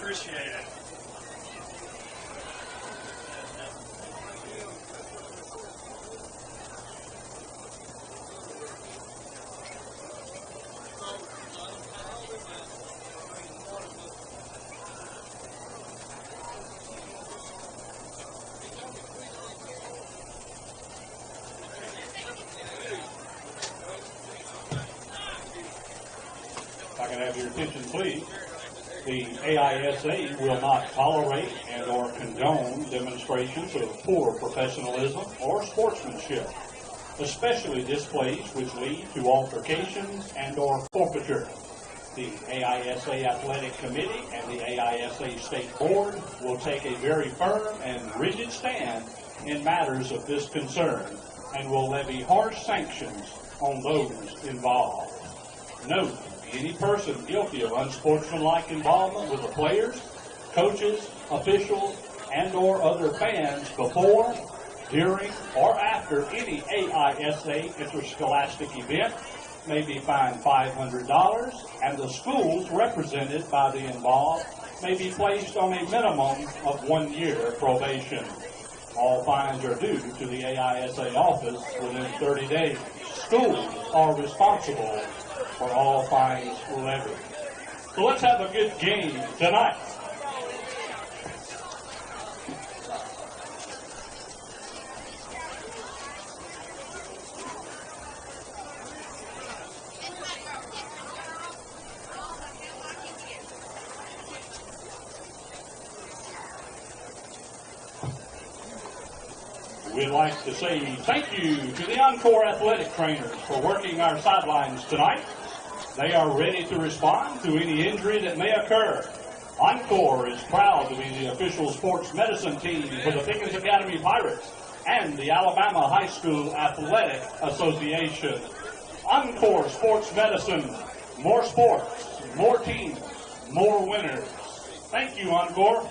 appreciate it. If I can have your attention, please. The AISA will not tolerate and or condone demonstrations of poor professionalism or sportsmanship, especially displays which lead to altercations and or forfeiture. The AISA Athletic Committee and the AISA State Board will take a very firm and rigid stand in matters of this concern and will levy harsh sanctions on those involved. Note, any person guilty of unsportsmanlike involvement with the players, coaches, officials, and or other fans before, during, or after any AISA interscholastic event may be fined $500, and the schools represented by the involved may be placed on a minimum of 1 year probation. All fines are due to the AISA office within 30 days. Schools are responsible for all fines levied. So let's have a good game tonight. We'd like to say thank you to the Encore athletic trainers for working our sidelines tonight. They are ready to respond to any injury that may occur. Encore is proud to be the official sports medicine team for the Pickens Academy Pirates and the Alabama High School Athletic Association. Encore Sports Medicine, more sports, more teams, more winners. Thank you, Encore.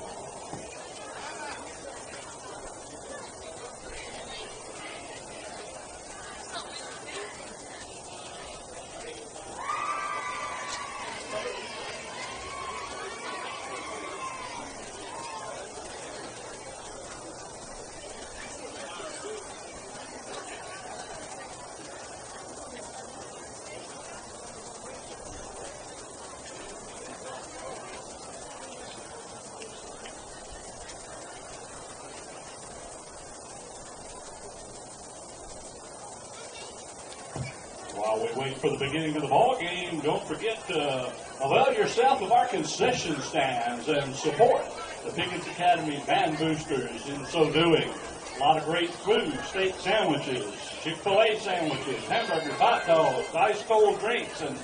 While we wait for the beginning of the ball game, don't forget to avail yourself of our concession stands and support the Pickens Academy Band Boosters in so doing. A lot of great food, steak sandwiches, Chick-fil-A sandwiches, hamburgers, hot dogs, ice cold drinks, and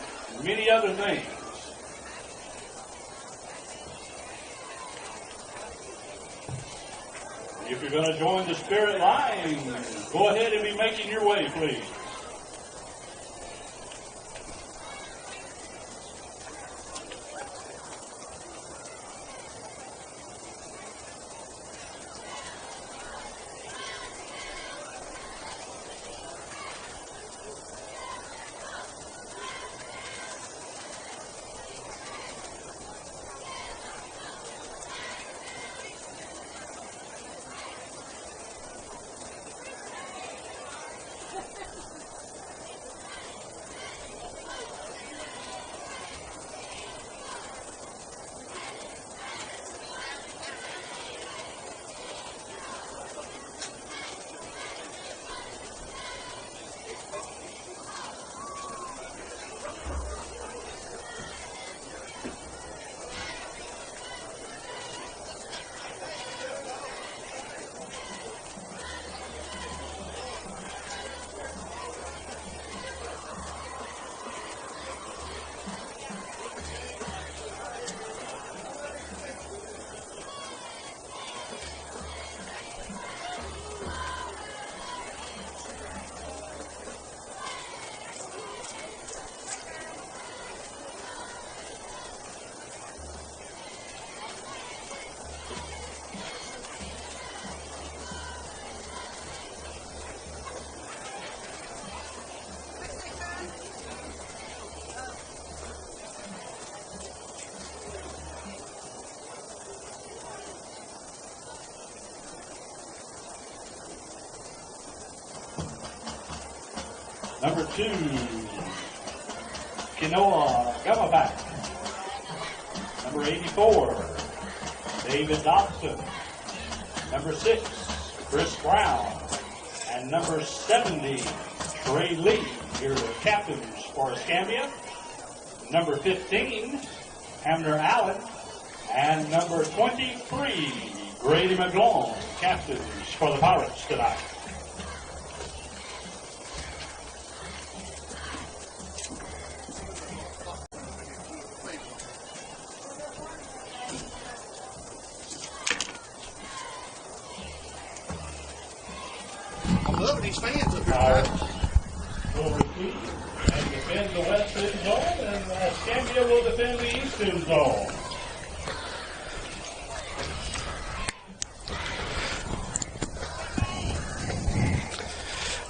many other things. If you're going to join the Spirit line, go ahead and be making your way, please. Number 2, Kenoa Gamaback. Number 84, David Dobson. Number 6, Chris Brown. And number 70, Trey Lee. Here are the captains for Escambia. Number 15, Hamner Allen. And number 23, Grady McGlone, captains for the Pirates tonight. I'm loving these fans up here. Pirates will repeat and defend the western zone, and Escambia will defend the eastern zone.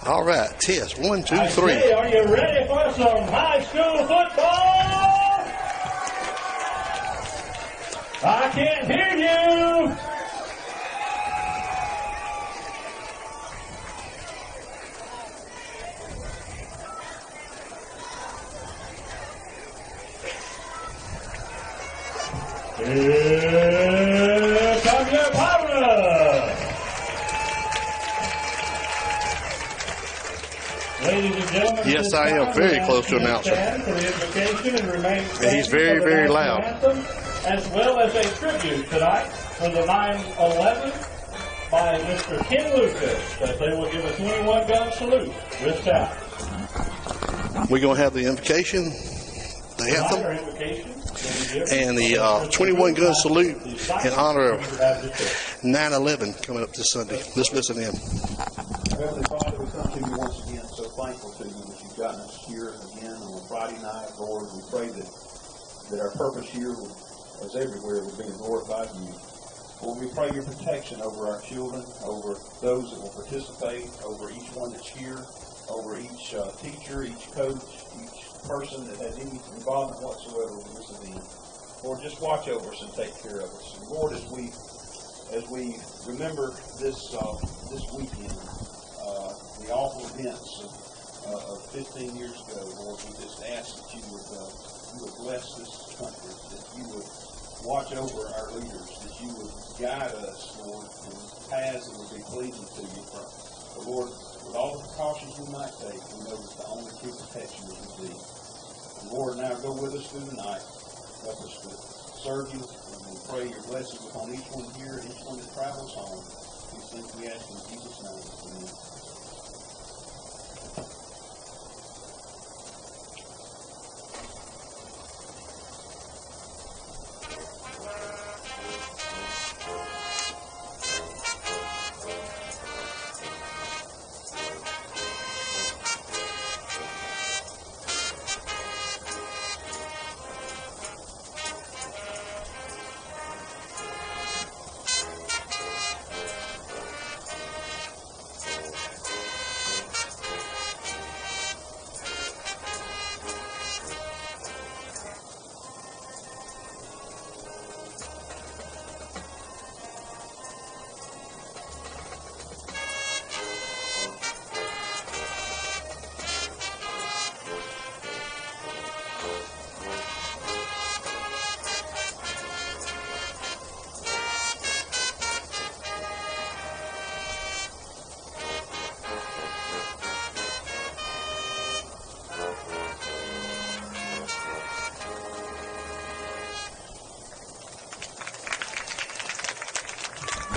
All right, test. 1, 2, 3. Hey, are you ready for some high school football? I can't hear you. Here comes your Pirates. Ladies and gentlemen, Yes, I am very close to announcer. And he's very, very loud. Anthem, as well as a tribute tonight for the 9/11 by Mr. Ken Lucas, that they will give a 21-gun salute with that. We're going to have the invocation, the anthem, and the 21-gun salute in honor of 9/11 coming up this Sunday. Let's listen in. Heavenly Father, we come to you once again, so thankful to you that you've gotten us here again on a Friday night, Lord. We pray that our purpose here, as everywhere, will be to glorify you. Lord, we pray your protection over our children, over those that will participate, over each one that's here, over each teacher, each coach, each person that has any involvement whatsoever with this event. Lord, just watch over us and take care of us. And Lord, as we remember this weekend, the awful events of 15 years ago, Lord, we just ask that you would bless this country, that you would watch over our leaders, that you would guide us, Lord, in paths that would be pleasing to you. But Lord, with all the precautions we might take, we know that the only true protection is with thee. And Lord, now go with us through the night. Help us to serve you, and we pray your blessings upon each one here and each one that travels home. These things we ask in Jesus' name. Amen.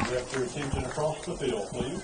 Direct your attention across the field, please.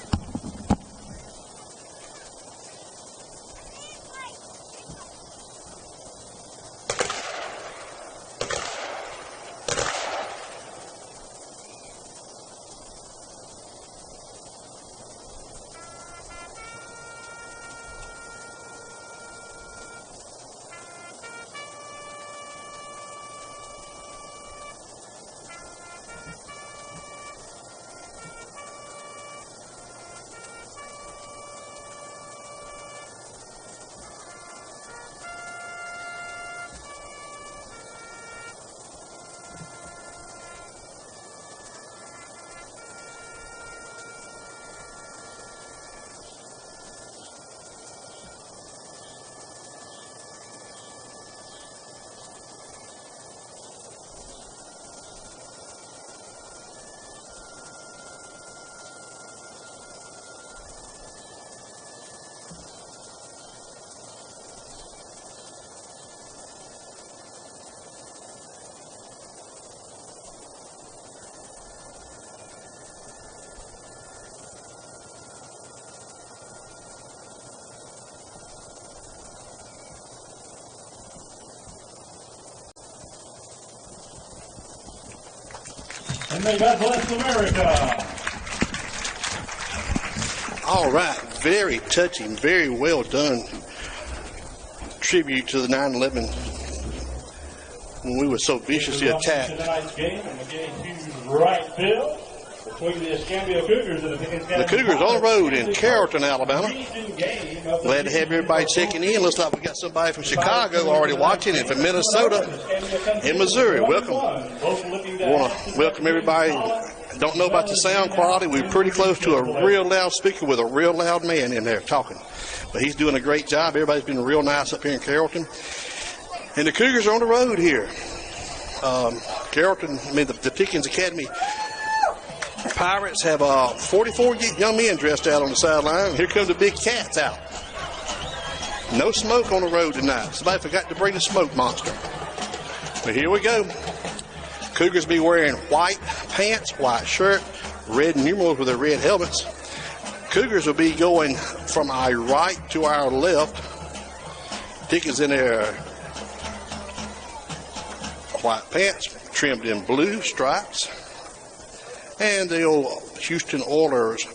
And may God bless America. All right, very touching, very well done tribute to the 9/11 when we were so viciously attacked. Tonight's game in the game right field between the Escambia Cougars and the Pickens. The Cougars on the road in Carrollton, Alabama. Glad to have everybody checking in. Looks like we got somebody from Chicago already watching, and from Minnesota and Missouri. Welcome. Want to welcome everybody. Don't know about the sound quality. We're pretty close to a real loud speaker with a real loud man in there talking. But he's doing a great job. Everybody's been real nice up here in Carrollton. And the Cougars are on the road here. Carrollton, the Pickens Academy Pirates have 44 young men dressed out on the sideline. Here come the big cats out. No smoke on the road tonight. Somebody forgot to bring the smoke monster. But here we go. Cougars be wearing white pants, white shirt, red numerals with their red helmets. Cougars will be going from our right to our left. Pickens in their white pants, trimmed in blue stripes. And the old Houston Oilers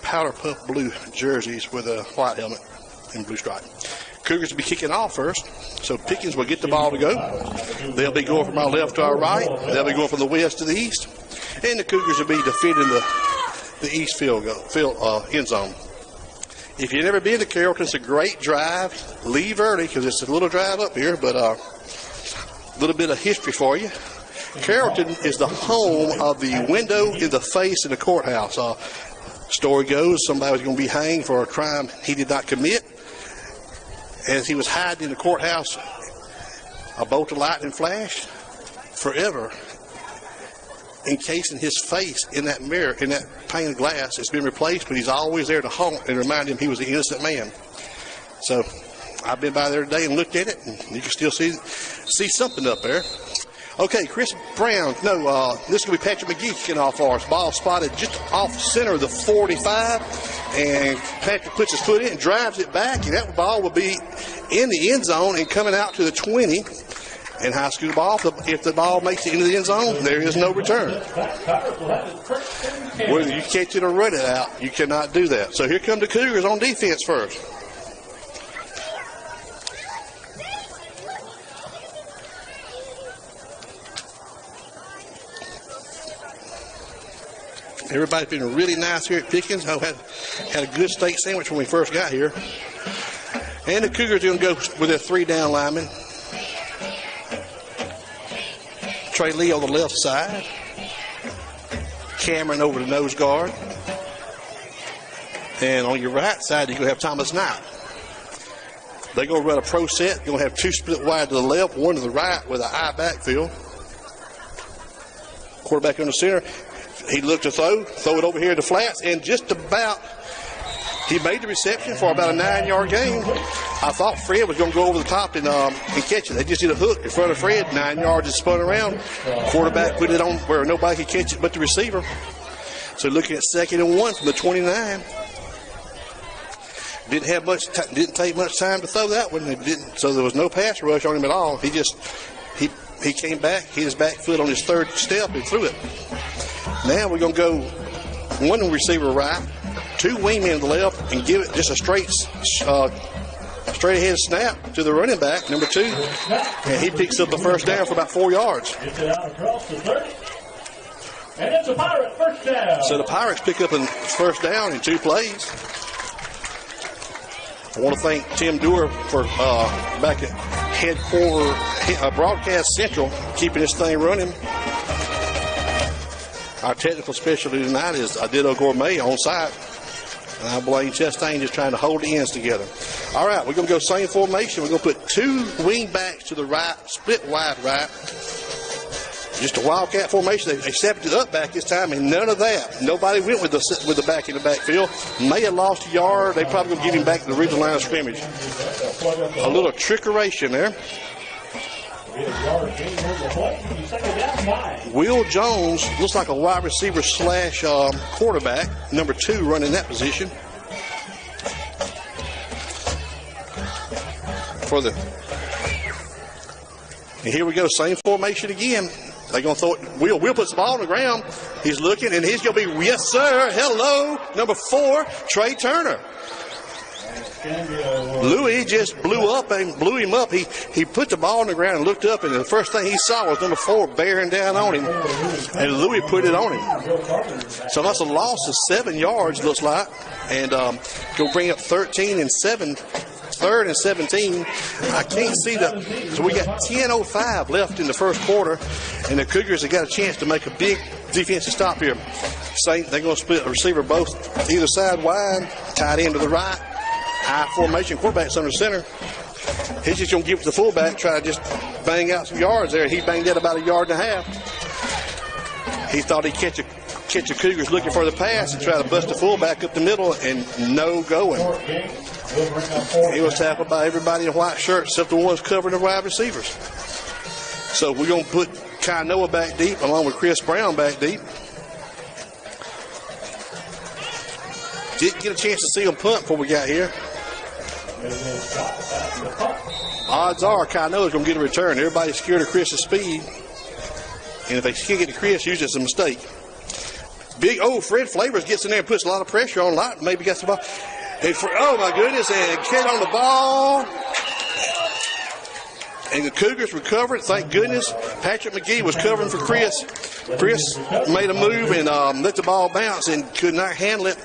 powder puff blue jerseys with a white helmet and blue stripe. Cougars will be kicking off first, so Pickens will get the ball to go. They'll be going from our left to our right. They'll be going from the west to the east. And the Cougars will be defending the east end zone. If you've never been to Carrollton, it's a great drive. Leave early because it's a little drive up here, but a little bit of history for you. Carrollton is the home of the window in the face in the courthouse. Story goes somebody was going to be hanged for a crime he did not commit. As he was hiding in the courthouse, a bolt of lightning flashed forever, encasing his face in that mirror, in that pane of glass. It's been replaced, but he's always there to haunt and remind him he was an innocent man. So I've been by there today and looked at it, and you can still see something up there. Okay, Chris Brown. No, this is going to be Patrick McGee kicking off for us. Ball spotted just off center of the 45. And Patrick puts his foot in and drives it back. And that ball will be in the end zone and coming out to the 20. And high school ball, if the ball makes it into the end zone, there is no return. Whether you catch it or run it out, you cannot do that. So here come the Cougars on defense first. Everybody's been really nice here at Pickens. I had a good steak sandwich when we first got here. And the Cougars are going to go with their 3 down linemen. Trey Lee on the left side. Cameron over the nose guard. And on your right side, you're going to have Thomas Knight. They're going to run a pro set. You're going to have 2 split wide to the left, 1 to the right with an I backfield. Quarterback in the center. He looked to throw it over here in the flats, and just about he made the reception for about a 9-yard gain. I thought Fred was going to go over the top and catch it. They just did a hook in front of Fred, 9 yards, and spun around. Quarterback put it on where nobody could catch it but the receiver. So looking at 2nd and 1 from the 29. Didn't take much time to throw that one. So there was no pass rush on him at all. He came back, hit his back foot on his 3rd step and threw it. Now we're going to go 1 receiver right, 2 wingmen to the left, and give it just a straight ahead snap to the running back, number 2. And he picks up the first down for about 4 yards. Gets it out across the 30. And it's a Pirate first down. So the Pirates pick up a first down in 2 plays. I want to thank Tim Dewar for back at headquarters, Broadcast Central, keeping this thing running. Our technical specialty tonight is Adido Gourmet on site. And I blame Chastain just trying to hold the ends together. All right, we're going to go same formation. We're going to put 2 wing backs to the right, split wide right. Just a wildcat formation. They stepped it up back this time, and none of that. Nobody went with the back in the backfield. May have lost a yard. They probably going to give him back to the original line of scrimmage. A little trickeration there. Will Jones looks like a wide receiver / quarterback, number 2 running that position. And here we go, same formation again. They're going to throw it. We'll put the ball on the ground. He's looking, and he's going to be, yes, sir. Hello, number 4, Trey Turner. Louis just blew him up. He put the ball on the ground and looked up, and the first thing he saw was number 4 bearing down on him, and Louis put it on him. So that's a loss of 7 yards, looks like, and go bring up 13 and 7. 3rd and 17. I can't see so we got 10:05 left in the first quarter, and the Cougars have got a chance to make a big defensive stop here. They're going to split the receiver both either side wide, tight end to the right, high formation, quarterback's under center. He's just going to give it to the fullback, try to just bang out some yards there. He banged out about 1.5 yards. He thought he'd catch the Cougars looking for the pass and try to bust the fullback up the middle, and no going. He was tackled by everybody in white shirts except the ones covering the wide receivers. So we're going to put Kainoa back deep along with Chris Brown back deep. Didn't get a chance to see him punt before we got here. Odds are Kainoa's going to get a return. Everybody's scared of Chris's speed. And if they can't get to Chris, usually it's a mistake. Fred Flavors gets in there and puts a lot of pressure on Light. Maybe gets the ball. Oh, my goodness, and Kid on the ball. And the Cougars recovered, thank goodness. Patrick McGee was covering for Chris. Chris made a move and let the ball bounce and could not handle it.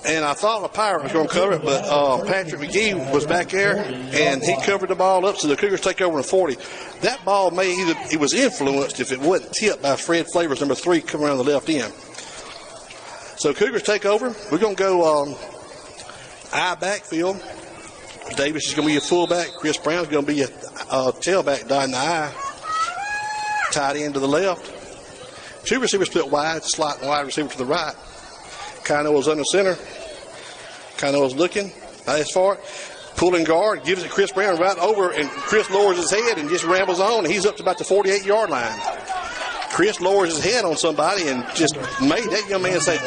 And I thought a Pirate was going to cover it, but Patrick McGee was back there, and he covered the ball up, so the Cougars take over in 40. That ball it was influenced if it wasn't tipped by Fred Flavors, number 3, coming around the left end. So Cougars take over. We're going to go I backfield. Davis is going to be a fullback. Chris Brown's going to be a tailback down the I. Tight end to the left. 2 receivers split wide, slot wide receiver to the right. Kainoa's under center. Kainoa's looking. As far pulling guard, gives it Chris Brown right over, and Chris lowers his head and just rambles on. He's up to about the 48-yard line. Chris lowers his head on somebody and just made that young man say,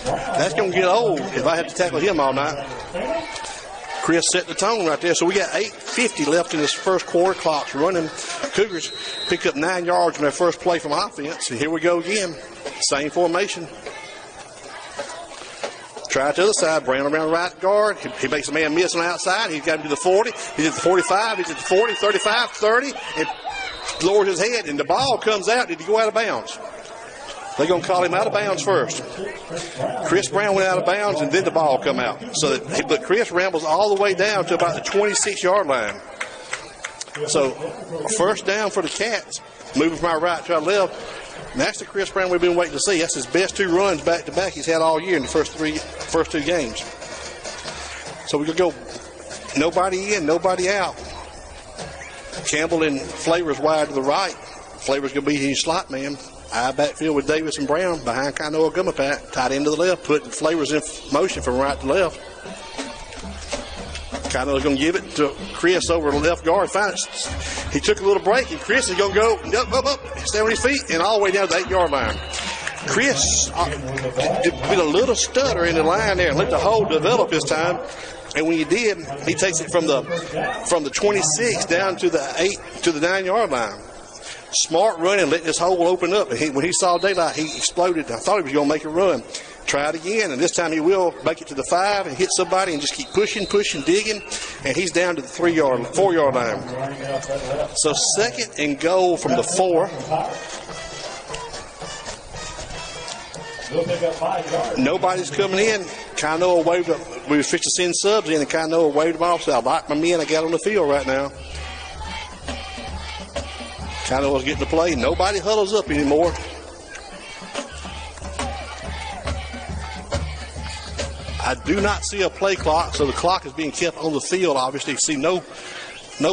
that's going to get old if I have to tackle him all night. Chris set the tone right there. So we got 8:50 left in this first quarter. Clock's running. Cougars pick up 9 yards on their first play from offense. And here we go again. Same formation. Try it to the other side. Brown around right guard. He makes a man miss on the outside. He's got him to the 40. He's at the 45. He's at the 40, 35, 30. And lowers his head, and the ball comes out. Did he go out of bounds? They're going to call him out of bounds first. Chris Brown went out of bounds, and then the ball come out. But Chris rambles all the way down to about the 26-yard line. So first down for the Cats, moving from our right to our left. And that's the Chris Brown we've been waiting to see. That's his best 2 runs back-to-back he's had all year in the first 2 games. So we're going to go nobody in, nobody out. Campbell and Flavors wide to the right. Flavors going to be his slot man. I backfield with Davis and Brown behind Kainoa Gumapat. Tight end to the left, putting Flavors in motion from right to left. Kainoa's going to give it to Chris over the left guard. He took a little break, and Chris is going to go up, stay on his feet, and all the way down to the 8-yard line. Chris did a little stutter in the line there and let the hole develop this time. And when he did, he takes it from the 26 down to the 9-yard line. Smart running, letting this hole open up. And when he saw daylight, he exploded. I thought he was going to make a run. Try it again, and this time he will make it to the 5 and hit somebody and just keep pushing, digging, and he's down to the 4-yard line. So 2nd and goal from the 4. Nobody's coming in. Kainoa waved up. We were fixing to send subs in, and Kainoa waved them off. So I like my men I got on the field right now. Kainoa's getting the play. Nobody huddles up anymore. I do not see a play clock, so the clock is being kept on the field. Obviously, you see no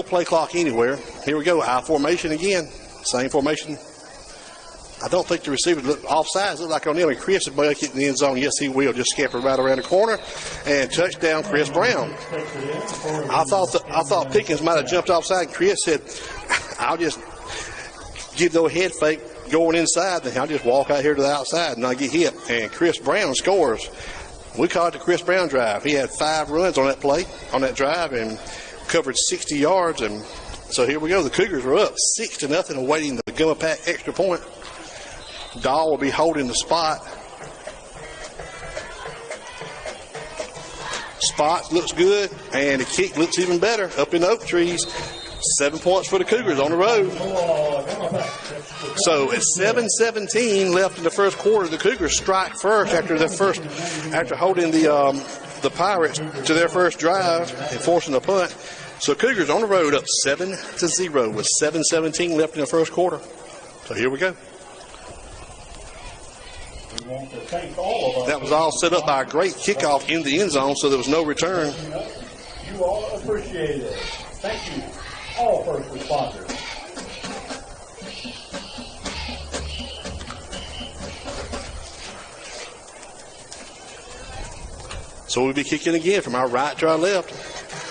play clock anywhere. Here we go. I formation again. Same formation. I don't think the receiver offsides look like on him. And Chris is back in the end zone. Yes, he will. Just scamper right around the corner. And touchdown, Chris Brown. I thought Pickens might have jumped offside. Chris said, I'll just give the head fake going inside. Then I'll just walk out here to the outside and not get hit. And Chris Brown scores. We call it the Chris Brown drive. He had 5 runs on that play, on that drive, and covered 60 yards and So here we go. The Cougars are up 6-0, awaiting the Gumma Pack extra point. Dahl will be holding the spot. Spot looks good, and the kick looks even better up in the oak trees. 7 points for the Cougars on the road. So at 7:17 left in the first quarter, the Cougars strike first after holding the Pirates to their first drive and forcing a punt. So Cougars on the road up 7-0 with 7:17 left in the first quarter. So here we go. That was all set up by a great kickoff in the end zone, so there was no return. You all appreciate it. Thank you, all first responders. So we'll be kicking again from our right to our left.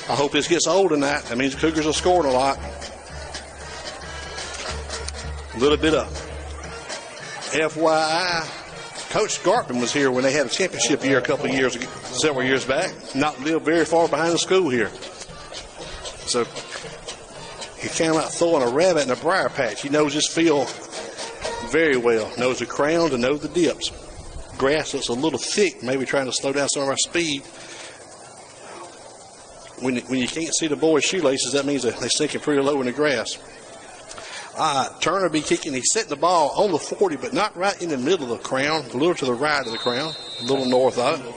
I hope this gets old tonight. That means the Cougars are scoring a lot. A little bit of FYI. Coach Scarpin was here when they had a championship year several years back. Not lived very far behind the school here. So he came out throwing a rabbit in a briar patch. He knows this field very well. Knows the crowns and knows the dips. Grass looks a little thick, maybe trying to slow down some of our speed. When you can't see the boys' shoelaces, that means they're sinking pretty low in the grass. Turner will be kicking. He's setting the ball on the 40, but not right in the middle of the crown, a little to the right of the crown, a little north of it.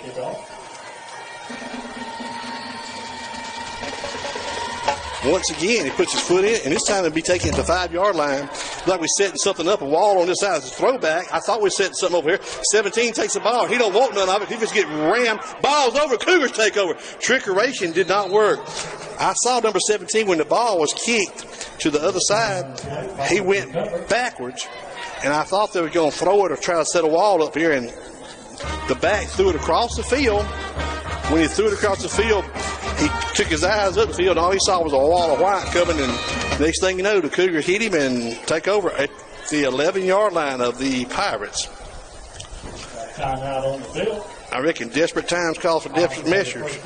Once again, he puts his foot in, and this time he'll be taking it to the 5-yard line. Like we're setting something up, a wall on this side. It's a throwback. I thought we were setting something over here. 17 takes the ball. He don't want none of it. He just get rammed. Ball's over. Cougars take over. Trickeration did not work. I saw number 17 when the ball was kicked to the other side. He went backwards, and I thought they were going to throw it or try to set a wall up here, and the back threw it across the field. When he threw it across the field, he took his eyes up the field, and all he saw was a wall of white coming, and next thing you know, the Cougars hit him and take over at the 11-yard line of the Pirates. Timeout on the field. I reckon desperate times call for desperate measures.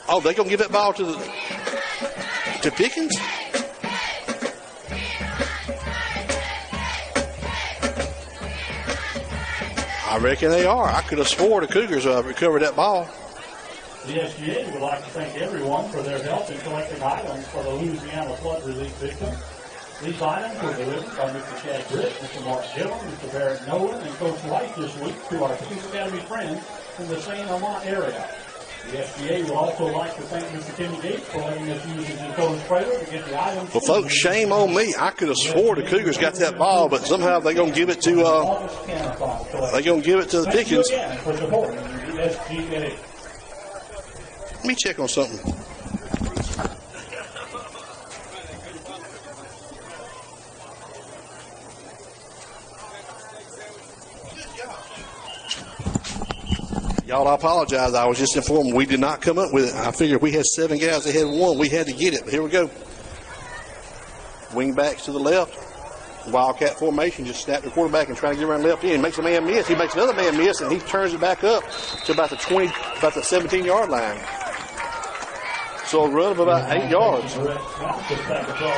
Oh, they're going to give that ball to Pickens? I reckon they are. I could have swore the Cougars recovered that ball. The SGA would like to thank everyone for their help in collecting items for the Louisiana flood relief victims. These items were delivered by Mr. Chad Britt, Mr. Mark Dillon, Mr. Barrett Nolan, and Coach White this week to our Peace Academy friends in the St. Lamont area. The SGA would also like to thank Mr. Timmy Gates for letting us use his enclosed trailer to get the items. Well, folks, shame on me. I could have swore the Cougars got that ball, but somehow they're going to give it to the Pickens. Let me check on something. Y'all, I apologize. I was just informed we did not come up with it. I figured we had 7 guys that had 1. We had to get it. But here we go. Wing backs to the left. Wildcat formation. Just snap the quarterback and try to get around left in. Makes a man miss. He makes another man miss, and he turns it back up to about the 17-yard line. So a run of about 8 yards.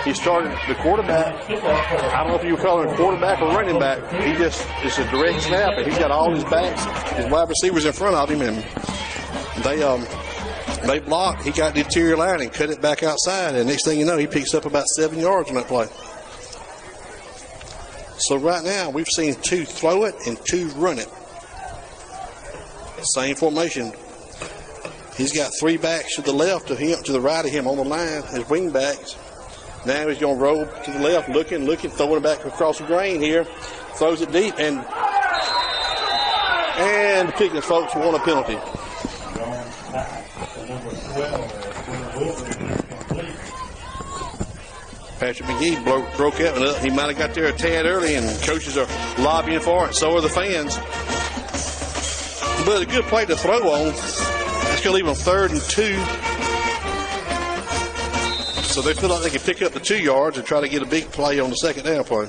He started the quarterback. I don't know if you call him quarterback or running back. It's a direct snap, and he's got all his backs, his wide receivers in front of him, and they blocked. He got the interior line and cut it back outside, and next thing you know, he picks up about 7 yards on that play. So right now, we've seen 2 throw it and 2 run it. Same formation. He's got 3 backs to the left of him, to the right of him on the line, his wing backs. Now he's going to roll to the left, looking, throwing it back across the grain here. Throws it deep, and the Pickens folks want a penalty. Patrick McGee broke that one up. He might have got there a tad early, and coaches are lobbying for it. So are the fans. But a good play to throw on. That's going to leave them 3rd and 2. So they feel like they can pick up the 2 yards and try to get a big play on the second down play.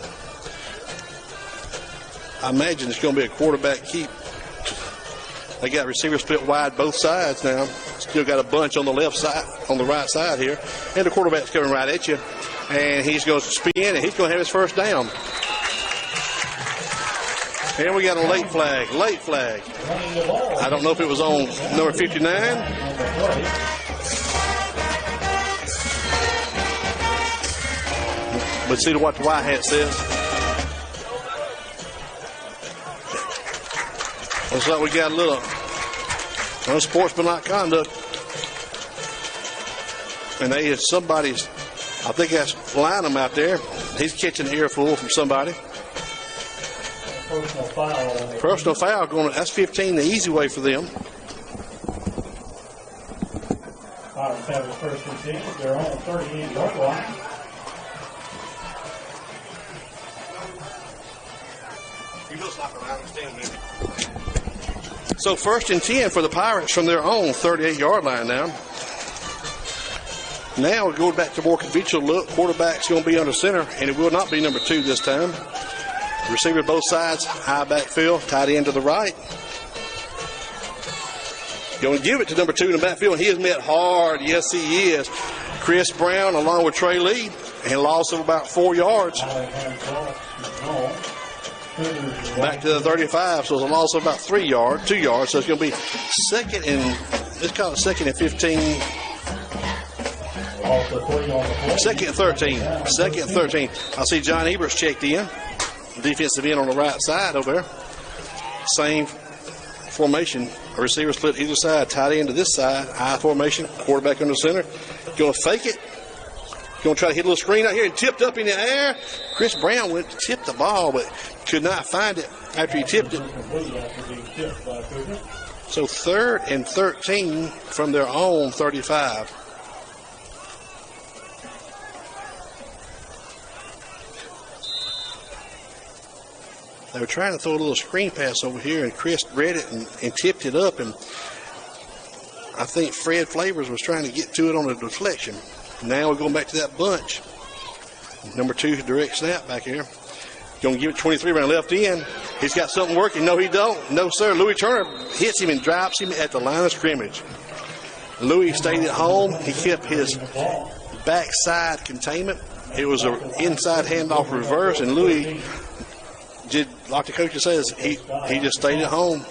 I imagine it's going to be a quarterback keep. They got receivers split wide both sides now. Still got a bunch on the left side, on the right side here. And the quarterback's coming right at you. And he's going to spin, and he's going to have his first down. And we got a late flag. Late flag. I don't know if it was on number 59. But see what the white hat says. Looks like we got a little unsportsmanlike conduct. And they is somebody's, I think that's Lynham out there. He's catching an earful from somebody. Personal foul. Personal foul going. That's 15, the easy way for them. Pirates have his first and 10. They're on the 38-yard line. So first and 10 for the Pirates from their own 38-yard line now. Now we're going back to more conventional look. Quarterback's going to be under center, and it will not be number 2 this time. Receiver both sides, high backfield, tight end to the right. Going to give it to number 2 in the backfield, and he is met hard. Yes, he is. Chris Brown along with Trey Lee, and loss of about 4 yards. Back to the 35, so it's a loss of about 2 yards. So it's going to be second and 15. Second and 13. Second and 13. I see John Eberts checked in. Defensive end on the right side over there. Same formation. A receiver split either side. Tight end to this side. I formation. Quarterback under center. Going to fake it. Going to try to hit a little screen out here and tipped up in the air. Chris Brown went to tip the ball, but could not find it after he tipped it. So 3rd and 13 from their own 35. They were trying to throw a little screen pass over here, and Chris read it and tipped it up, and I think Fred Flavors was trying to get to it on a deflection. Now we're going back to that bunch. Number 2 direct snap back here. Going to give it 23 around left end. He's got something working. No, he don't. No, sir. Louis Turner hits him and drops him at the line of scrimmage. Louis stayed at home. He kept his backside containment. It was an inside handoff reverse, and Louis did, like the coach says, he just stayed at home.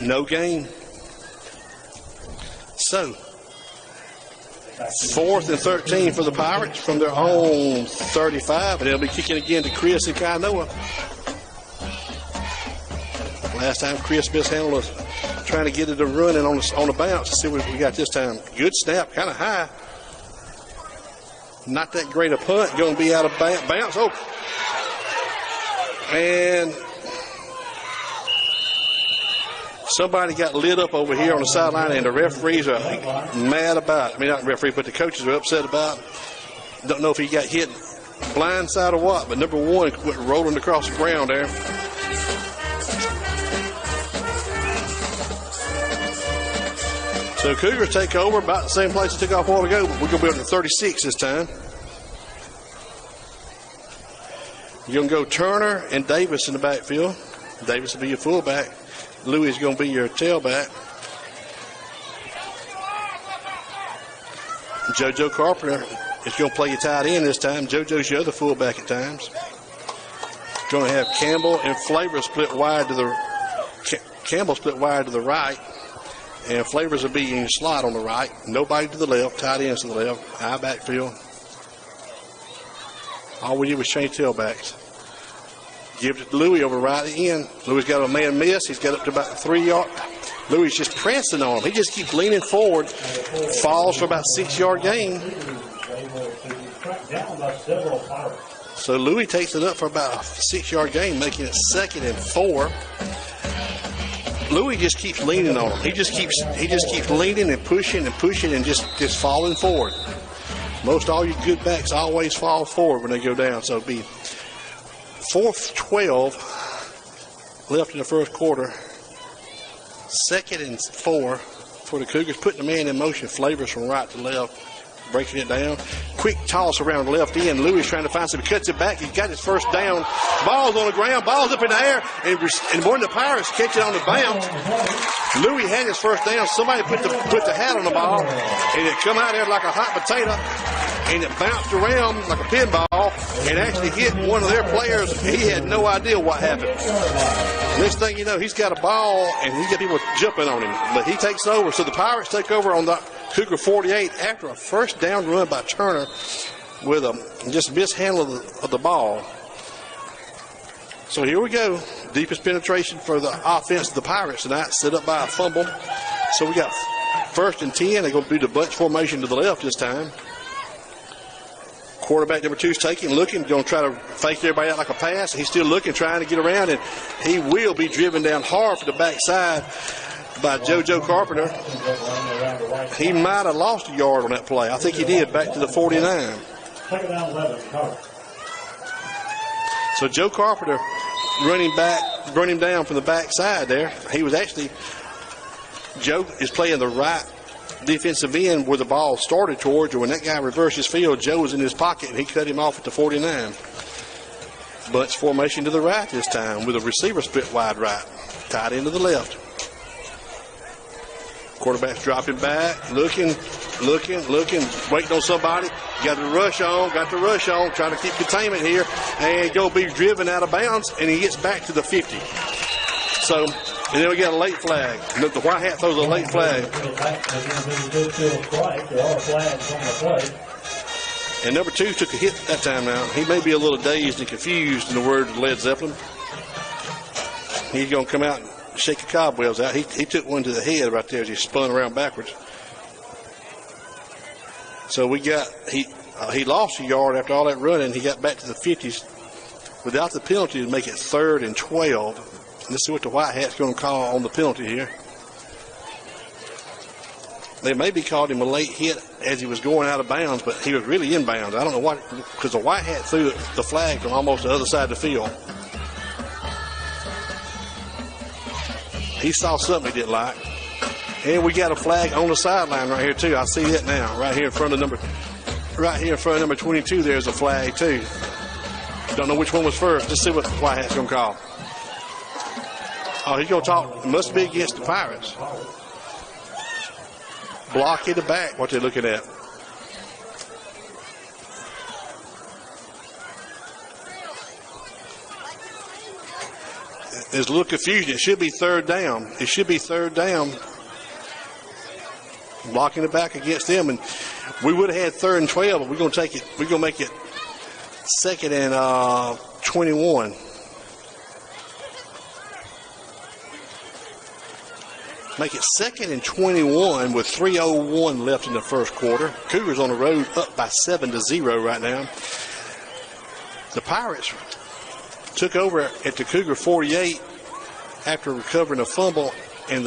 No gain. So, 4th and 13 for the Pirates from their own 35, and they'll be kicking again to Chris and Kainoa. Last time Chris mishandled us, trying to get it to running on the bounce. Let's see what we got this time. Good snap, kind of high. Not that great a punt. Going to be out of bounds. Oh, and somebody got lit up over here on the sideline, and the referees are mad about it. I mean, not the referee, but the coaches are upset about it. Don't know if he got hit blindside or what, but number 1 went rolling across the ground there. So Cougars take over about the same place they took off a while ago, but we're going to be on the 36 this time. You're going to go Turner and Davis in the backfield. Davis will be your fullback. Louis is going to be your tailback. JoJo Carpenter is going to play your tight end this time. JoJo's your other fullback at times. Going to have Campbell and Flavor split wide to the right, and Flavors will be in your slot on the right. Nobody to the left. Tight ends to the left. High backfield. All we did was change tailbacks. Give it to Louis over right at the end. Louis got a man miss. He's got up to about 3 yards. Louis just pressing on him. He just keeps leaning forward. Falls for about 6-yard gain. So Louis takes it up for about a 6-yard gain, making it 2nd and 4. Louis just keeps leaning on him. He just keeps leaning and pushing and just falling forward. Most all your good backs always fall forward when they go down. So it'll be 4:12 left in the first quarter. 2nd and 4 for the Cougars, putting the man in motion. Flavors from right to left. breaking it down. Quick toss around the left end. Lewis trying to find some. He cuts it back. He got his first down. Ball's on the ground. Ball's up in the air. And one of the Pirates catch it on the bounce. Louis had his first down. Somebody put the hat on the ball, and it come out there like a hot potato, and it bounced around like a pinball and actually hit one of their players. He had no idea what happened. Next thing you know, he's got a ball, and he's got people jumping on him. But he takes over. So the Pirates take over on the Cougar 48 after a first down run by Turner with a just mishandle of the ball. So here we go. Deepest penetration for the offense of the Pirates tonight, set up by a fumble. So we got 1st and 10. They're going to do the bunch formation to the left this time. Quarterback number 2 is taking, looking, going to try to fake everybody out like a pass. He's still looking, trying to get around, and he will be driven down hard for the backside by JoJo Carpenter. He might have lost a yard on that play. I think he did, back to the 49. So Joe Carpenter running back, run him down from the backside there. He was actually, Joe is playing the right defensive end where the ball started towards, or when that guy reversed his field, Joe was in his pocket and he cut him off at the 49. Bunch formation to the right this time with a receiver split wide right, tight end to the left. Quarterback's dropping back, looking, waiting on somebody. Got the rush on, trying to keep containment here, and going to be driven out of bounds, and he gets back to the 50. So, and then we got a late flag. Look, the White Hat throws a late flag. And number 2 took a hit that time now. He may be a little dazed and confused, in the words of Led Zeppelin. He's going to come out and shake the cobwebs out. He took one to the head right there as he spun around backwards. So we got, he lost a yard after all that running. He got back to the 50s without the penalty to make it 3rd and 12. Let's see what the White Hat's going to call on the penalty here. They maybe called him a late hit as he was going out of bounds, but he was really in bounds. I don't know what, because the White Hat threw the flag from almost the other side of the field. He saw something he didn't like. And we got a flag on the sideline right here too. I see that now. Right here in front of number 22, there's a flag too. Don't know which one was first. Let's see what the White Hat's gonna call. Oh, he's gonna talk. It must be against the Pirates. Block in the back, what they're looking at. There's a little confusion. It should be 3rd down. Blocking it back against them, and we would have had 3rd and 12, but we're going to take it. We're going to make it 2nd and 21. Make it 2nd and 21 with 3:01 left in the first quarter. Cougars on the road up by 7-0 right now. The Pirates took over at the Cougar 48 after recovering a fumble, and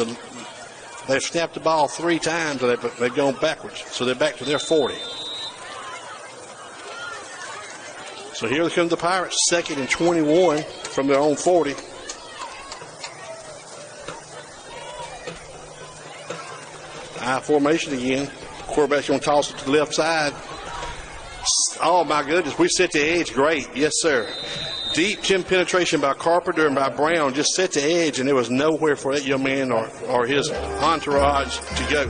they've snapped the ball 3 times, and they've gone backwards. So they're back to their 40. So here come the Pirates, 2nd and 21 from their own 40. I formation again. Quarterback's going to toss it to the left side. Oh, my goodness. We set the edge great. Yes, sir. Deep chin penetration by Carpenter and by Brown just set the edge, and there was nowhere for that young man or his entourage to go.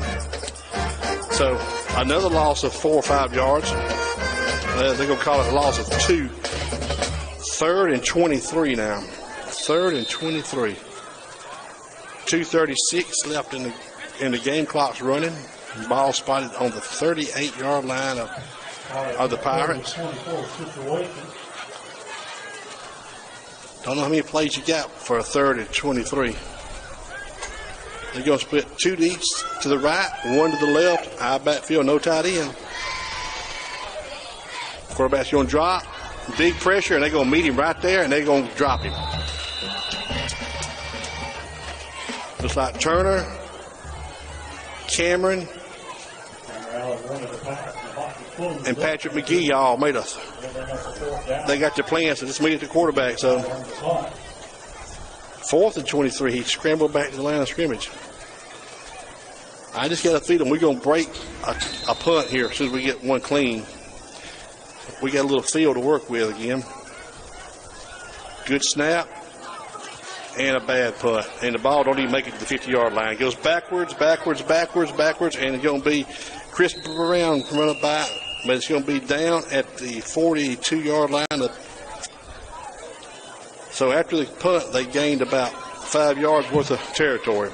So another loss of 4 or 5 yards. They're going to call it a loss of 2. 3rd and 23 now. 3rd and 23. 2:36 left in the game. Clock's running. Ball spotted on the 38-yard line of the Pirates. Don't know how many plays you got for a 3rd and 23. They're going to split 2 deep to the right, 1 to the left. High backfield, no tight end. Quarterback's going to drop. Big pressure, and they're going to meet him right there, and they're going to drop him. Looks like Turner, Cameron, and Patrick McGee all made us. They got their plan, so just meet at the quarterback. So 4th and 23, he scrambled back to the line of scrimmage. I just got a feeling we're going to break a punt here as soon as we get one clean. We got a little field to work with again. Good snap and a bad punt. And the ball don't even make it to the 50-yard line. It goes backwards, backwards, backwards, backwards, and it's going to be Chris Brown running by, but it's going to be down at the 42-yard line. So after the punt, they gained about 5 yards worth of territory.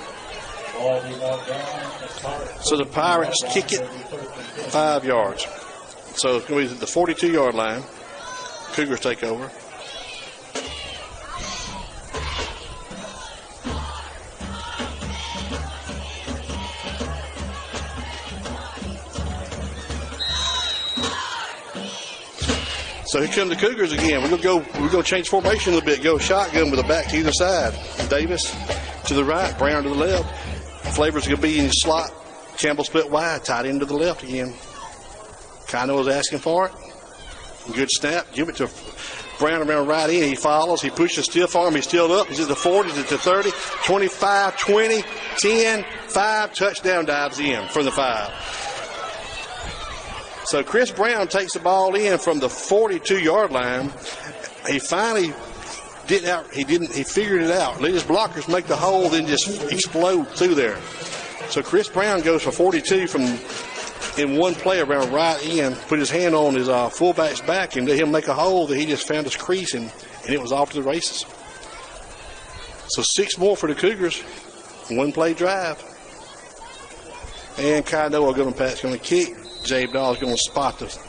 So the Pirates kick it 5 yards. So it's going to be the 42-yard line. Cougars take over. So here come the Cougars again. We're gonna change formation a little bit. Go shotgun with a back to either side. Davis to the right, Brown to the left. Flavor's gonna be in the slot. Campbell split wide, tight end to the left again. Kino is asking for it. Good snap. Give it to Brown around right in. He follows. He pushes stiff arm. He's still up. He's at the 40. He's at the 30, 25, 20, 10, 5. Touchdown, dives in from the 5. So Chris Brown takes the ball in from the 42-yard line. He finally he figured it out. Let his blockers make the hole, then just explode through there. So Chris Brown goes for 42 in one play around right in, put his hand on his fullback's back and let him make a hole that he just found his crease in, and it was off to the races. So 6 more for the Cougars. One play drive. And Kino Pat's going to kick. Jabe Dahl's going to spot this.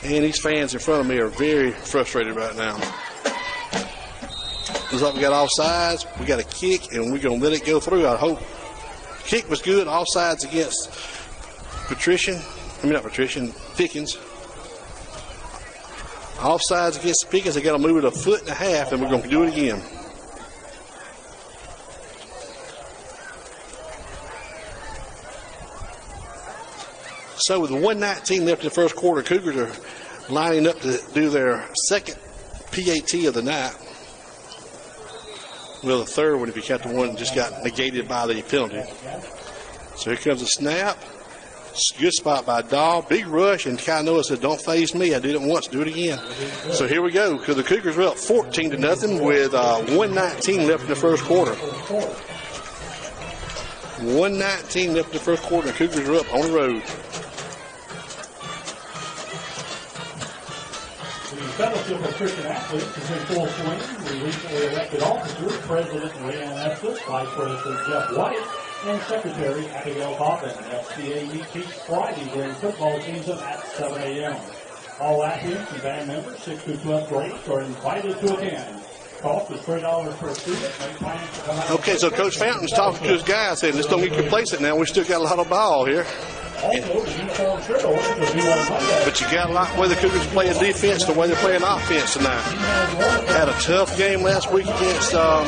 And these fans in front of me are very frustrated right now. Looks like we got offsides. We got a kick, and we're going to let it go through, I hope. Kick was good. Offsides against Pickens. Offsides against Pickens. They got to move it 1.5 feet, and we're going to do it again. So with 1:19 left in the first quarter, Cougars are lining up to do their second PAT of the night. Well, the third one if you count the one that just got negated by the penalty. So here comes a snap. Good spot by Dahl. Big rush, and Kino said, "Don't phase me. I did it once. Do it again." So here we go. Because the Cougars were up 14-0 with 1:19 left in the first quarter. 1:19 left in the first quarter. The Cougars are up on the road. Fellowship of Christian Athletes is in full swing. We recently elected officers, President Rayanne Estes, Vice President Jeff White, and Secretary Abigail Coffin. FCA meets Friday during football season at 7 a.m. All athletes and band members 6 through 12th grades are invited to attend. Cost is $3 per student. Okay, so Coach Fountain's talking to his guys, saying, "Let's don't get complacent now. We still got a lot of ball here." But you got a lot where the Cougars playing defense, the way they're playing offense tonight. Had a tough game last week against the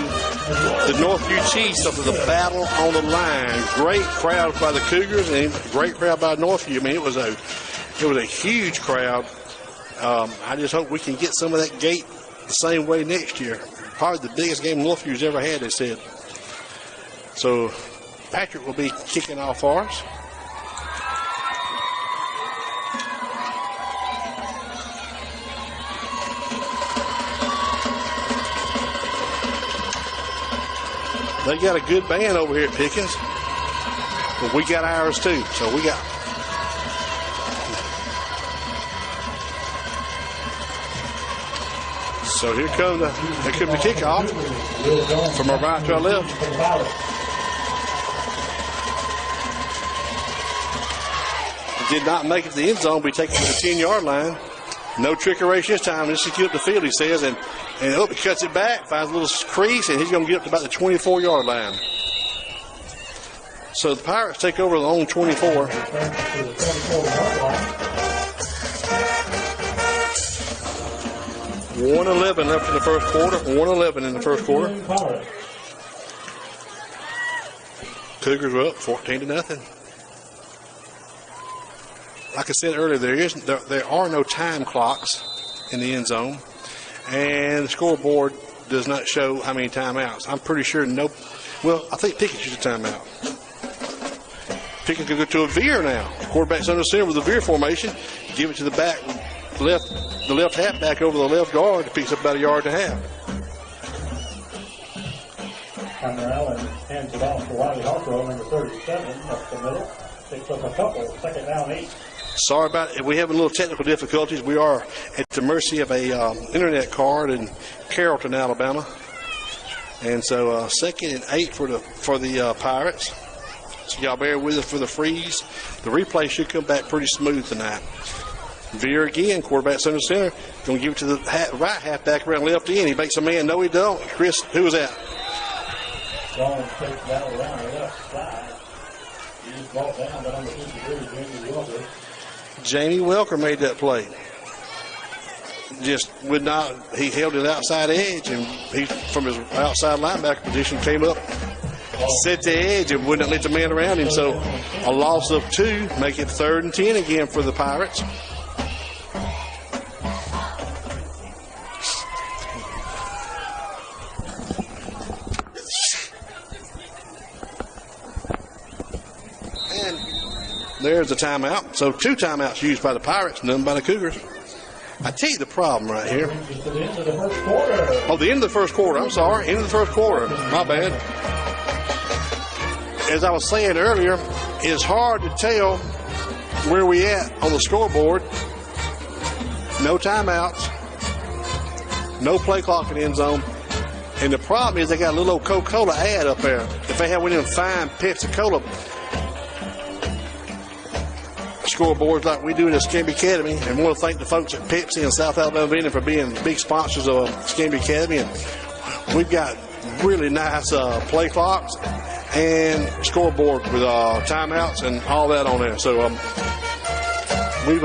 Northview Chiefs. So the battle on the line. Great crowd by the Cougars and great crowd by Northview. I mean, it was a huge crowd. I just hope we can get some of that gate the same way next year. Probably the biggest game Northview's ever had, they said. So Patrick will be kicking off for us. They got a good band over here at Pickens, but we got ours too. So we got. So here comes the kickoff from our right to our left. Did not make it to the end zone. We take it to the 10-yard line. No trickery this time. This is get up the field, he says, and he cuts it back, finds a little crease, and he's going to get up to about the 24-yard line. So the Pirates take over the own 24. 1:11 left in the first quarter. 1:11 in the first quarter. Cougars are up 14-0. Like I said earlier, there are no time clocks in the end zone, and the scoreboard does not show how many timeouts. I'm pretty sure I think Pickens used a timeout. Pickens can go to a veer now. Quarterback's under center with a veer formation. Give it to the back, the left halfback over the left guard. Picks up about a yard and a half. Hunter Allen hands it off to Wiley Harper, number 37, up the middle. Picks up a couple. Second down, 8. Sorry about it. We're having a little technical difficulties. We are at the mercy of a internet card in Carrollton, Alabama. And so 2nd and 8 for the Pirates. So y'all bear with us for the freeze. The replay should come back pretty smooth tonight. Veer again, quarterback center center. Going to give it to the right halfback around left end. He makes a man. No, he don't. Chris, who was that? Jones takes that around the left side. He's brought down to number 53, Jamie Wilker. Jamie Welker made that play. Just would not. He held it outside edge, and he from his outside linebacker position came up, set the edge, and wouldn't let the man around him. So a loss of 2, make it 3rd and 10 again for the Pirates. And there's the timeout. So 2 timeouts used by the Pirates, none by the Cougars. I tell you the problem right here. Oh, the end of the first quarter. I'm sorry. End of the first quarter. My bad. As I was saying earlier, it's hard to tell where we at on the scoreboard. No timeouts. No play clock in the end zone. And the problem is they got a little old Coca-Cola ad up there. If they had one of them fine Pepsi-Cola scoreboards like we do at Escambia Academy, and want to thank the folks at Pepsi and South Alabama for being big sponsors of Escambia Academy. And we've got really nice play clocks and scoreboard with timeouts and all that on there. So we've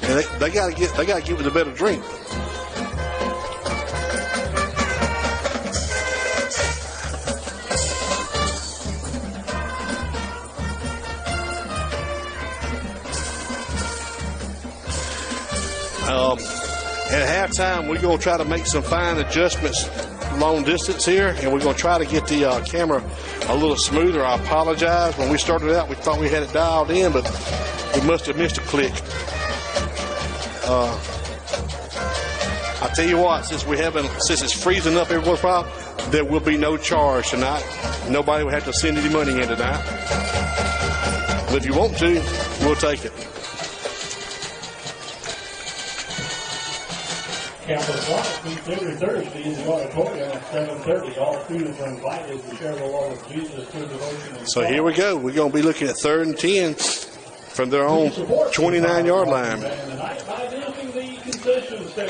and they got to give it a better drink. At halftime, we're going to try to make some fine adjustments long distance here, and we're going to try to get the camera a little smoother. I apologize. When we started out, we thought we had it dialed in, but we must have missed a click. I tell you what, since it's freezing up every once in a while, there will be no charge tonight. Nobody will have to send any money in tonight. But if you want to, we'll take it. Campus Life meets every Thursday in the auditorium at 7:30. All students are invited to share the love of Jesus through devotion and so here we go. We're going to be looking at 3rd and 10 from their own 29-yard line.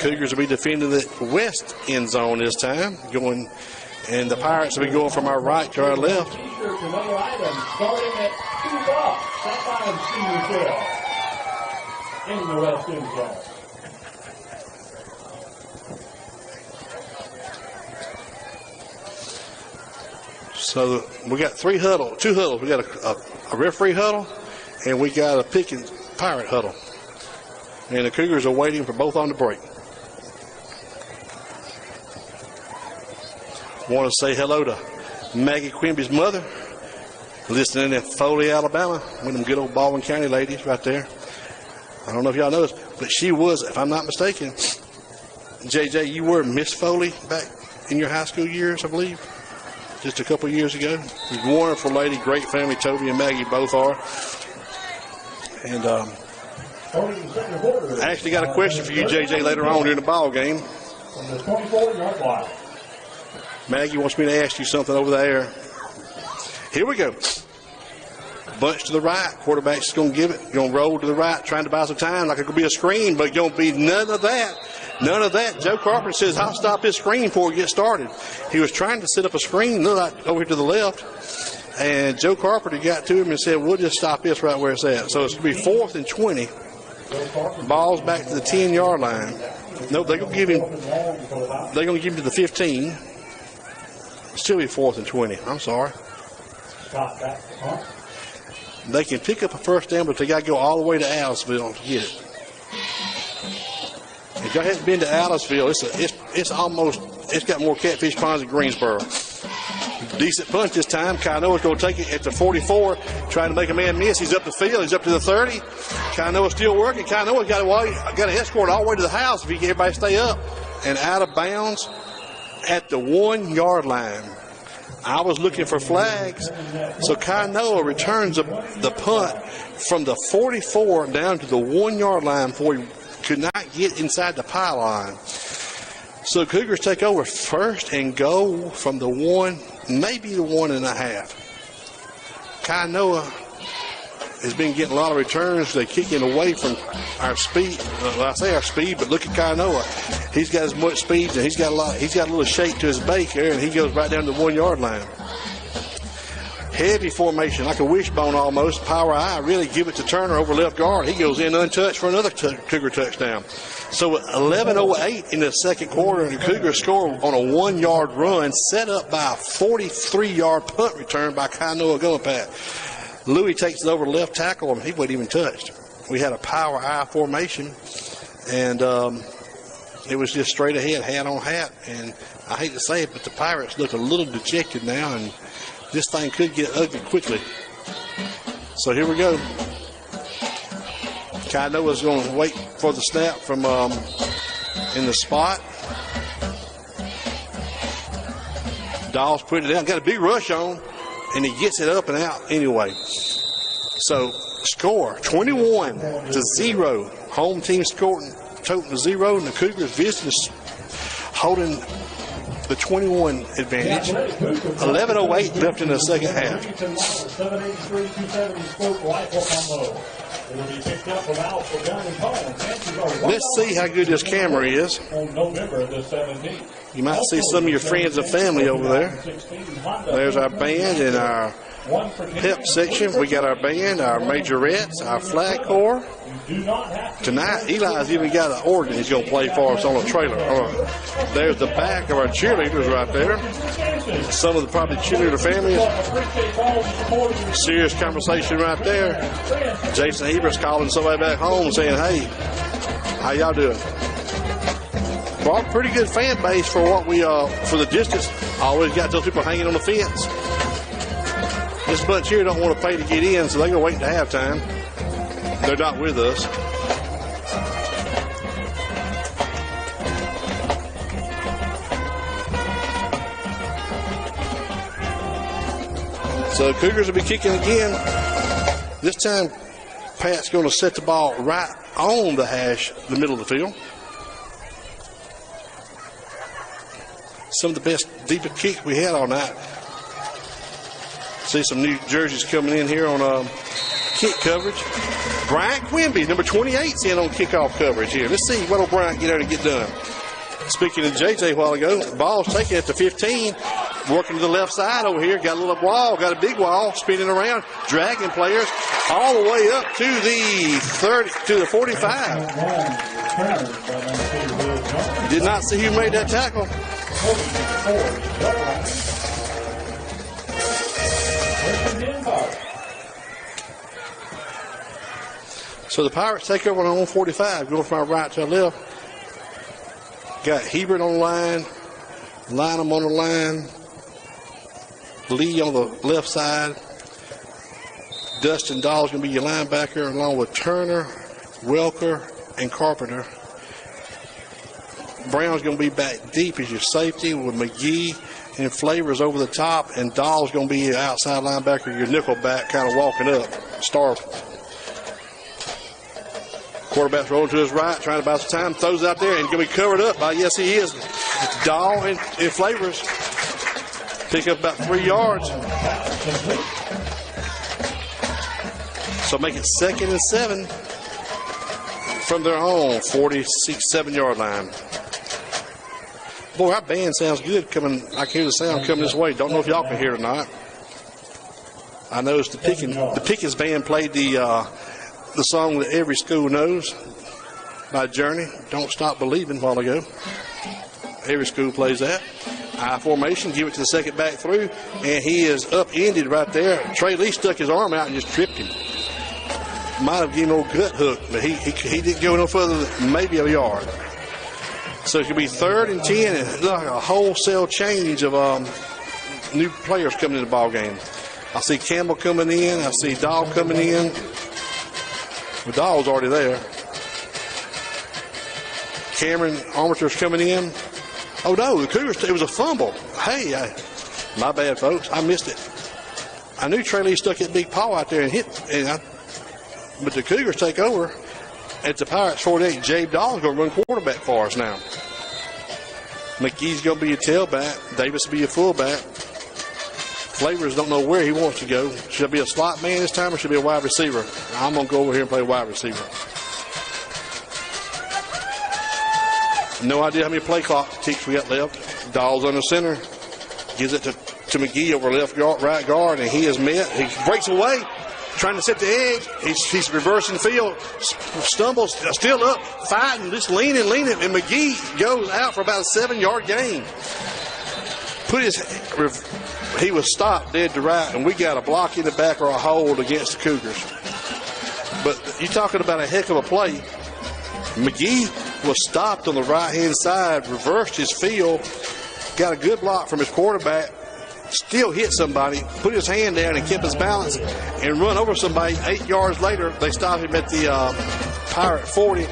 Cougars will be defending the west end zone this time, and the Pirates will be going from our right to our left. T-shirts and other items starting at $2. Stop by and see yourself in the west end zone. So we got 2 huddles. We got a referee huddle, and we got a Pickens Pirate huddle. And the Cougars are waiting for both on the break. Want to say hello to Maggie Quimby's mother, listening in Foley, Alabama, one of them good old Baldwin County ladies right there. I don't know if y'all know this, but she was, if I'm not mistaken, JJ, you were Miss Foley back in your high school years, I believe. Just a couple years ago. She's a wonderful lady, great family. Toby and Maggie both are. And I actually got a question for you, JJ, later on during the ball game. Maggie wants me to ask you something over there. Here we go. Bunch to the right. Quarterback's going to give it. Going to roll to the right, trying to buy some time like it could be a screen, but going to be none of that. None of that. Joe Carpenter says, I'll stop this screen before we get started. He was trying to set up a screen over here to the left, and Joe Carpenter got to him and said, we'll just stop this right where it's at. So it's going to be 4th and 20. Ball's back to the 10-yard line. No, they're going to give him to the 15. It'll still be 4th and 20. I'm sorry. They can pick up a first down, but they got to go all the way to Aliceville to get it. If y'all haven't been to Aliceville, it's got more catfish ponds than Greensboro. Decent punt this time. Kainoa's going to take it at the 44, trying to make a man miss. He's up the field. He's up to the 30. Kainoa's still working. Kainoa's got to escort all the way to the house if he can everybody stay up. And out of bounds at the 1 yard line. I was looking for flags. So Kainoa returns the punt from the 44 down to the 1 yard line before he could not get inside the pylon. So Cougars take over first and go from the 1, maybe the 1.5. Kainoa has been getting a lot of returns. They're kicking away from our speed. Well, I say our speed, but look at Kainoa. He's got as much speed, and he's got a little shape to his bake here, and he goes right down to the 1 yard line. Heavy formation, like a wishbone almost. Power I really give it to Turner over left guard. He goes in untouched for another Cougar touchdown. So 11:08 in the second quarter, and the Cougars score on a 1 yard run set up by a 43-yard punt return by Kainoa Gullapat. Louis takes it over to left tackle, and he wasn't even touched. We had a power I formation, and it was just straight ahead, hat on hat. And I hate to say it, but the Pirates look a little dejected now, and this thing could get ugly quickly. So here we go. Kainoa's going to wait for the snap from in the spot. Dawes put it down. Got a big rush on, and he gets it up and out anyway. So score 21-0. Home team scoring total to 0, and the Cougars visiting holding the 21 advantage. 11:08 left in the second half. Let's see how good this camera is. You might see some of your friends and family over there. There's our band and our pep section. We got our band, our majorettes, our flag corps. Tonight, Eli's even got an organ he's going to play for us on a trailer. There's the back of our cheerleaders right there. Some of the probably cheerleader families. Serious conversation right there. Jason Heber's calling somebody back home saying, hey, how y'all doing? Brought a pretty good fan base for what we for the distance. Always got those people hanging on the fence. This bunch here don't want to pay to get in, so they're going to wait until halftime. They're not with us. So Cougars will be kicking again. This time, Pat's going to set the ball right on the hash, the middle of the field. Some of the best deepest kicks we had all night. See some new jerseys coming in here on kick coverage. Bryant Quimby, number 28's in on kickoff coverage here. Let's see what will Bryant get there to get done. Speaking of JJ a while ago, the ball's taken at the 15. Working to the left side over here. Got a little wall, got a big wall, spinning around, dragging players all the way up to the 30, to the 45. Did not see who made that tackle. So the Pirates take over on their own 45, going from our right to our left. Got Hebert on the line, Lynham on the line, Lee on the left side. Dustin Dahl's going to be your linebacker, along with Turner, Welker, and Carpenter. Brown's going to be back deep as your safety with McGee and Flavors over the top, and Dahl's going to be your outside linebacker, your nickel back, kind of walking up. Star. Quarterback's rolling to his right, trying to buy some time, throws out there, and going to be covered up by, yes, he is, Dahl and Flavors. Pick up about 3 yards. So make it 2nd and 7 from their own 46-7-yard line. Boy, our band sounds good coming. I can hear the sound coming this way. Don't know if y'all can hear it or not. I noticed the Pickens band played the song that every school knows by Journey, Don't Stop Believing, a while ago. Every school plays that. I formation, give it to the second back through, and he is upended right there. Trey Lee stuck his arm out and just tripped him. Might have given an old gut hook, but he didn't go no further than maybe a yard. So it could be 3rd and 10, and like a wholesale change of new players coming in the ball game. I see Campbell coming in. I see Dahl coming in. The Dahl's already there. Cameron Armatur's coming in. Oh, no, the Cougars, it was a fumble. Hey, my bad, folks. I missed it. I knew Trey Lee stuck that big paw out there and hit. But the Cougars take over. At the Pirates 48, Jabe Dahl's going to run quarterback for us now. McGee's going to be a tailback. Davis will be a fullback. Flavors don't know where he wants to go. Should it be a slot man this time or should it be a wide receiver? I'm going to go over here and play wide receiver. No idea how many play clock ticks we got left. Dahl's under center. Gives it to McGee over left guard, right guard, and he is met. He breaks away, trying to set the edge. He's reversing field, stumbles, still up, fighting, just leaning, and McGee goes out for about a 7-yard gain. He was stopped dead to right, and we got a block in the back or a hold against the Cougars. But you're talking about a heck of a play. McGee was stopped on the right-hand side, reversed his field, got a good block from his quarterback, still hit somebody, put his hand down and kept his balance, and run over somebody. 8 yards later, they stopped him at the Pirate 40,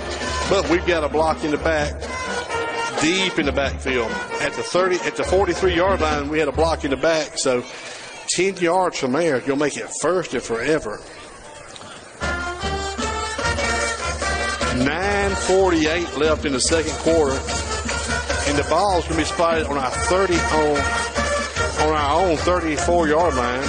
but we've got a block in the back, deep in the backfield. At the 43-yard line, we had a block in the back, so 10 yards from there, you'll make it first and forever. 9:48 left in the second quarter, and the ball's going to be spotted on our own 34-yard line.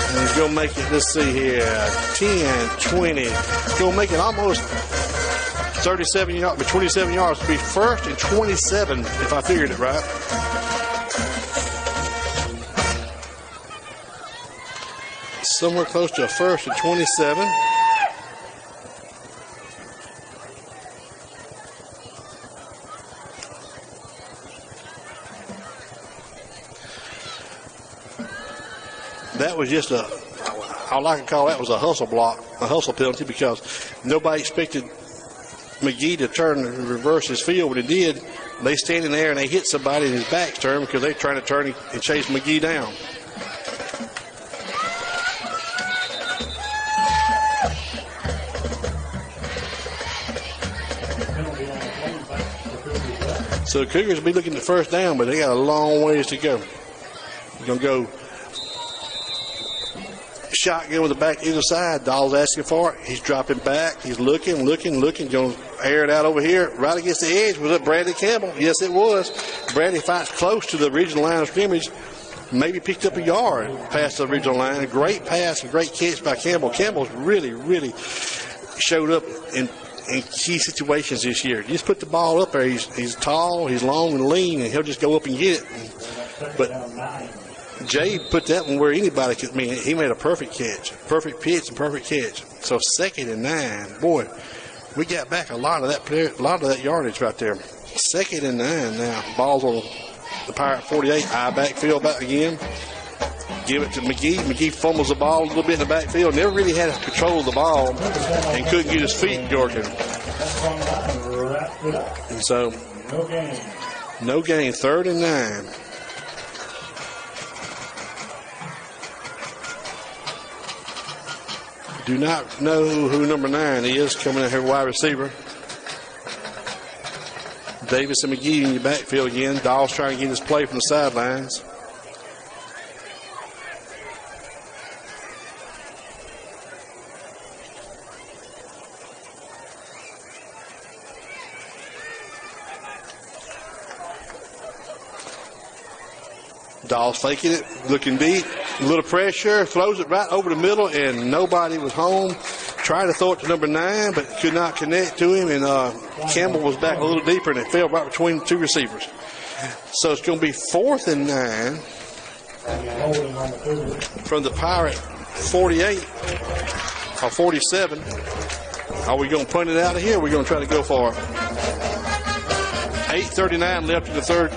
And he's going to make it, let's see here, 10, 20. He's going to make it almost 37 yards, but 27 yards to be first and 27, if I figured it right. Somewhere close to a first and 27. That was just all I can call that was a hustle block, a hustle penalty, because nobody expected McGee to turn and reverse his field. When he did, they stand in there and they hit somebody and his back's turned because they're trying to turn and chase McGee down. So the Cougars will be looking at the first down, but they got a long ways to go. They're going to go shotgun with the back either side. Dahl's asking for it. He's dropping back. He's looking. Going to air it out over here. Right against the edge. Was it Bradley Campbell? Yes, it was. Bradley fights close to the original line of scrimmage. Maybe picked up a yard past the original line. A great pass, a great catch by Campbell. Campbell's really showed up in key situations this year. Just put the ball up there. He's tall, he's long and lean, and he'll just go up and get it. But Jay put that one where anybody could. I mean, he made a perfect catch, perfect pitch, and perfect catch. So 2nd and 9, boy, we got back a lot of that yardage right there. 2nd and 9 now. Ball's on the Pirate 48. High backfield back again. Give it to McGee. McGee fumbles the ball a little bit in the backfield. Never really had control of the ball and couldn't get his feet working. And so, no gain. 3rd and 9. Do not know who number 9 is coming in here, wide receiver. Davis and McGee in your backfield again. Dahl's trying to get his play from the sidelines. Dahl's faking it, looking deep, a little pressure, throws it right over the middle, and nobody was home. Tried to throw it to number 9, but could not connect to him, and Campbell was back a little deeper, and it fell right between the two receivers. So it's going to be 4th and 9 from the Pirate 48 or 47. Are we going to punt it out of here? Or are we going to try to go for it? 8:39 left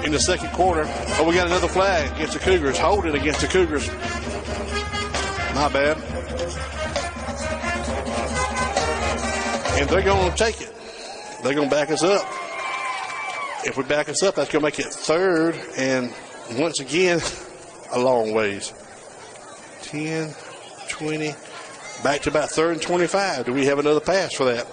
in the second quarter. Oh, we got another flag against the Cougars. Holding against the Cougars. My bad. And they're going to take it. They're going to back us up. If we back us up, that's going to make it third, and once again, a long ways. 10, 20, back to about third and 25. Do we have another pass for that?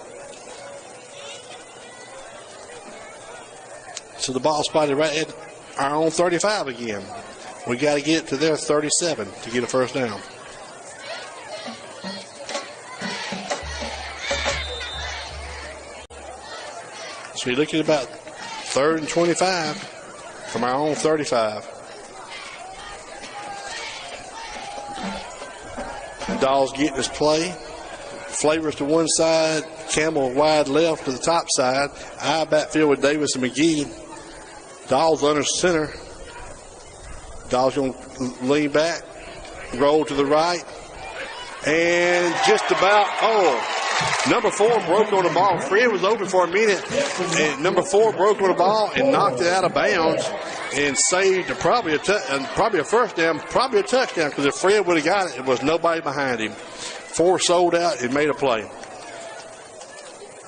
So the ball spotted right at our own 35 again. We got to get it to their 37 to get a first down. So you're looking at about third and 25 from our own 35. Dawes getting his play. Flavors to one side. Campbell wide left to the top side. I backfield with Davis and McGee. Dawes under center. Dawes going to lean back. Roll to the right. And just about, number 4 broke on the ball. Fred was open for a minute, and number 4 broke on the ball and knocked it out of bounds and saved probably a first down, probably a touchdown, because if Fred would have got it, there was nobody behind him. 4 sold out and made a play.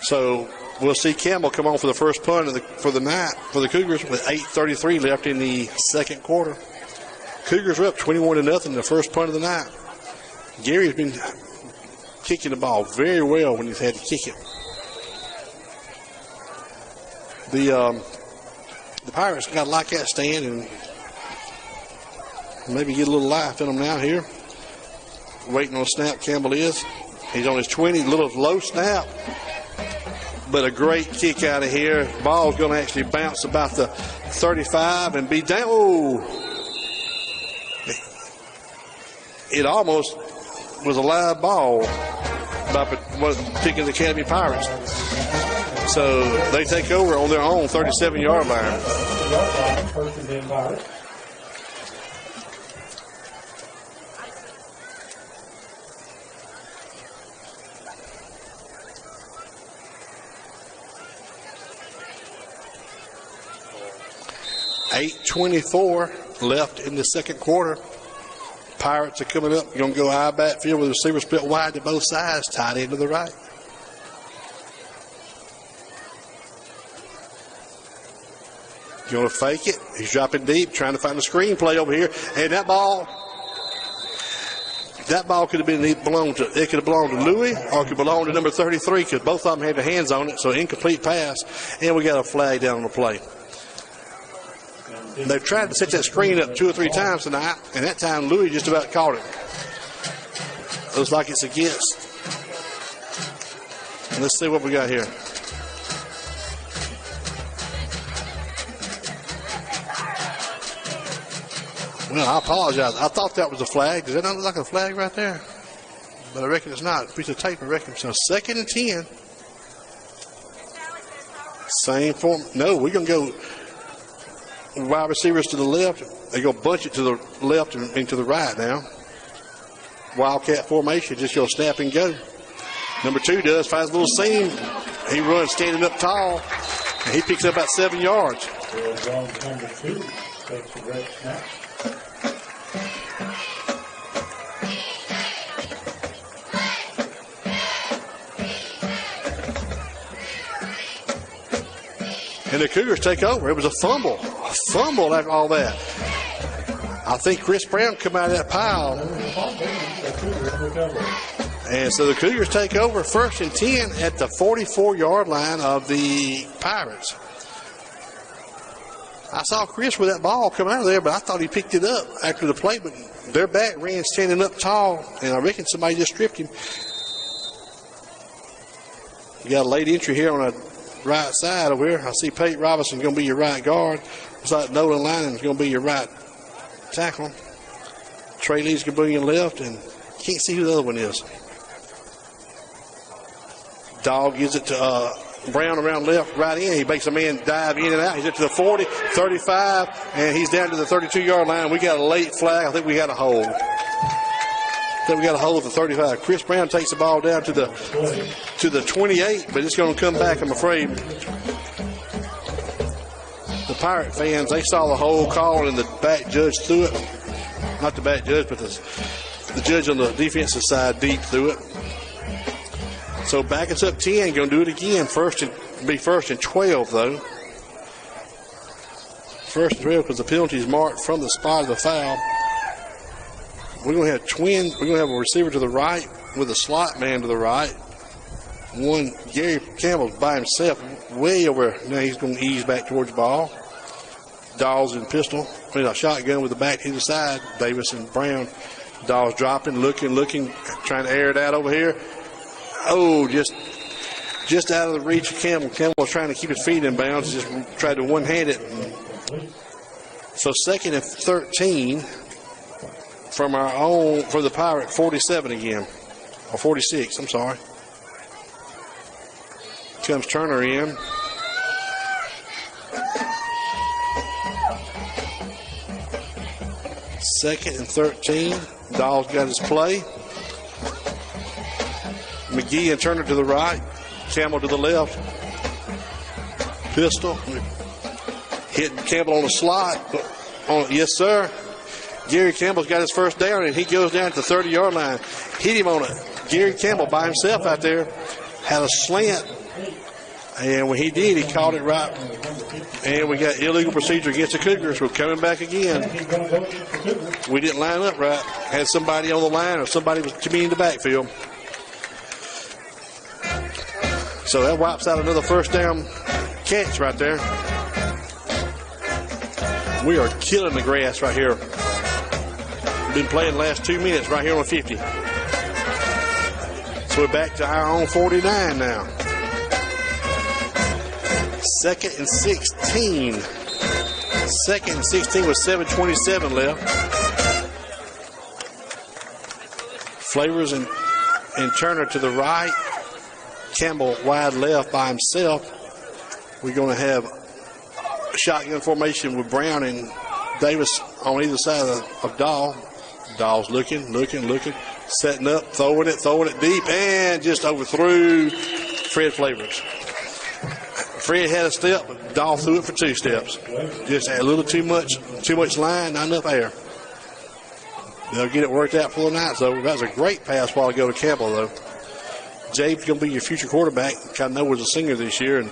So we'll see Campbell come on for the first punt for the night for the Cougars with 8:33 left in the second quarter. Cougars are up 21-0 in the first punt of the night. Gary's been kicking the ball very well when he's had to kick it. The Pirates got to like that stand and maybe get a little life in them now here. Waiting on a snap, Campbell is. He's on his 20, little low snap. But a great kick out of here. Ball's going to actually bounce about the 35 and be down. Oh! It almost was a live ball by Pickens Academy Pirates. So they take over on their own 37-yard line. First and 10 Pirates. .8:24 left in the second quarter. Pirates are coming up. You're going to go high backfield with the receiver split wide to both sides, tight end to the right. You want to fake it? He's dropping deep, trying to find a screen play over here. And that ball could have been belonged to Louis, or it could belong to number 33, because both of them had their hands on it. So incomplete pass, and we got a flag down on the play. They've tried to set that screen up 2 or 3 times tonight, and that time Louis just about caught it. Looks like it's against. Let's see what we got here. Well, I apologize. I thought that was a flag. Does that not look like a flag right there? But I reckon it's not. It's a piece of tape, I reckon. So 2nd and 10. Same form. No, we're going to go wide receivers to the left. They go bunch it to the left and to the right now. Wildcat formation, just go snap and go. Number 2 finds a little seam. He runs standing up tall, and he picks up about 7 yards. Number 2 takes a red snap. And the Cougars take over. It was a fumble after all that. I think Chris Brown come out of that pile. And so the Cougars take over 1st and 10 at the 44-yard line of the Pirates. I saw Chris with that ball come out of there, but I thought he picked it up after the play. But their back ran standing up tall, and I reckon somebody just stripped him. You got a late entry here on a right side over here. I see Pate Robinson going to be your right guard. Looks like Nolan Lanning is going to be your right tackle. Trey Lee's going to be your left, and can't see who the other one is. Dog gives it to Brown around left, right in. He makes a man dive in and out. He's up to the 40, 35, and he's down to the 32-yard line. We got a late flag. I think we got a hold. Then we got a hold of the 35. Chris Brown takes the ball down to the 28, but it's going to come back, I'm afraid. The Pirate fans, they saw the whole call, and the back judge threw it. Not the back judge, but the judge on the defensive side deep threw it. So back it's up 10. Going to do it again. First and 12, though. First and 12 because the penalty is marked from the spot of the foul. We're going to have twins. We're going to have a receiver to the right with a slot man to the right. One, Gary Campbell's by himself way over. Now he's going to ease back towards the ball. Dawes in pistol. I mean, a shotgun with the back to the side. Davis and Brown. Dawes dropping, looking, trying to air it out over here. Oh, just out of the reach of Campbell. Campbell was trying to keep his feet in bounds. Just tried to one-hand it. So 2nd and 13 from the Pirate 47 again. Or 46, I'm sorry. Comes Turner in. Second and 13. Dawes got his play. McGee and Turner to the right. Campbell to the left. Pistol. Hitting Campbell on the slot. Yes, sir. Gary Campbell's got his first down, and he goes down to the 30-yard line. Hit him on it. Gary Campbell by himself out there. Had a slant. And when he did, he caught it right. And we got illegal procedure against the Cougars. We're coming back again. We didn't line up right. Had somebody on the line or somebody was coming in the backfield. So that wipes out another first down catch right there. We are killing the grass right here. Been playing the last 2 minutes right here on 50. So we're back to our own 49 now. 2nd and 16. 2nd and 16 with 7:27 left. Flavors and Turner to the right. Campbell wide left by himself. We're going to have a shotgun formation with Brown and Davis on either side of Dahl. Dahl's looking, setting up, throwing it deep, and just overthrew Fred Flavors. Fred had a step, but Dahl threw it for 2 steps. Just a little too much line, not enough air. They'll get it worked out for the night, though. That was a great pass while ago to Campbell, though. Jabe's going to be your future quarterback. Cottonwood was a senior this year, and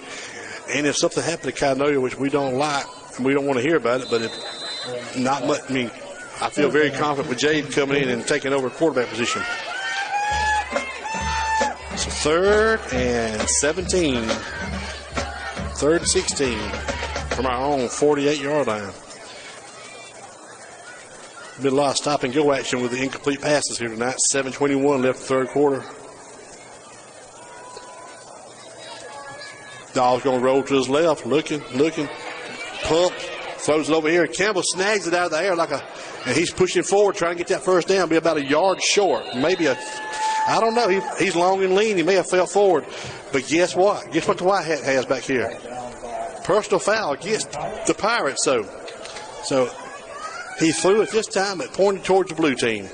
if something happened to Cottonwood, which we don't like, and we don't want to hear about it, but not much. I mean, I feel very confident with Jabe coming in and taking over quarterback position. So 3rd and 17. 3rd and 16 from our own 48-yard line. Been a lot of stop and go action with the incomplete passes here tonight. 7:21 left the third quarter. Dawes going to roll to his left, looking, pump, throws it over here. Campbell snags it out of the air and he's pushing forward, trying to get that first down. Be about a yard short, maybe I don't know. He's long and lean. He may have fell forward, but guess what? Guess what the White Hat has back here? Personal foul against the Pirates. So he threw it this time, but pointed towards the blue team.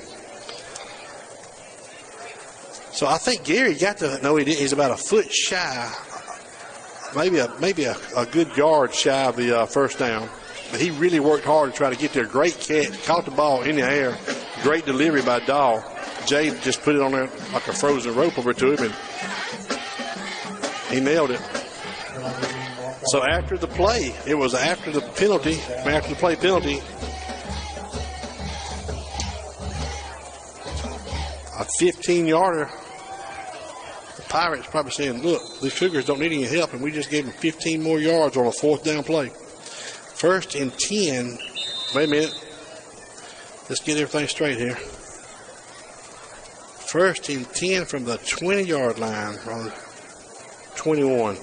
So I think Gary got to. No, he didn't. He's about a foot shy. Maybe a good yard shy of the first down. But he really worked hard to try to get there. Great catch. Caught the ball in the air. Great delivery by Dahl. Jay just put it on there like a frozen rope over to him, and he nailed it. So after the play, it was after the penalty, after the play penalty, a 15-yarder. The Pirates probably saying, look, these Cougars don't need any help, and we just gave them 15 more yards on a 4th down play. 1st and 10. Wait a minute. Let's get everything straight here. 1st and 10 from the 20-yard line, from 21.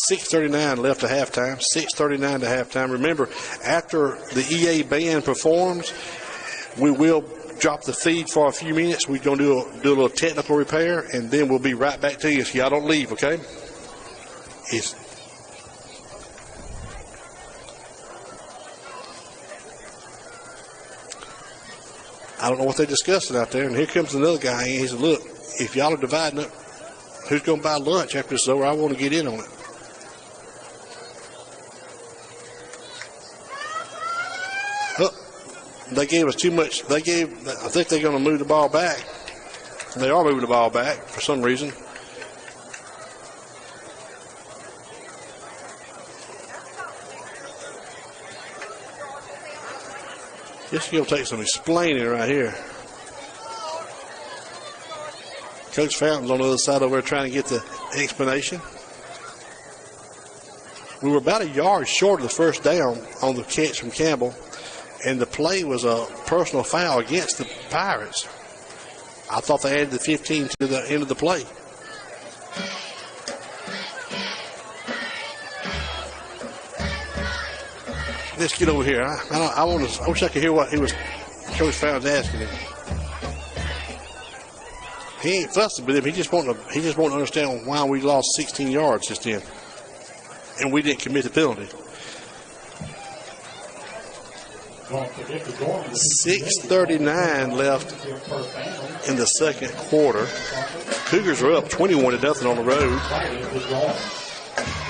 .639 left to halftime. 6:39 to halftime. Remember, after the EA band performs, we will drop the feed for a few minutes. We're going to do a little technical repair, and then we'll be right back to you. So y'all don't leave, okay? I don't know what they're discussing out there. And here comes another guy. He said, look, if y'all are dividing up, who's going to buy lunch after this is over? I want to get in on it. They gave us too much. I think they're going to move the ball back. They are moving the ball back for some reason. This is going to take some explaining right here. Coach Fountain's on the other side over there trying to get the explanation. We were about a yard short of the first down on the catch from Campbell, and the play was a personal foul against the Pirates. I thought they added the 15 to the end of the play. Let's get over here. I wish I could hear what Coach Fountain's asking him. He ain't fussing with him. He just want to understand why we lost 16 yards just then, and we didn't commit the penalty. 6:39 left in the second quarter. Cougars are up 21-0 on the road.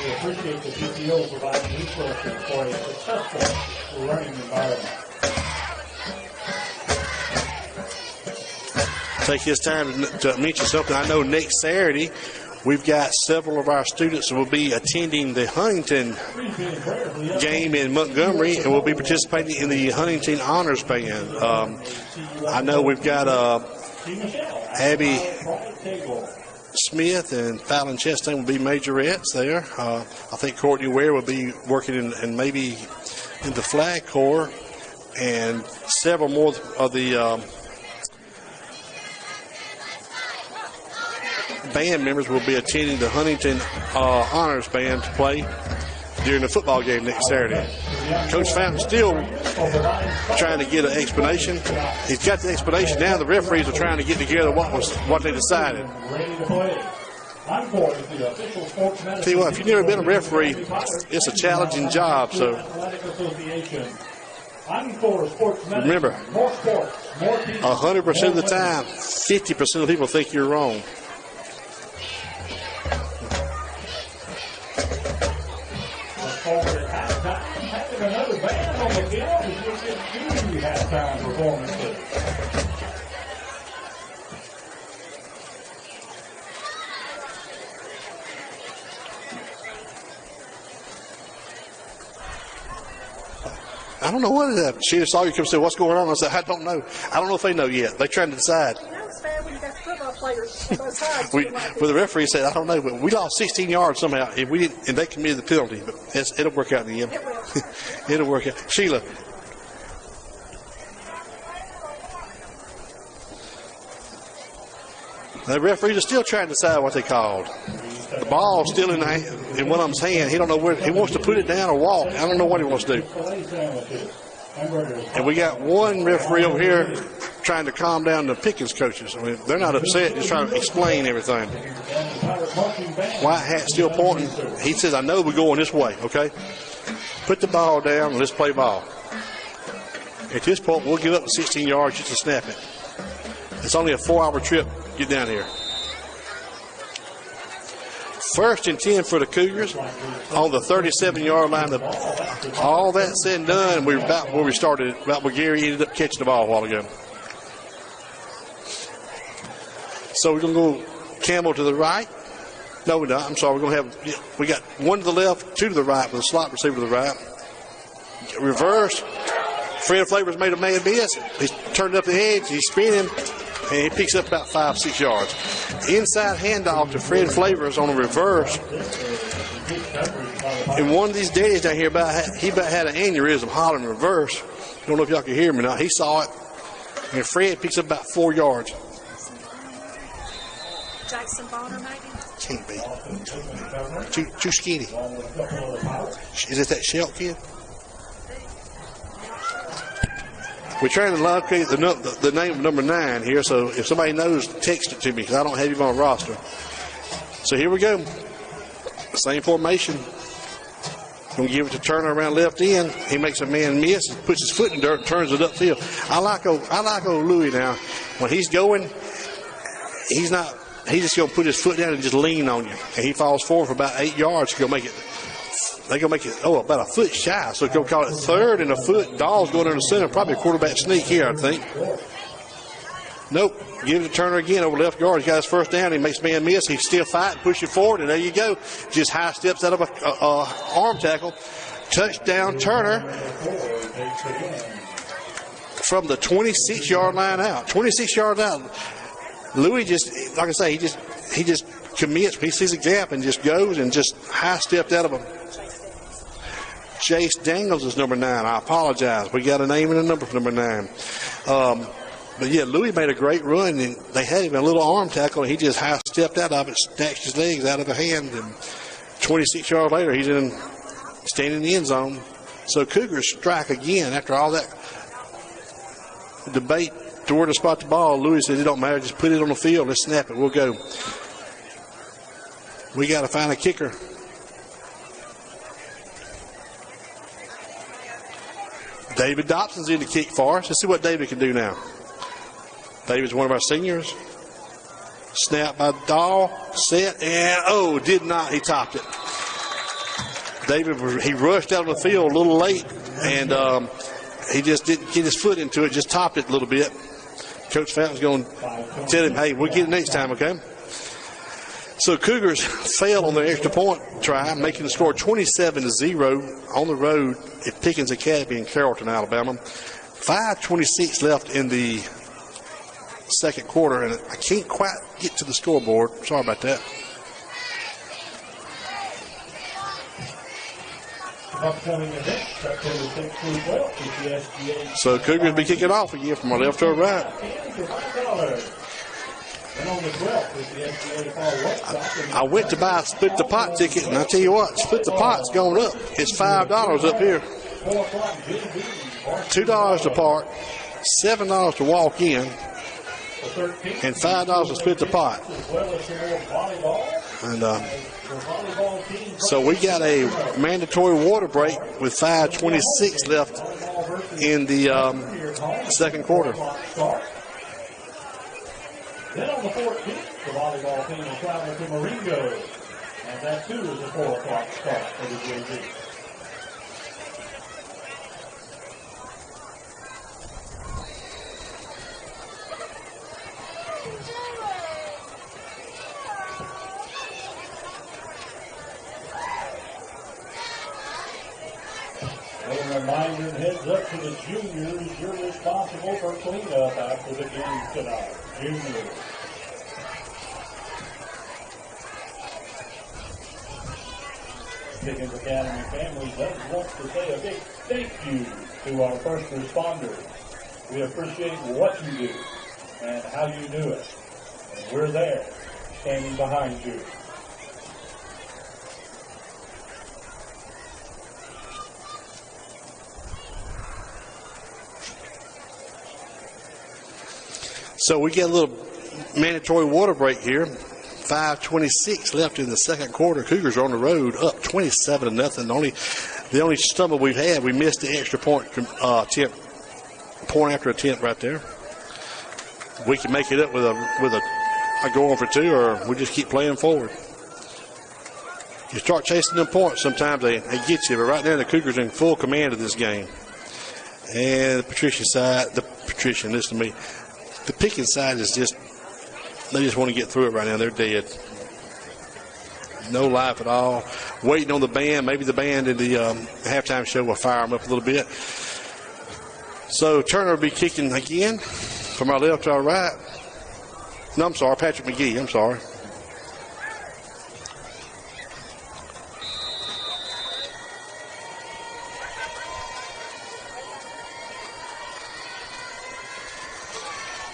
We appreciate the PTO providing resources for a successful learning environment. Take this time to mention something. I know next Saturday we've got several of our students who will be attending the Huntington game in Montgomery, and will be participating in the Huntington Honors Band. I know we've got Abby Smith and Fallon Chastain will be majorettes there. I think Courtney Ware will be working in maybe in the flag corps, and several more of the band members will be attending the Huntington Honors Band to play during the football game next Saturday. Coach Fountain still trying to get an explanation. He's got the explanation now. The referees are trying to get together what they decided. Tell you what, if you've never been a referee, it's a challenging job. So remember, 100% of the time, 50% of people think you're wrong. Another band on the field is going to get two halftime performances. I don't know what it is. She just saw you come and said, "What's going on?" I said, "I don't know. I don't know if they know yet. They're trying to decide." It's bad when you got football players on both sides. Well, the referee said, "I don't know, but we lost 16 yards somehow. If we didn't, and they committed the penalty, but it'll work out in the end. It will. It'll work out." Sheila. The referees are still trying to decide what they called. The ball's still in one of them's hand. He don't know where he wants to put it down or walk. I don't know what he wants to do. And we got one referee over here trying to calm down the Pickens coaches. I mean, they're not upset, just trying to explain everything. White hat still pointing. He says, "I know we're going this way, okay? Put the ball down and let's play ball." At this point, we'll give up the 16 yards just to snap it. It's only a 4-hour trip to get down here. 1st and 10 for the Cougars on the 37-yard line. All that said and done, we're about where we started, about where Gary ended up catching the ball a while ago. So we're going to go Campbell to the right. No, we're not. I'm sorry. We got one to the left, two to the right with a slot receiver to the right. Reverse. Fred Flavors made a man miss. He's turned up the edge. He's spinning, and he picks up about 5-6 yards. Inside handoff to Fred Flavors on a reverse. And one of these days down here, he about had an aneurysm hollering reverse. I don't know if y'all can hear me or not. He saw it, and Fred picks up about 4 yards. Jackson Bonner, maybe? Can't be. Too skinny. Is it that Shelt kid? We're trying to locate the name of number 9 here, so if somebody knows, text it to me because I don't have him on the roster. So here we go. Same formation. Going to give it to Turner around left end. He makes a man miss, puts his foot in dirt, and turns it upfield. I like old Louis now. When he's going, he's just going to put his foot down and just lean on you. And he falls forward for about 8 yards. They're going to make it, about a foot shy. So they're going to call it 3rd and a foot. Dahl's going in the center. Probably a quarterback sneak here, I think. Nope. Give it to Turner again over left guard. He got his first down. He makes man miss. He's still fighting, pushing forward, and there you go. Just high steps out of a arm tackle. Touchdown, Turner. from the 26-yard line out. 26 yards out. Louis just, like I say, he just commits. He sees a gap and just goes and just high stepped out of him. Jace Daniels is number 9. I apologize. We got a name and a number for number 9. But yeah, Louis made a great run, and they had him a little arm tackle, and he just high stepped out of it, snatched his legs out of the hand, and 26 yards later, he's standing in the end zone. So Cougars strike again after all that debate to where to spot the ball. Louis said, it don't matter, just put it on the field, let's snap it, we'll go. We got to find a kicker. David Dobson's in the kick for us. Let's see what David can do now. David's one of our seniors. Snap by Dahl, set, and did not. He topped it. David, he rushed out on the field a little late, and he just didn't get his foot into it, just topped it a little bit. Coach Fountain's going to tell him, hey, we'll get it next time, okay? So Cougars failed on their extra point try, making the score 27-0 on the road at Pickens Academy in Carrollton, Alabama. 5:26 left in the second quarter, and I can't quite get to the scoreboard. Sorry about that. So Cougars be kicking off again from our left to our right. I went to buy a split the pot ticket, and I tell you what, split the pot's going up. It's $5 up here. $2 to park, $7 to walk in, and $5 to split the pot. And so we got a mandatory water break with 5:26 left in the second quarter. Then on the 14th, the volleyball team will travel to Marengo. And that, too, is a 4 o'clock start for the JV. A reminder and heads up to the juniors, you're responsible for cleanup after the game tonight. Juniors. Pickens Academy family does want to say a big thank you to our first responders. We appreciate what you do and how you do it. And we're there, standing behind you. So we get a little mandatory water break here. 5:26 left in the second quarter. Cougars are on the road, up 27-0. The only stumble we've had, we missed the extra point attempt, point after attempt right there. We can make it up with a go on for 2, or we just keep playing forward. You start chasing them points, sometimes they get you, but right now the Cougars are in full command of this game. And the Patricia side, listen to me. The Pickens side is they just want to get through it right now. They're dead. No life at all. Waiting on the band. Maybe the band in the halftime show will fire them up a little bit. So Turner will be kicking again from our left to our right. No, I'm sorry, Patrick McGee. I'm sorry.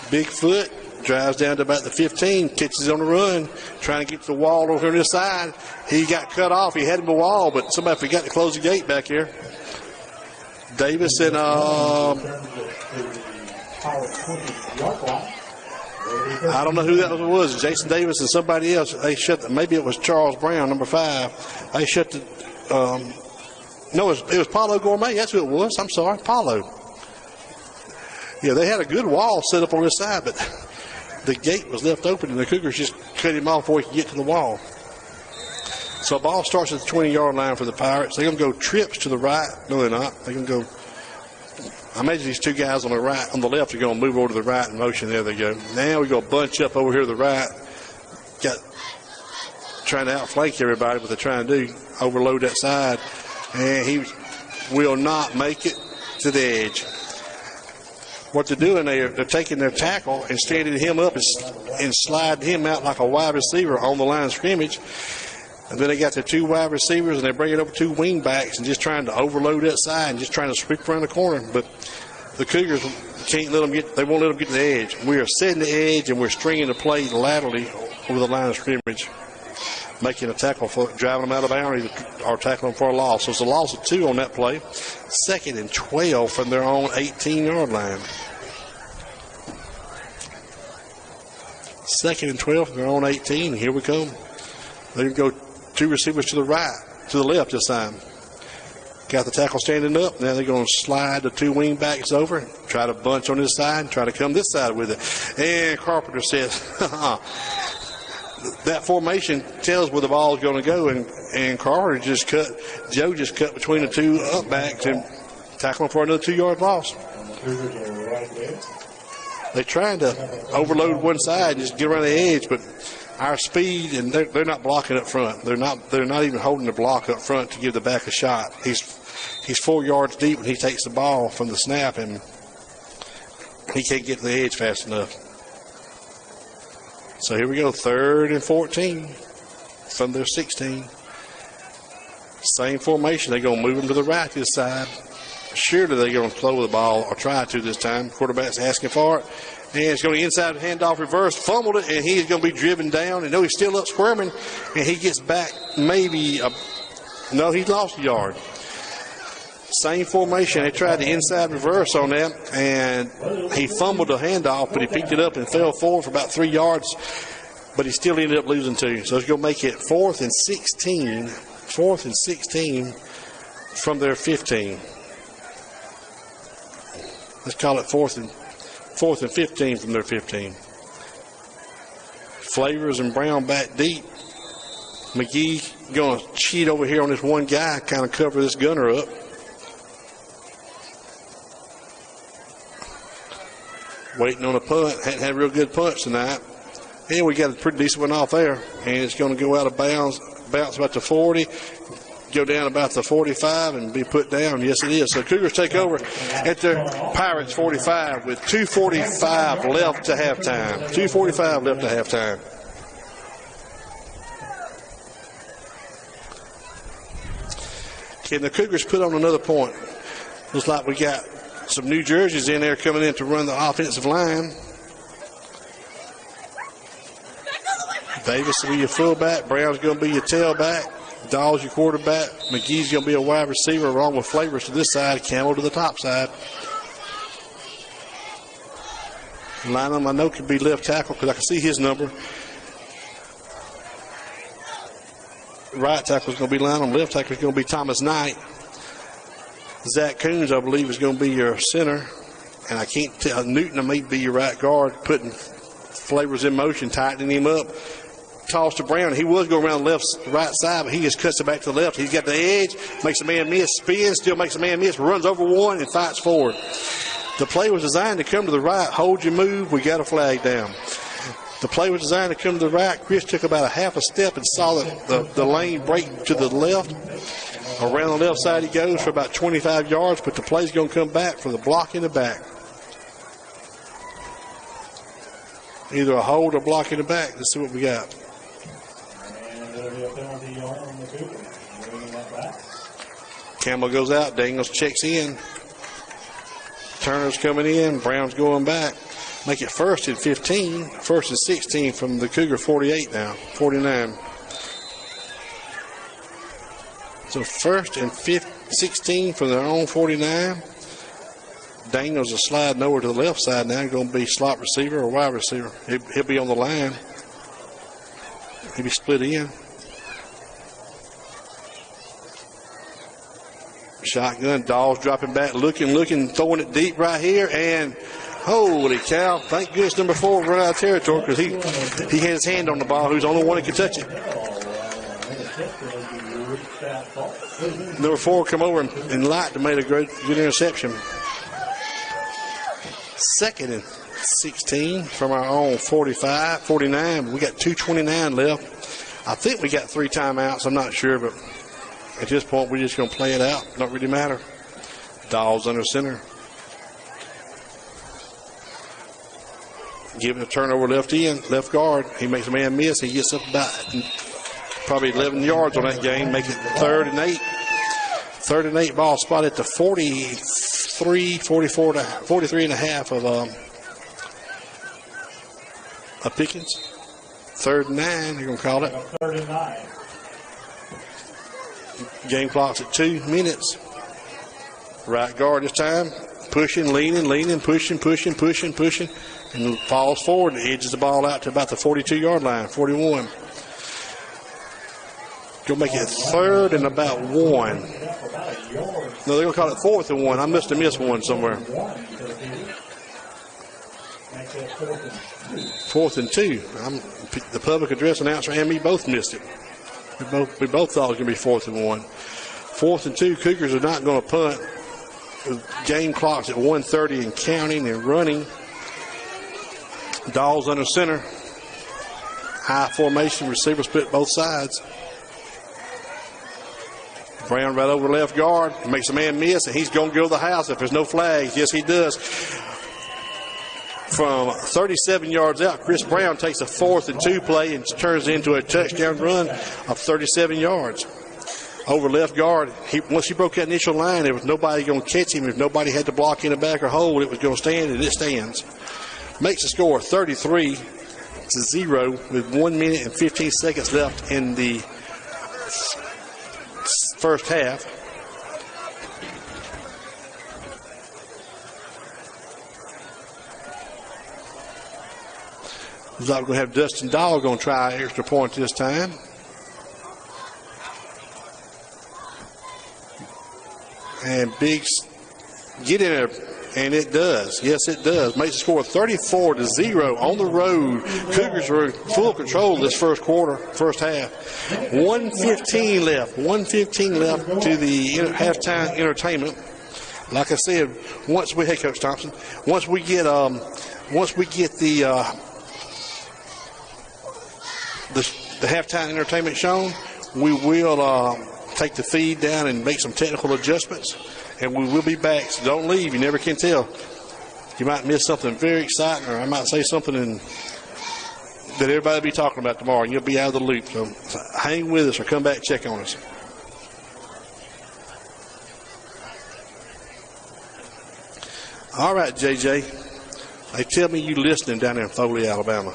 Bigfoot drives down to about the 15, catches on the run, trying to get to the wall over on this side. He got cut off. He had him a wall, but somebody forgot to close the gate back here. Davis and I don't know who that was. Jason Davis and somebody else. They shut. Maybe it was Charles Brown, number 5. They shut the. No, it was Paulo Gourmet. That's who it was. I'm sorry, Paulo. Yeah, they had a good wall set up on this side, but the gate was left open, and the Cougars just cut him off before he could get to the wall. So ball starts at the 20-yard line for the Pirates. They're going to go trips to the right. No, they're not. They're going to go. I imagine these two guys on the right, on the left, are going to move over to the right in motion. There they go. Now we go bunch up over here to the right. Trying to outflank everybody, what they're trying to do, overload that side, and he will not make it to the edge. what they're doing, they're taking their tackle and standing him up and sliding him out like a wide receiver on the line of scrimmage. And then they got their 2 wide receivers, and they're bringing over 2 wing backs and just trying to overload that side and just trying to sweep around the corner. But the Cougars can't let them they won't let them get to the edge. We are setting the edge, and we're stringing the play laterally over the line of scrimmage, making a tackle for driving them out of bounds or tackling them for a loss. So it's a loss of 2 on that play. 2nd and 12 from their own 18-yard line. 2nd and 12 from their own 18. Here we come. They go 2 receivers to the left this time. Got the tackle standing up. Now they're going to slide the 2 wing backs over, try to bunch on this side, and try to come this side with it. And Carpenter says, that formation tells where the ball is going to go, and Carpenter Joe just cut between the 2 up backs and tackling for another 2-yard loss. They're trying to overload one side and just get around the edge, but our speed, and they're not blocking up front. They're not even holding the block up front to give the back a shot. He's 4 yards deep when he takes the ball from the snap, and he can't get to the edge fast enough. So here we go, 3rd and 14 from their 16. Same formation. They're going to move them to the right this side. Surely they're going to throw the ball, or try to this time. Quarterback's asking for it. And it's going to inside handoff reverse, fumbled it, and he's going to be driven down. And he's still up squirming, and he gets back maybe no, he lost a yard. Same formation. They tried the inside reverse on that, and he fumbled the handoff, but he picked it up and fell forward for about 3 yards, but he still ended up losing 2. So it's going to make it 4th and 16. 4th and 16 from their 15. Let's call it 4th and 15 from their 15. Flavors and Brown back deep. McGee going to cheat over here on this one guy, kind of cover this gunner up. Waiting on a punt. Hadn't had a real good punch tonight. And we got a pretty decent one off there. And it's going to go out of bounds, bounce about the 40, go down about the 45, and be put down. Yes, it is. So Cougars take over at the Pirates 45 with 2:45 left to halftime. 2:45 left to halftime. Can the Cougars put on another point? Looks like we got some new jerseys in there coming in to run the offensive line. Davis will be your fullback. Brown's going to be your tailback. Dawes your quarterback. McGee's going to be a wide receiver along with Flavors to this side. Campbell to the top side. Lynham, I know, could be left tackle because I can see his number. Right tackle is going to be Lynham. Left tackle is going to be Thomas Knight. Zach Coons, I believe, is going to be your center. And I can't tell. Newton may be your right guard, putting Flavors in motion, tightening him up. Toss to Brown. He was going around the right side, but he just cuts it back to the left. He's got the edge, makes a man miss, spins, still makes a man miss, runs over one, and fights forward. The play was designed to come to the right. Hold your move. We got a flag down. The play was designed to come to the right. Chris took about a half a step and saw the lane break to the left. Around the left side he goes for about 25 yards, but the play's going to come back for the block in the back. Either a hold or block in the back. Let's see what we got. And there'll be a penalty on the Cooper. Bringing that back. Campbell goes out. Daniels checks in. Turner's coming in. Brown's going back. Make it 1st and 15. 1st and 16 from the Cougar 48 now. 49. So 1st and 16 from their own 49. Daniels is sliding over to the left side now. Going to be slot receiver or wide receiver. He'll be on the line. He'll be split in. Shotgun. Dawes dropping back, looking, throwing it deep right here. And holy cow. Thank goodness number 4 run out of territory because he had his hand on the ball. Who's the only one that could touch it. Number 4 come over and light to make a good interception. 2nd and 16 from our own 49. We got 2:29 left. I think we got 3 timeouts. I'm not sure, but at this point, we're just going to play it out. Don't really matter. Dawes under center. Give it a turnover left guard. He makes a man miss. He gets up about probably 11 yards on that game, make it 3rd and 8. 3rd and 8, ball spot at the 43 and a half of Pickens. 3rd and 9, they're going to call it. 3rd and 9. Game clock's at 2 minutes. Right guard this time. Pushing, leaning, pushing, and falls forward and edges the ball out to about the 42-yard line, 41. Go make it 3rd and about 1. No, they're going to call it 4th and 1. I must have missed one somewhere. 4th and 2. The public address announcer and me both missed it. We both thought it was going to be 4th and 1. 4th and 2. Cougars are not going to punt. Game clock's at 1:30 and counting and running. Dawes under center. High formation. Receiver split both sides. Brown right over left guard. Makes a man miss, and he's going to go to the house if there's no flags. Yes, he does. From 37 yards out, Chris Brown takes a 4th and 2 play and turns it into a touchdown run of 37 yards. Over left guard, once he broke that initial line, there was nobody going to catch him. If nobody had to block in the back or hold, it was going to stand, and it stands. Makes the score 33-0 with 1 minute and 15 seconds left in the first half. Looks like we're going to have Dustin Dahl going to try an extra point this time. And Biggs get in there, and it does. Yes, it does. Makes the score 34-0 on the road. Cougars were in full control this first half. 1:15 left. 1:15 left to the halftime entertainment. Like I said, hey, Coach Thompson, once we get the halftime entertainment shown, we will take the feed down and make some technical adjustments, and we will be back. So don't leave. You never can tell. You might miss something very exciting, or I might say something that everybody will be talking about tomorrow, and you'll be out of the loop. So hang with us or come back and check on us. All right, JJ. They tell me you listening down there in Foley, Alabama.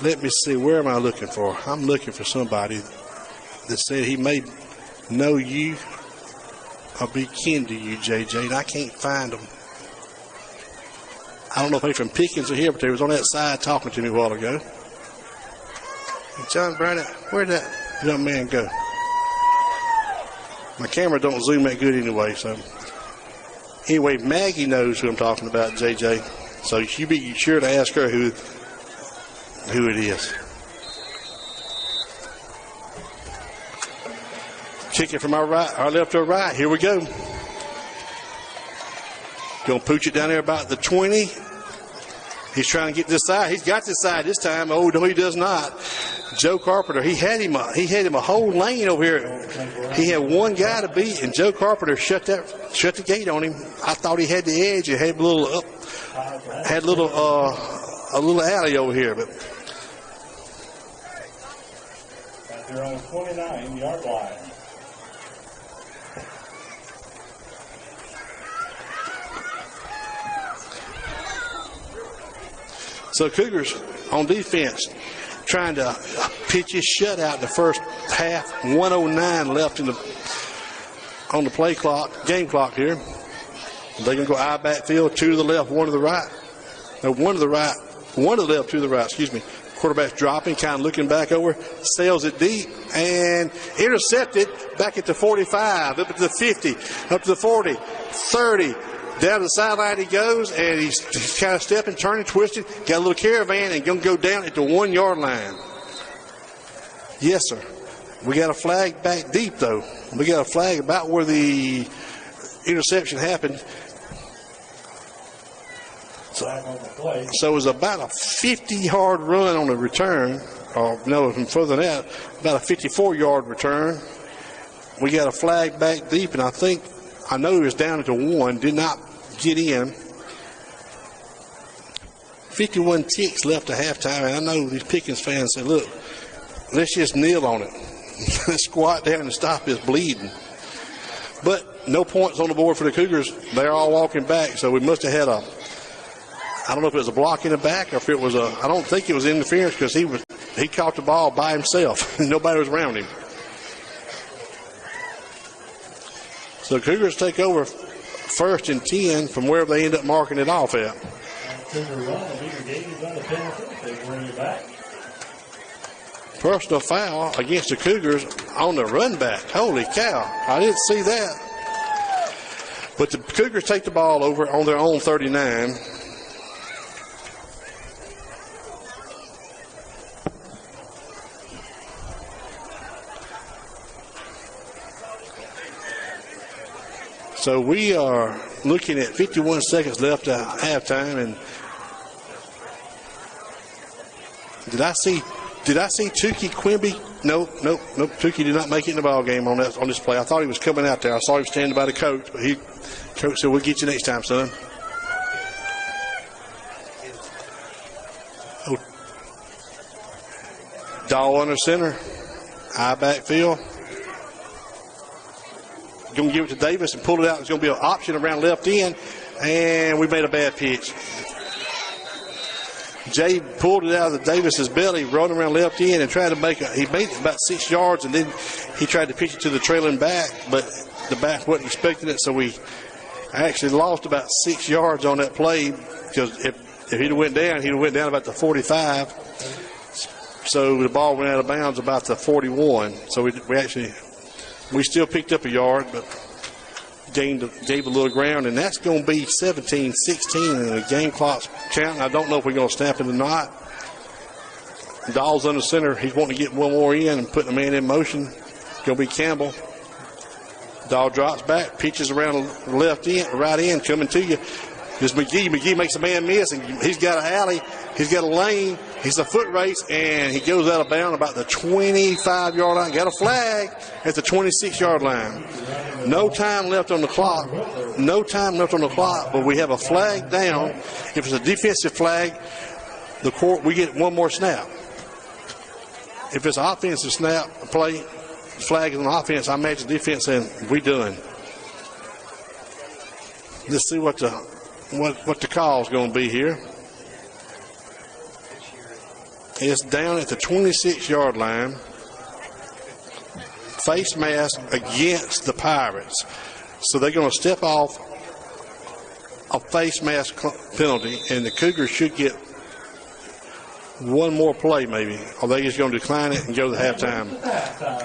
Let me see, where am I looking for? I'm looking for somebody that said he may know you or be kin to you, JJ, and I can't find them. I don't know if they're from Pickens or here, but they was on that side talking to me a while ago. And John Brown, where'd that young man go? My camera don't zoom that good anyway, so. Anyway, Maggie knows who I'm talking about, JJ. So you be sure to ask her who it is. Kick it from our left to our right. Here we go. Going to pooch it down there about the 20. He's trying to get this side. He's got this side this time. Oh, no, he does not. Joe Carpenter, he had him a whole lane over here. He had one guy to beat, and Joe Carpenter shut the gate on him. I thought he had the edge. It had a little alley over here, but they're on the 29-yard line. So Cougars on defense trying to pitch his shutout in the first half. 1:09 left on the play clock, game clock here. They're going to go I backfield, 2 to the left, 1 to the right. No, 1 to the right, 1 to the left, 2 to the right, excuse me. Quarterback's dropping, kind of looking back over, sails it deep, and intercepted back at the 45, up to the 50, up to the 40, 30. Down to the sideline he goes, and he's kind of stepping, turning, twisting, got a little caravan, and going to go down at the 1-yard line. Yes, sir. We got a flag back deep, though. We got a flag about where the interception happened. So it was about a 50-yard run on the return. Or no, further than that, about a 54-yard return. We got a flag back deep, and I know he was down at the 1, did not get in. 51 ticks left to halftime, and I know these Pickens fans say, look, let's just kneel on it. Let's squat down and stop this bleeding. But no points on the board for the Cougars. They're all walking back, so we must have had I don't know if it was a block in the back or if it was I don't think it was interference because he caught the ball by himself. Nobody was around him. So the Cougars take over 1st and 10 from wherever they end up marking it off at. Personal foul against the Cougars on the run back. Holy cow. I didn't see that. But the Cougars take the ball over on their own 39. So we are looking at 51 seconds left at halftime, and did I see Tukey Quimby? Nope. Tukey did not make it in the ball game on this play. I thought he was coming out there. I saw him standing by the coach, but coach said, "We'll get you next time, son." Oh. Dahl under center, high backfield. Going to give it to Davis and pull it out. It's going to be an option around left end, and we made a bad pitch. Jay pulled it out of Davis's belly, running around left end, and tried to he made it about 6 yards, and then he tried to pitch it to the trailing back, but the back wasn't expecting it, so we actually lost about 6 yards on that play because if he'd have went down, he'd have went down about the 45. So the ball went out of bounds about the 41. So we still picked up a yard, but gave a little ground, and that's going to be 17-16, and the game clock's counting. I don't know if we're going to snap it or not. Dahl's under center. He's wanting to get one more in and putting a man in motion. It's going to be Campbell. Dahl drops back, pitches around the left end, right end, coming to you. There's McGee. McGee makes a man miss, and he's got an alley. He's got a lane. He's a foot race, and he goes out of bounds about the 25-yard line. Got a flag at the 26-yard line. No time left on the clock. But we have a flag down. If it's a defensive flag, we get one more snap. If it's an offensive flag is on offense, I imagine defense saying, we done. Let's see what the call is going to be here. It's down at the 26-yard line. Face mask against the Pirates. So they're going to step off a face mask penalty, and the Cougars should get one more play maybe, or they just going to decline it and go to halftime.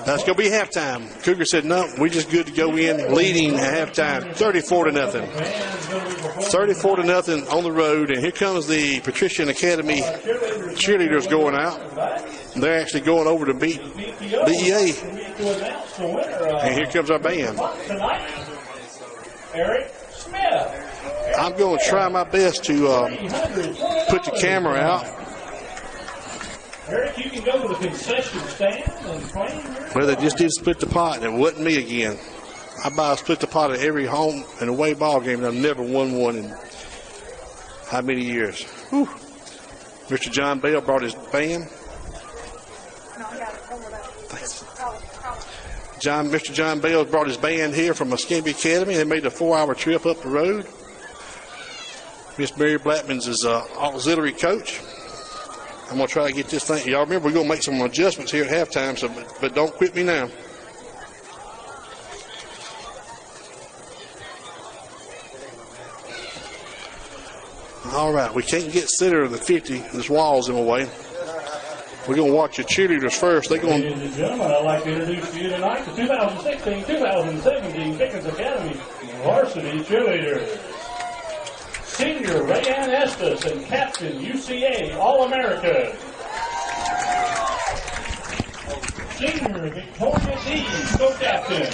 That's going to be halftime. Cougars said, no, we just good to go in leading at halftime, 34-0. 34-0 on the road, and here comes the Patrician Academy cheerleaders going out. They're actually going over to beat BEA. And here comes our band. Eric Smith. I'm going to try my best to put the camera out. Eric, you can go to the concession stand and play. Well, they just did split the pot, and it wasn't me again. I buy a split the pot at every home and away ball game, and I've never won one in how many years. Whew. Mr. John Bell brought his band. Thanks. Mr. John Bell brought his band here from Escambia Academy. They made a 4-hour trip up the road. Miss Mary Blackman's is auxiliary coach. I'm going to try to get this thing. Y'all remember, we're going to make some adjustments here at halftime, but don't quit me now. All right, we can't get center of the 50. This wall's in the way. We're going to watch the cheerleaders first. They're going. Ladies and gentlemen, I'd like to introduce to you tonight the 2016-2017 Pickens Academy varsity cheerleaders. Senior Rayanne Estes and Captain UCA All-America. Senior Victoria Dees, co-captain.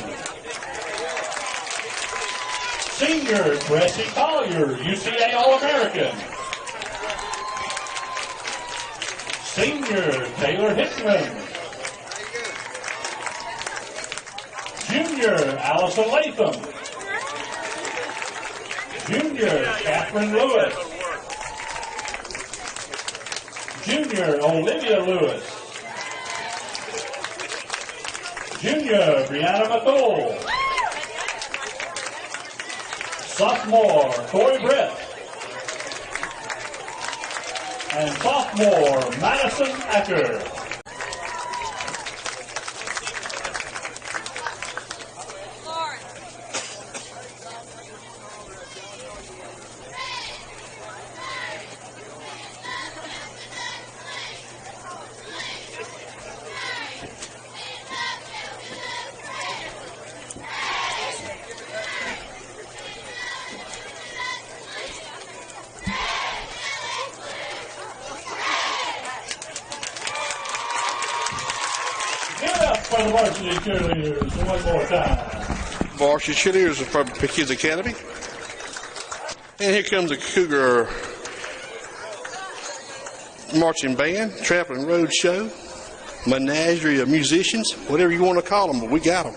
Senior Tracy Collier, UCA All-American. Senior Taylor Hickman. Junior Allison Latham. Junior Catherine Lewis. Junior Olivia Lewis. Junior Brianna McCool. Sophomore Corey Brett. And sophomore Madison Acker. For the varsity cheerleaders, one more time. Varsity cheerleaders are from Pickens Academy. And here comes the Cougar marching band, Trampling Road Show, menagerie of musicians, whatever you want to call them, but we got them.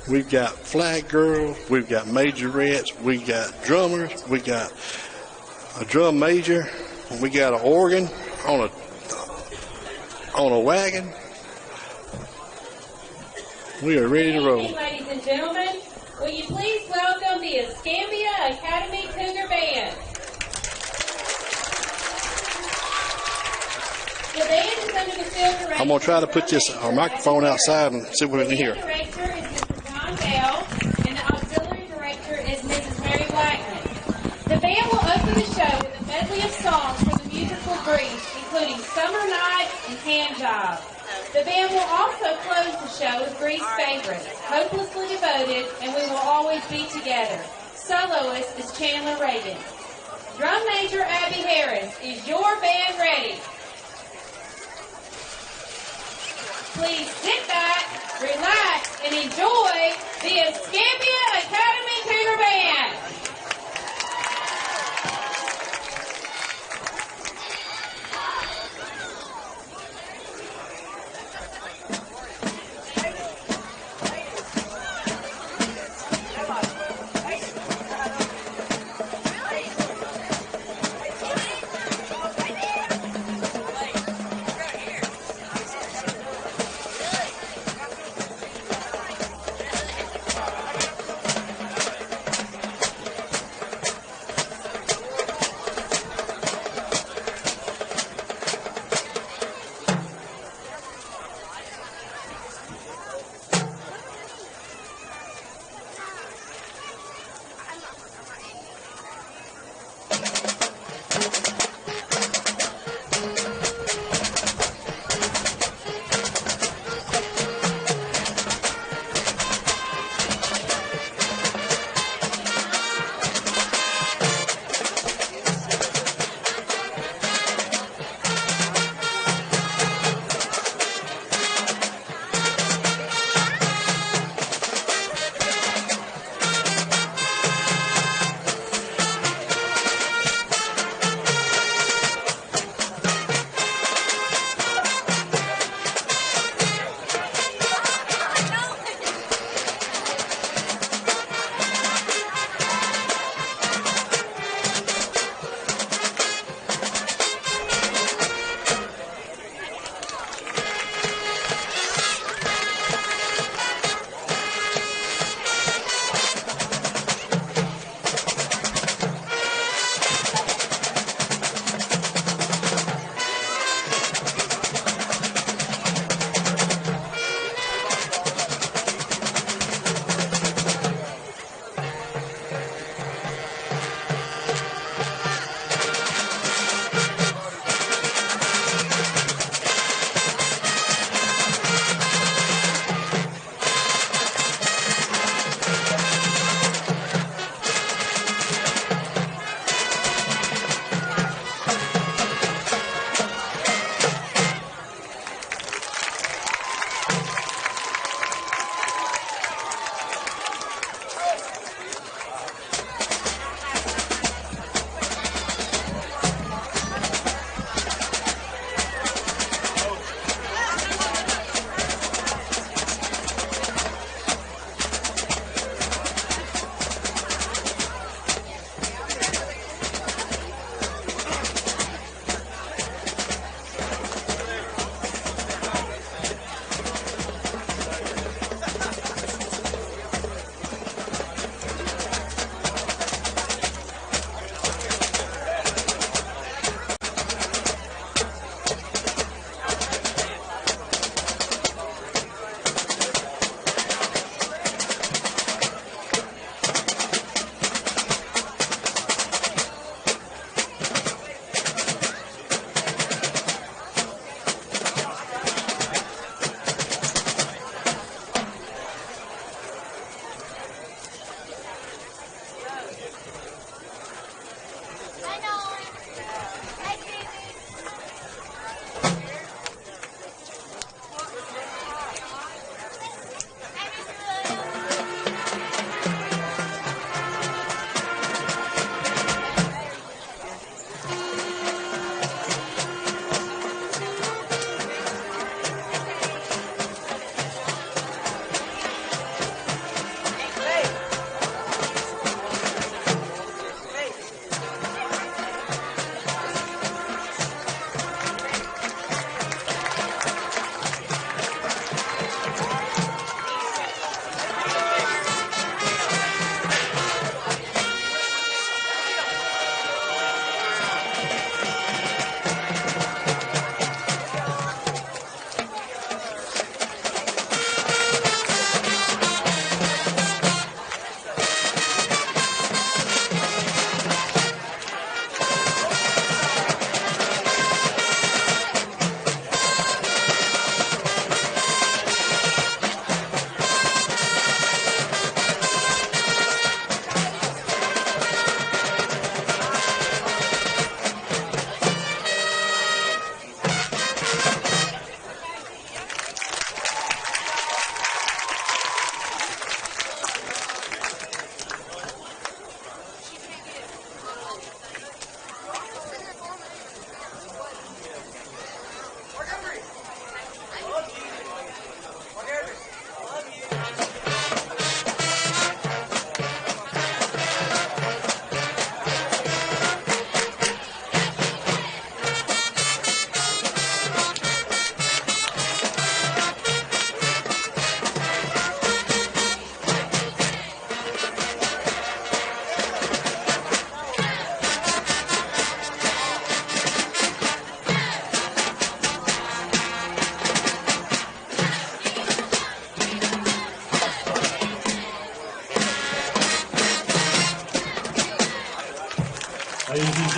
We've got flag girls, we've got majorettes, we've got drummers, we got a drum major, we got an organ on a wagon. We are ready to roll. Ladies and gentlemen, will you please welcome the Escambia Academy Cougar Band. The band is under the field direction. I'm going to try to put this microphone outside and see what we can hear. The director is Mr. John Bell, and the auxiliary director is Mrs. Mary Blackman. The band will open the show with a medley of songs for the musical Grease, including Summer Night and Hand Job. The band will also close the show with Grease favorites, Hopelessly Devoted, and We Will Always Be Together. Soloist is Chandler Reagan. Drum Major Abby Harris, is your band ready? Please sit back, relax, and enjoy the Escambia Academy Cougar Band.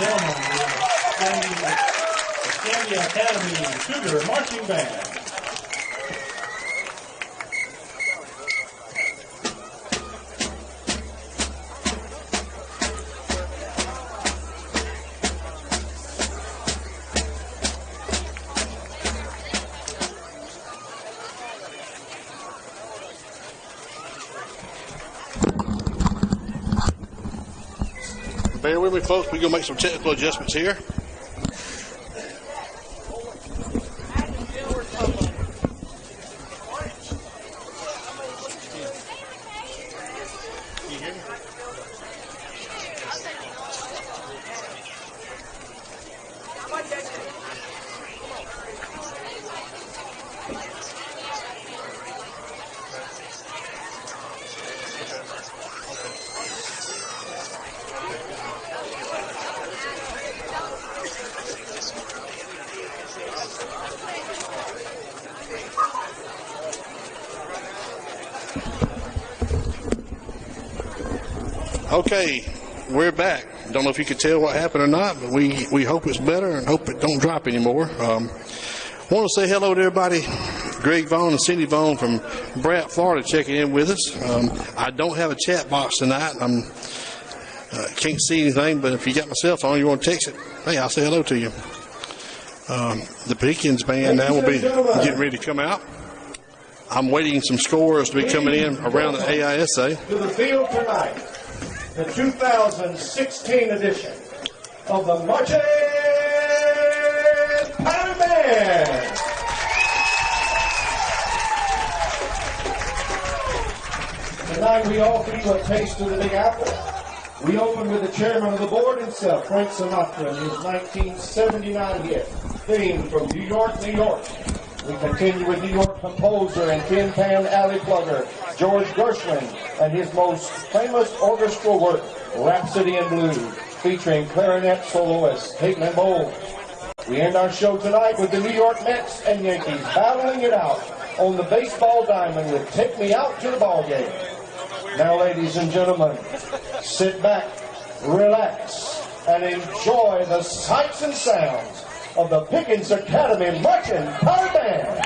gentlemen, the Escambia Academy Cougar Marching Band. Bear with me, folks. We're going to make some technical adjustments here. Okay, we're back. Don't know if you could tell what happened or not, but we hope it's better and hope it don't drop anymore. Want to say hello to everybody. Greg Vaughn and Cindy Vaughn from Brat, Florida, checking in with us. I don't have a chat box tonight. Can't see anything, but if you got my cell phone, you want to text it, hey, I'll say hello to you. The Pickens band now will be getting ready to come out. I'm waiting some scores to be coming in around the AISA. To the field tonight, the 2016 edition of the Marching Band. Tonight we offer you a taste of the Big Apple. We open with the chairman of the board himself, Frank Sinatra, and his 1979 hit, Theme from New York, New York. We continue with New York composer and Tin Pan Alley plugger, George Gershwin, and his most famous orchestral work, Rhapsody in Blue, featuring clarinet soloist Caitlin Bowl. We end our show tonight with the New York Mets and Yankees battling it out on the baseball diamond with Take Me Out to the Ball Game. Now, ladies and gentlemen, sit back, relax, and enjoy the sights and sounds of the Pickens Academy Marching Power Band.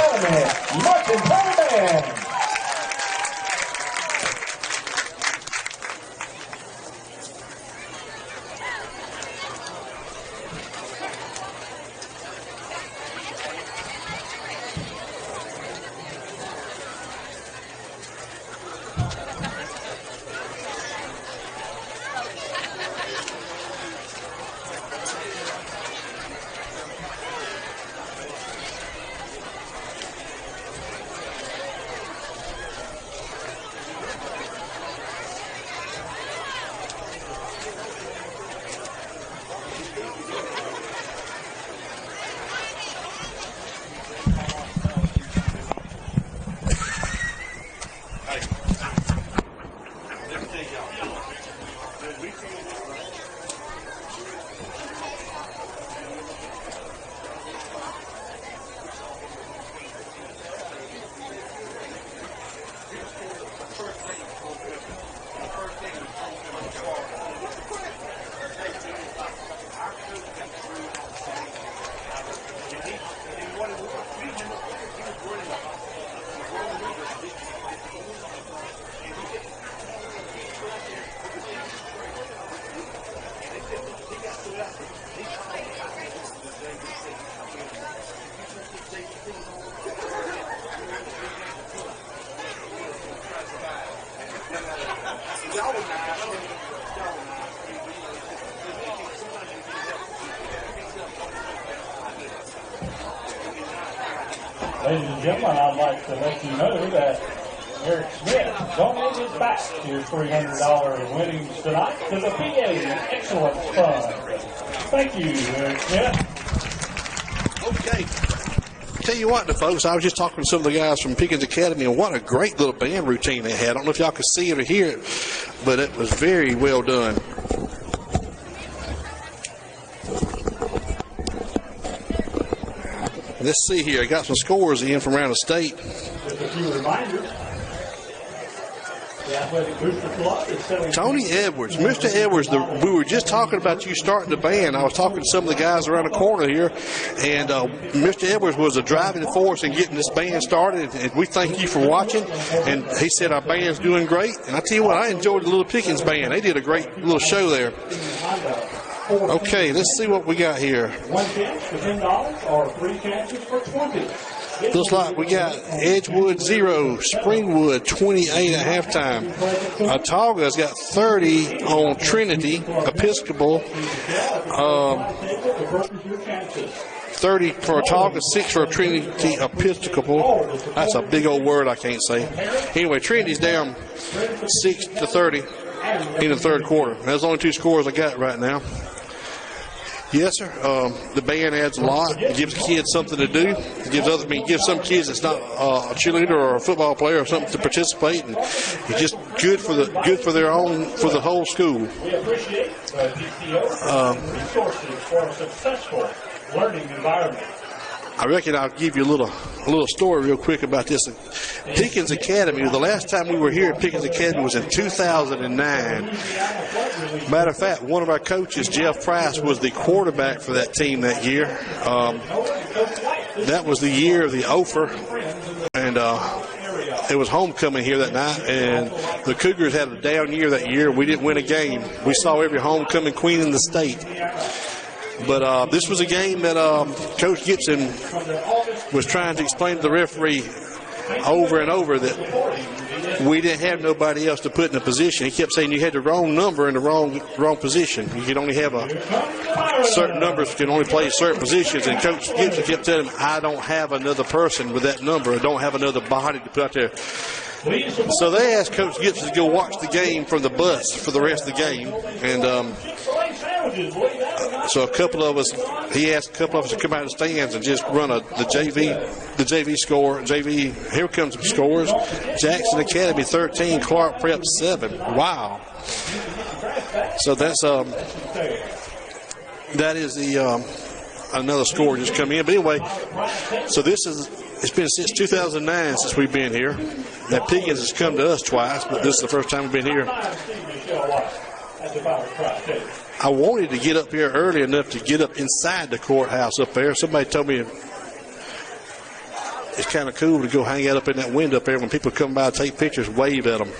Academy Marching Band. Ladies and gentlemen, I'd like to let you know that Eric Smith donated back his $300 winnings tonight to the PA Excellence Fund. Thank you, Eric Smith. Okay. Tell you what, the folks, I was just talking to some of the guys from Pickens Academy, and what a great little band routine they had. I don't know if y'all could see it or hear it, but it was very well done. Let's see here. I got some scores in from around the state. Just a few reminders. The Athletic Booster Club is selling. Tony Edwards, Mr. Edwards, we were just talking about you starting the band. I was talking to some of the guys around the corner here, and Mr. Edwards was a driving force in getting this band started, and we thank you for watching. And he said our band's doing great. And I tell you what, I enjoyed the Little Pickens band. They did a great little show there. Okay, let's see what we got here. One chance for $10 or three chances for $20. Looks like we got Edgewood 0, Springwood 28 at halftime. Autauga's got 30 on Trinity Episcopal. 30 for Autauga, 6 for Trinity Episcopal. That's a big old word I can't say. Anyway, Trinity's down 6-30 in the third quarter. That's the only two scores I got right now. Yes, sir. The band adds a lot. It gives kids something to do. It gives some kids that's not a cheerleader or a football player or something to participate, and it's just good for the whole school. We appreciate PTO resources for a successful learning environment. I reckon I'll give you a little story real quick about this. Pickens Academy, the last time we were here at Pickens Academy was in 2009. Matter of fact, one of our coaches, Jeff Price, was the quarterback for that team that year. That was the year of the Ophir, and it was homecoming here that night, and the Cougars had a down year that year. We didn't win a game. We saw every homecoming queen in the state. But this was a game that Coach Gibson was trying to explain to the referee over and over that we didn't have nobody else to put in a position. He kept saying you had the wrong number in the wrong position. You could only have certain numbers can only play certain positions. And Coach Gibson kept telling him, I don't have another person with that number. I don't have another body to put out there. So they asked Coach Gibson to go watch the game from the bus for the rest of the game. And so he asked a couple of us to come out of the stands and just run the JV score. Here comes the scores. Jackson Academy 13, Clark Prep 7. Wow. So that is another score just come in. But anyway, so it's been since 2009 since we've been here. Now Pickens has come to us twice, but this is the first time we've been here. I wanted to get up here early enough to get up inside the courthouse up there. Somebody told me it's kind of cool to go hang out up in that window up there when people come by, take pictures, wave at them.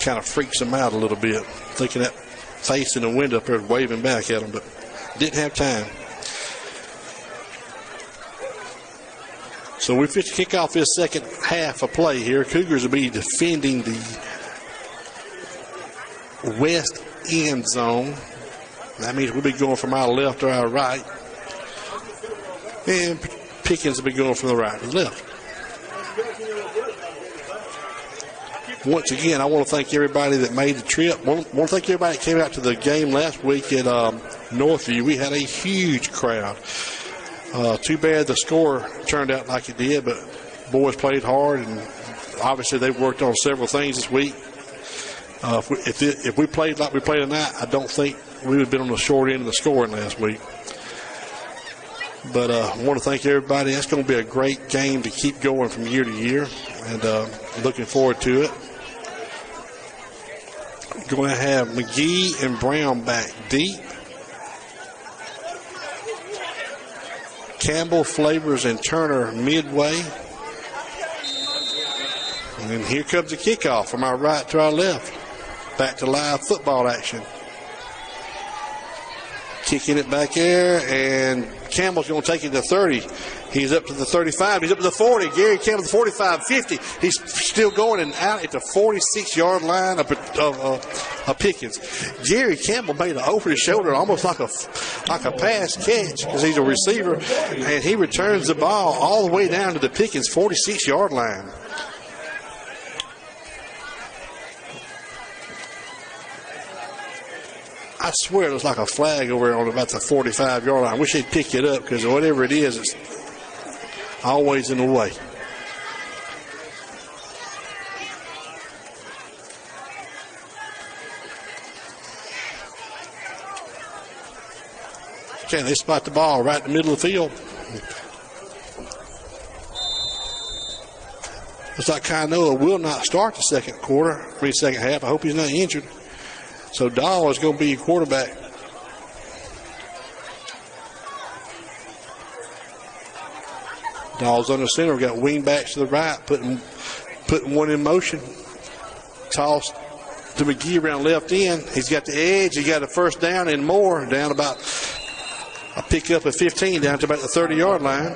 Kind of freaks them out a little bit, thinking that face in the window up there waving back at them, but didn't have time. So we're fit to kick off this second half of play here. Cougars will be defending the west end zone. That means we'll be going from our left to our right. And Pickens will be going from the right to the left. Once again, I want to thank everybody that made the trip. I want to thank everybody that came out to the game last week at Northview. We had a huge crowd. Too bad the score turned out like it did, but boys played hard, and obviously they've worked on several things this week. If we played like we played tonight, I don't think we would have been on the short end of the scoring last week. But I want to thank everybody. That's going to be a great game to keep going from year to year, and looking forward to it. Going to have McGee and Brown back deep. Campbell, Flavors, and Turner midway. And here comes the kickoff from our right to our left. Back to live football action. Kicking it back there, and Campbell's going to take it to 30. He's up to the 35. He's up to the 40. Gary Campbell, the 45, 50. He's still going and out at the 46-yard line of Pickens. Gary Campbell made an over his shoulder, almost like a pass catch, because he's a receiver, and he returns the ball all the way down to the Pickens 46-yard line. I swear it was like a flag over on about the 45-yard line. I wish they'd pick it up, because whatever it is, it's always in the way. Okay, they spot the ball right in the middle of the field. Looks like Kainoa will not start the second half. I hope he's not injured. So Dahl is going to be your quarterback. Dahl's under center. We've got wing backs to the right, putting one in motion. Toss to McGee around left end. He's got the edge. He got a first down and more. Down about a pickup of 15 down to about the 30-yard line.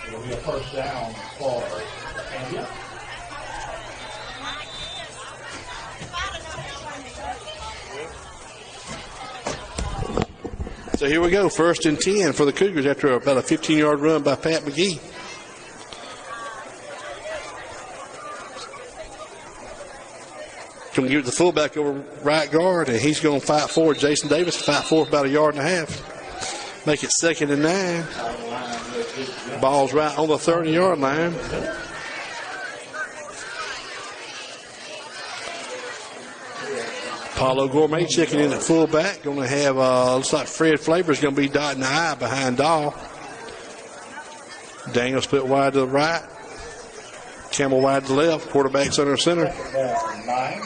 It'll be a first down for Escambia. So here we go, 1st and 10 for the Cougars after about a 15-yard run by Pat McGee. Going to give it the fullback over right guard, and he's going to fight forward. Jason Davis fight forward about 1.5 yards. Make it 2nd and 9. Ball's right on the 30-yard line. Paulo Gourmet checking in at fullback. Going to have, looks like Fred Flavors going to be dotting the I behind Dahl. Daniel split wide to the right. Campbell wide to the left. Quarterback's under center. 9.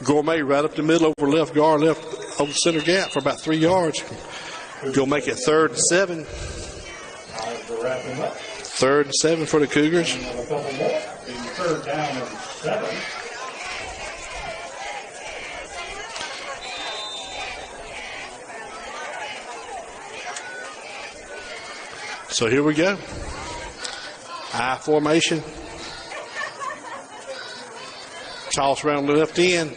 Gourmet right up the middle over left guard, left over center gap for about 3 yards. Go make it 3rd and 7. 3rd and 7 for the Cougars. A couple more. 3rd down and 7. So here we go. I formation. Toss around the left end.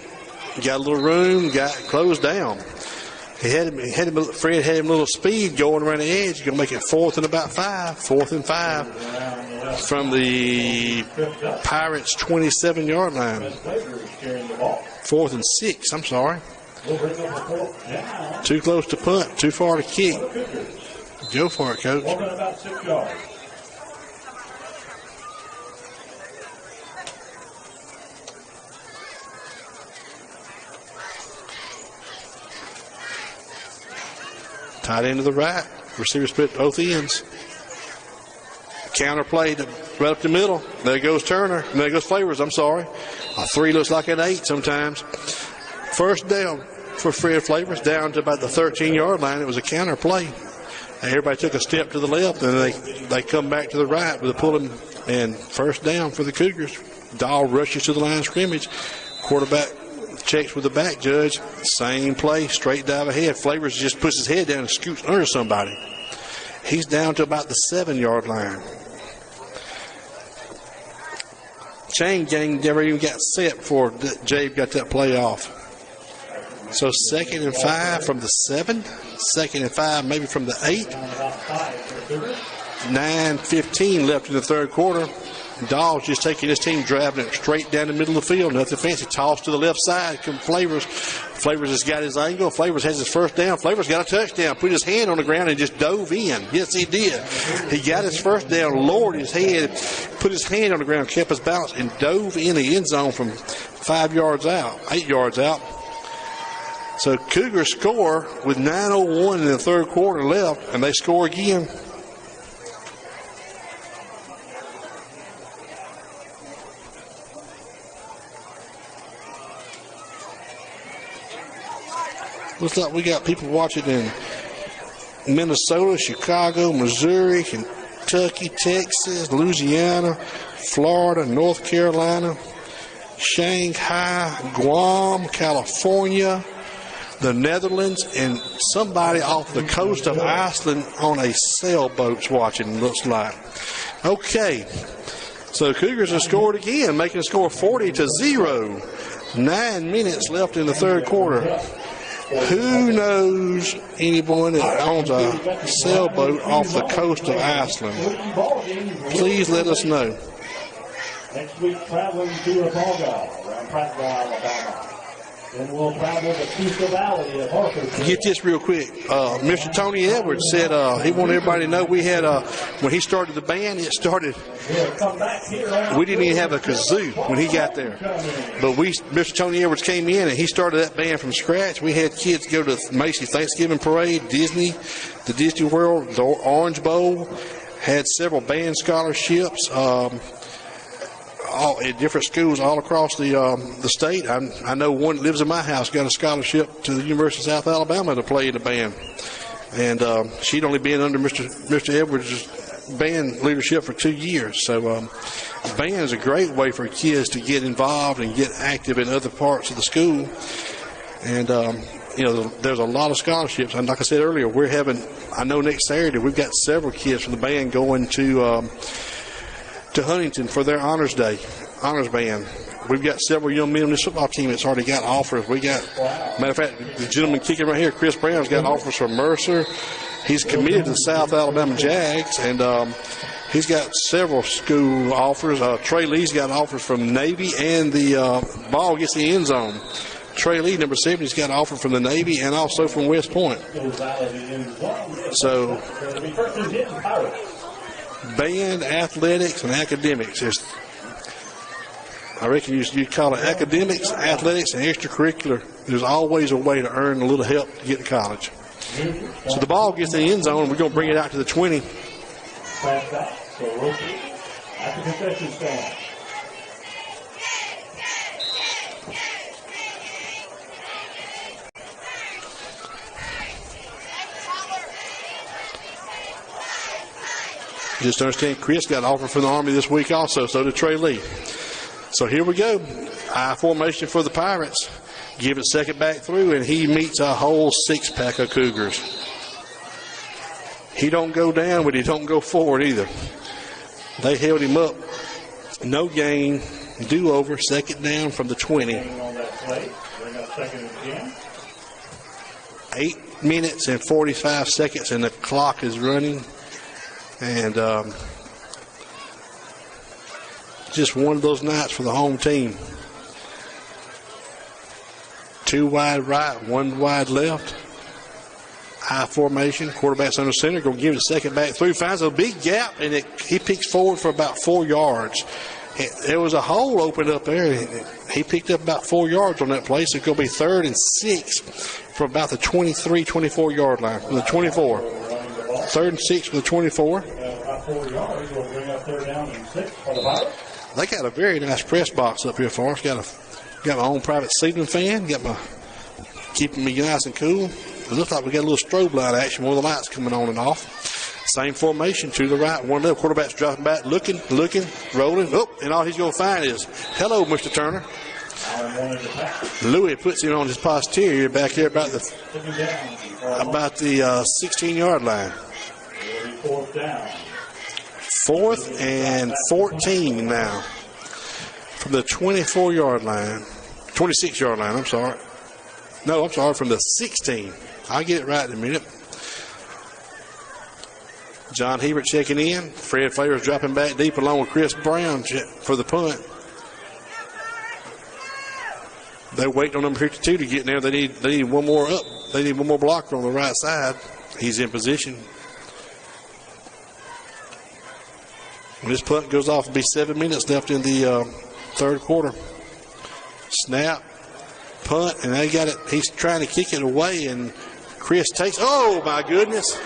Got a little room. Got closed down. Fred had him a little speed going around the edge. Going to make it 4th and about 5. 4th and 5 from the Pirates' 27-yard line. 4th and 6. I'm sorry. Too close to punt. Too far to kick. Go for it, Coach. About 6 yards. Tight end to the right. Receiver split both ends. Counter play to right up the middle. There goes Turner. And there goes Flavors, I'm sorry. A 3 looks like an 8 sometimes. First down for Fred Flavors, down to about the 13-yard line. It was a counter play. And everybody took a step to the left, and they come back to the right with a pulling, and first down for the Cougars. Dahl rushes to the line of scrimmage. Quarterback checks with the back judge. Same play, straight dive ahead. Flavors just puts his head down and scoots under somebody. He's down to about the 7-yard line. Chain gang never even got set before Jabe got that play off. So 2nd and 5 from the 7. 2nd and 5 maybe from the 8. 9:15 left in the third quarter. Dahl's just taking his team, driving it straight down the middle of the field. Nothing fancy. Toss to the left side. Come Flavors. Flavors has got his angle. Flavors has his first down. Flavors got a touchdown. Put his hand on the ground and just dove in. Yes, he did. He got his first down, lowered his head, put his hand on the ground, kept his balance, and dove in the end zone from 8 yards out. So Cougars score with 9:01 in the third quarter left, and they score again. Looks like we got people watching in Minnesota, Chicago, Missouri, Kentucky, Texas, Louisiana, Florida, North Carolina, Shanghai, Guam, California, the Netherlands, and somebody off the coast of Iceland on a sailboat's watching, looks like. Okay, so Cougars have scored again, making the score 40-0. 9 minutes left in the third quarter. Who knows anyone that owns a sailboat off the coast of Iceland? Please let us know. Next week, traveling to Apolga, around Prattville, Alabama. Then we'll travel to Coosa Valley at Harper. Get this real quick. Mr. Tony Edwards said he wanted everybody to know we had, when he started the band, it started, we didn't even have a kazoo when he got there. But Mr. Tony Edwards came in and he started that band from scratch. We had kids go to the Macy's Thanksgiving Parade, Disney, the Disney World, the Orange Bowl, had several band scholarships, all at different schools all across the state. I know one that lives in my house got a scholarship to the University of South Alabama to play in the band, and she'd only been under Mr. Edwards' band leadership for 2 years. So band is a great way for kids to get involved and get active in other parts of the school. And there's a lot of scholarships, and like I said earlier, I know next Saturday we've got several kids from the band going to Huntington for their honors band. We've got several young men on this football team that's already got offers. Matter of fact, the gentleman kicking right here, Chris Brown's got offers from Mercer. He's committed to the South Alabama Jags, and he's got several school offers. Trey Lee's got offers from Navy, and the ball gets the end zone. Trey Lee, number 7, he's got an offer from the Navy and also from West Point. So band, athletics, and academics. I reckon you call it academics, athletics, and extracurricular. There's always a way to earn a little help to get to college. So the ball gets in the end zone. We're going to bring it out to the 20. At the concession stand. Just understand, Chris got an offer from the Army this week also, so did Trey Lee. So here we go. I formation for the Pirates. Give it second back through, and he meets a whole 6-pack of Cougars. He don't go down, but he don't go forward either. They held him up. No gain. Do-over. Second down from the 20. 8 minutes and 45 seconds, and the clock is running. And just one of those nights for the home team. 2 wide right, 1 wide left. High formation. Quarterback's under center. Going to give it a second back through. Finds a big gap, and he picks forward for about 4 yards. There was a hole opened up there. He picked up about 4 yards on that play. So it's going to be 3rd and 6 from about the 23, 24-yard line. From the 24. 3rd and 6 from the 24. about 4 yards. We'll bring up 3rd down and 6 for the Pirates. They got a very nice press box up here for us. Got my own private ceiling fan. Got my keeping me nice and cool. It looks like we got a little strobe light action, one of the lights coming on and off. Same formation to the right. One left. Quarterback's dropping back, looking, rolling. Oh, and all he's going to find is, hello, Mr. Turner. Louis puts him on his posterior back there about the 16-yard line. 4th down. 4th and 14 now from the 24-yard line. 26-yard line, I'm sorry. No, I'm sorry, from the 16. I'll get it right in a minute. John Hebert checking in. Fred Flavors dropping back deep along with Chris Brown for the punt. They're waiting on number 52 to get in there. They need one more up. They need one more blocker on the right side. He's in position. When this punt goes off, it'll be 7 minutes left in the third quarter. Snap, punt, and they got it. He's trying to kick it away, and Chris takes. Oh my goodness!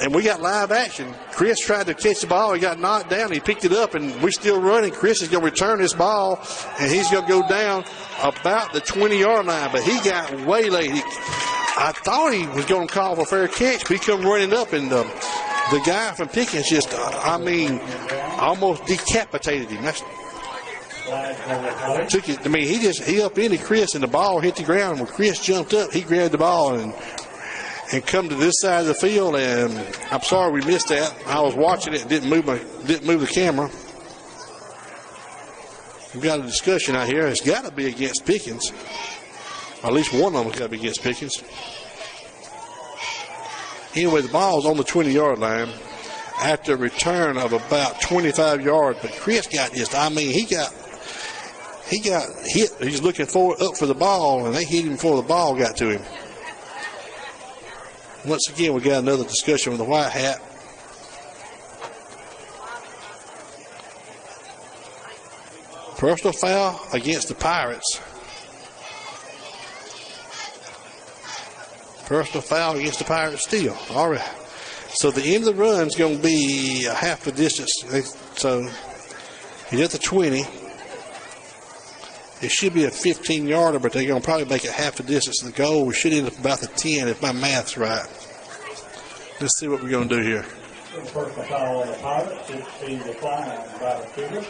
And we got live action. Chris tried to catch the ball. He got knocked down. He picked it up, and we're still running. Chris is going to return this ball, and he's going to go down about the 20-yard line. But he got waylaid. I thought he was going to call for a fair catch, but he come running up, and the guy from Pickens just, almost decapitated him. Took it. He upended Chris, and the ball hit the ground. When Chris jumped up, he grabbed the ball and come to this side of the field. And I'm sorry we missed that. I was watching it and didn't move the camera. We've got a discussion out here. It's got to be against Pickens. Or at least one of them's got to be against Pickens. Anyway, the ball's on the 20-yard line after a return of about 25 yards. But Chris got just, he got hit. He's looking up for the ball, and they hit him before the ball got to him. Once again, we got another discussion with the white hat. Personal foul against the Pirates. Personal foul against the Pirates still. All right. So the end of the run is going to be a half a distance. So he's at the 20. It should be a 15-yarder, but they're going to probably make it half the distance to the goal. We should end up about the 10 if my math's right. Let's see what we're going to do here. Personal foul on the Pirates. 16 to 5 by the Cougars.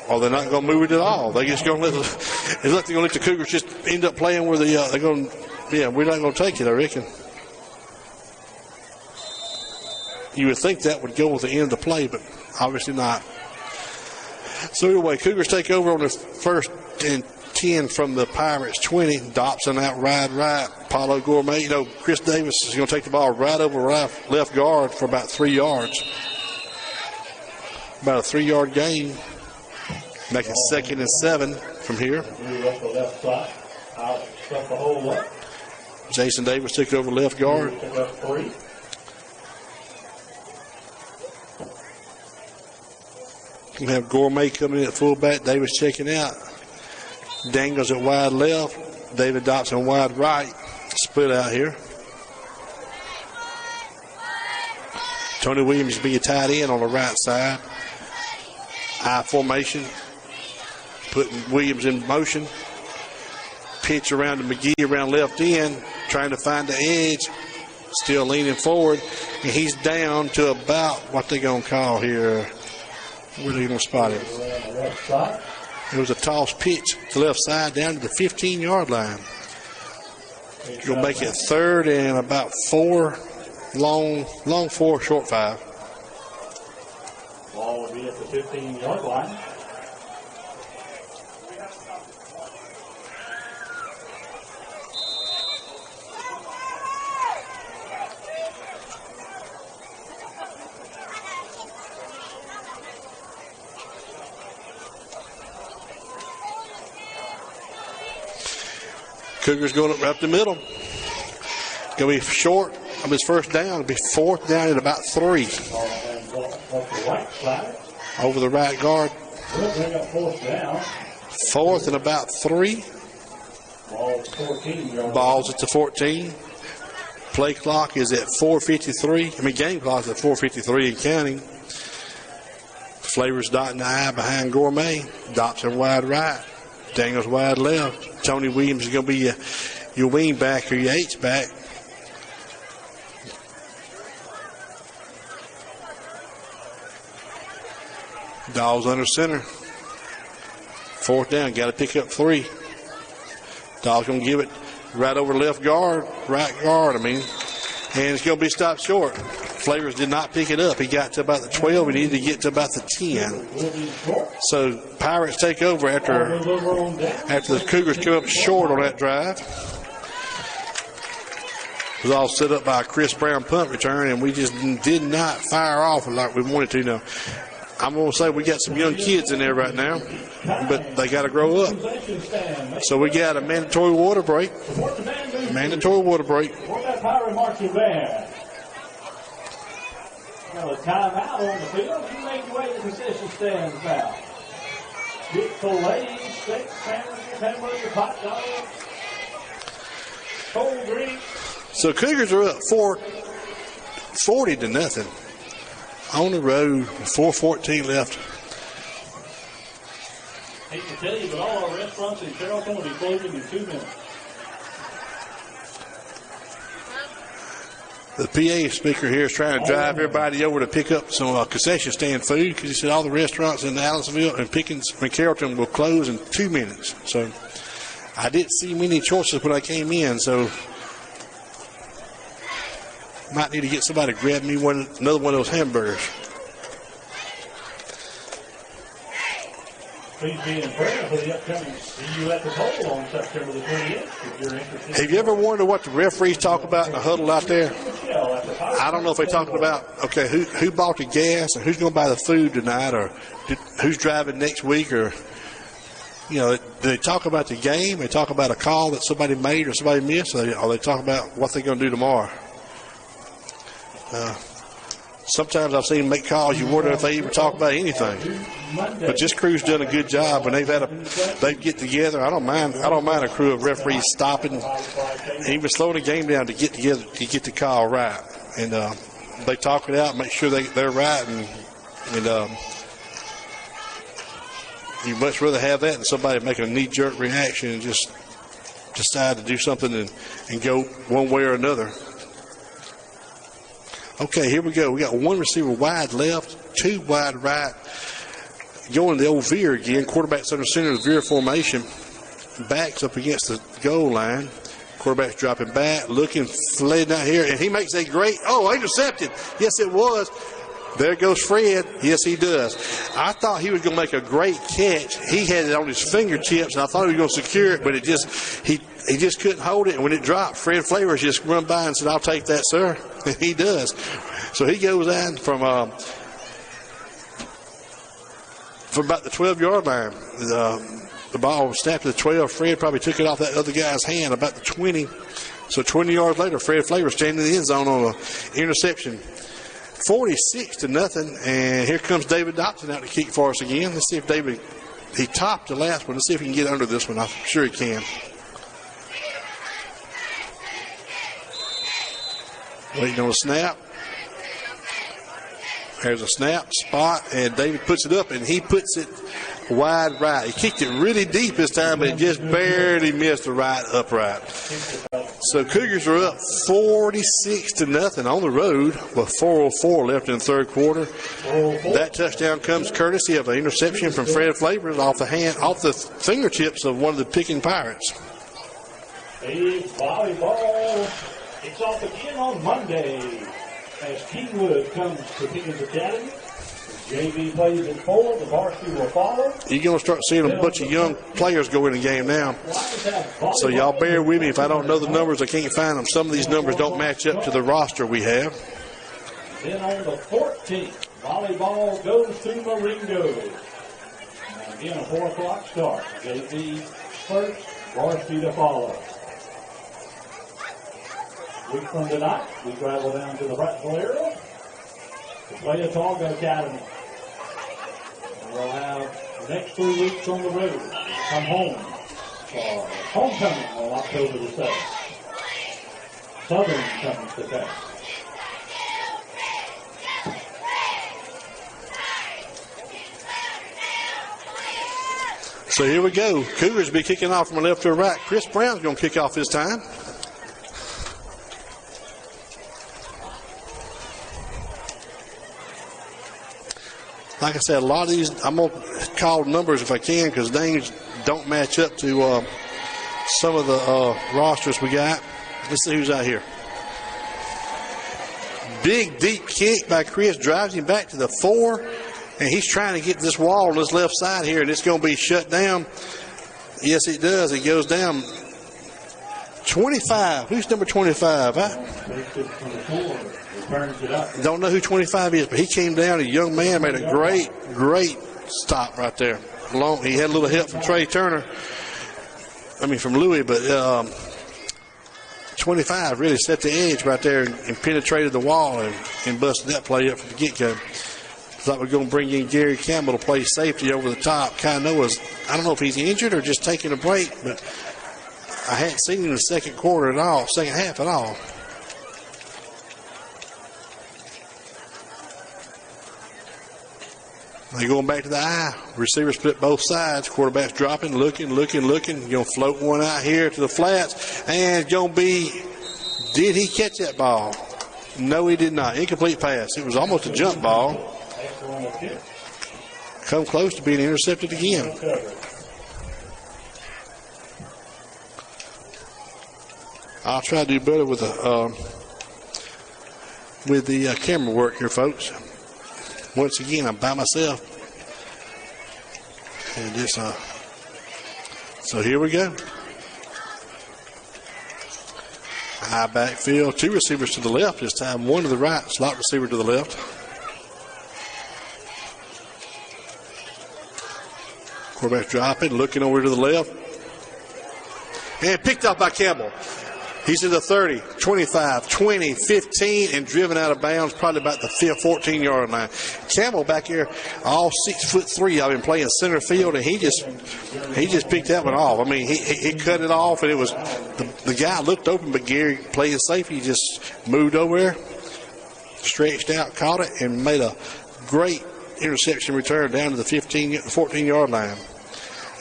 Or they're not going to move it at all. They're just going to let the Cougars just end up playing where they're going to. Yeah, we're not going to take it, I reckon. You would think that would go with the end of the play, but obviously not. So anyway, Cougars take over on the 1st and 10 from the Pirates 20. Dobson out right. Paulo Gourmet. Chris Davis is going to take the ball right over left guard for about 3 yards. About a 3-yard gain. Make it 2nd and 7 from here. Jason Davis took over left guard. We have Gourmet coming in at fullback. Davis checking out. Daniels at wide left. David Dobson wide right. Split out here. Tony Williams be a tight end on the right side. I formation. Putting Williams in motion. Pitch around to McGee around left end. Trying to find the edge. Still leaning forward. And he's down to about what they going to call here. Where are they going to spot him? It was a toss pitch to the left side down to the 15-yard line. You'll make it 3rd and about 4. Long 4, short 5. Ball will be at the 15-yard line. Cougars going up the middle. Going to be short of his first down. It'll be 4th down at about 3. Over the right guard. 4th and about 3. Ball's at the 14. Play clock is at 4:53. Game clock is at 4:53 and counting. Flavors dotting the I behind Gourmet. Dobson wide right. Daniels wide left. Tony Williams is going to be your wing back or your H back. Dogs under center. 4th down. Got to pick up 3. Dogs going to give it right over left guard, right guard, and it's going to be stopped short. Flavors did not pick it up. He got to about the 12. He needed to get to about the 10. So Pirates take over after the Cougars come up short on that drive. It was all set up by a Chris Brown punt return, and we just did not fire off like we wanted to. Now, I'm going to say we got some young kids in there right now, but they got to grow up. So we got a mandatory water break. Mandatory water break. Got a timeout on the field. You make your way to concession stands now. Get fillets, steak sandwiches, hamburgers, hot dogs, cold drinks. So Cougars are up 40-0 on the road. 4:14 left. Hate to tell you, but all our restaurants in Carrollton will be closing in 2 minutes. The PA speaker here is trying to drive everybody over to pick up some concession stand food because he said all the restaurants in Allisonville and Pickens and Carrollton will close in 2 minutes. So I didn't see many choices when I came in, so might need to get somebody to grab me another one of those hamburgers. Please be in prayer for the upcoming See You at the Bowl on September the 28th. If you're interested. Have you ever wondered what the referees talk about in the huddle out there? I don't know if they're talking about, okay, who bought the gas and who's going to buy the food tonight, or who's driving next week, or, they talk about the game, they talk about a call that somebody made or somebody missed, or they talk about what they're going to do tomorrow. Sometimes I've seen them make calls, you wonder if they even talk about anything. But this crew's done a good job, and they get together. I don't mind a crew of referees stopping, even slowing the game down to get together to get the call right. And they talk it out, make sure they're right, and you'd much rather have that than somebody making a knee-jerk reaction and just decide to do something and go one way or another. Okay, here we go. We got one receiver wide left, 2 wide right. Going the old veer again. Quarterback's under center of the veer formation. Backs up against the goal line. Quarterback's dropping back, looking, flating out here, and he makes a great, intercepted. Yes, it was. There goes Fred. Yes, he does. I thought he was going to make a great catch. He had it on his fingertips, and I thought he was going to secure it, but he just couldn't hold it. And when it dropped, Fred Flavors just run by and said, "I'll take that, sir." And he does. So he goes in from about the 12-yard line. The ball was snapped to the 12. Fred probably took it off that other guy's hand about the 20. So 20 yards later, Fred Flavors standing in the end zone on an interception. 46-0, and here comes David Dobson out to kick for us again. Let's see if he topped the last one. Let's see if he can get under this one. I'm sure he can. Waiting on a snap. There's a snap, spot, and David puts it up, and he puts it wide right. He kicked it really deep this time, but it just barely missed the right upright. So Cougars are up 46-0 on the road with 4:04 left in the third quarter. That touchdown comes courtesy of an interception from Fred Flavors off the fingertips of one of the Pickens Pirates. It's volleyball. It's off again on Monday as Kingwood comes to Pickens Academy. JV plays in 4. The varsity will follow. You're going to start seeing a bunch of young players go in the game now. So y'all bear with me. If I don't know the numbers, I can't find them. Some of these numbers don't match up to the roster we have. Then on the 14th, volleyball goes to Marengo. Again, a 4 o'clock start. JV first, varsity to follow. Week from tonight, we travel down to the Brattville area to play Autauga Academy. We'll have the next 3 weeks on the road. Come home for homecoming on October the 7th. Southern comes to pass. So here we go. Cougars be kicking off from a left to a right. Chris Brown's going to kick off this time. Like I said, a lot of these, I'm going to call numbers if I can because names don't match up to some of the rosters we got. Let's see who's out here. Big, deep kick by Chris. Drives him back to the 4. And he's trying to get this wall on this left side here, and it's going to be shut down. Yes, it does. It goes down. 25. Who's number 25? Don't know who 25 is, but he came down. A young man made a great stop right there. He had a little help from Trey Turner. From Louis, but 25 really set the edge right there and penetrated the wall and busted that play up from the get-go. Thought we're going to bring in Gary Campbell to play safety over the top. I don't know if he's injured or just taking a break, but I hadn't seen him in the second half at all. They're going back to the eye. Receiver split both sides. Quarterback's dropping, looking. Going to float one out here to the flats. And it's going to be, did he catch that ball? No, he did not. Incomplete pass. It was almost a jump ball. Come close to being intercepted again. I'll try to do better with the camera work here, folks. Once again, I'm by myself. And just so here we go. High backfield. 2 receivers to the left this time. 1 to the right. Slot receiver to the left. Quarterback dropping, looking over to the left. And picked up by Campbell. He's in the 30, 25, 20, 15, and driven out of bounds probably about the 14-yard line. Campbell back here, all 6'3". I've been playing center field, and he just picked that one off. He cut it off, and it was the guy looked open, but Gary playing safety just moved over there, stretched out, caught it, and made a great interception return down to the 14-yard line.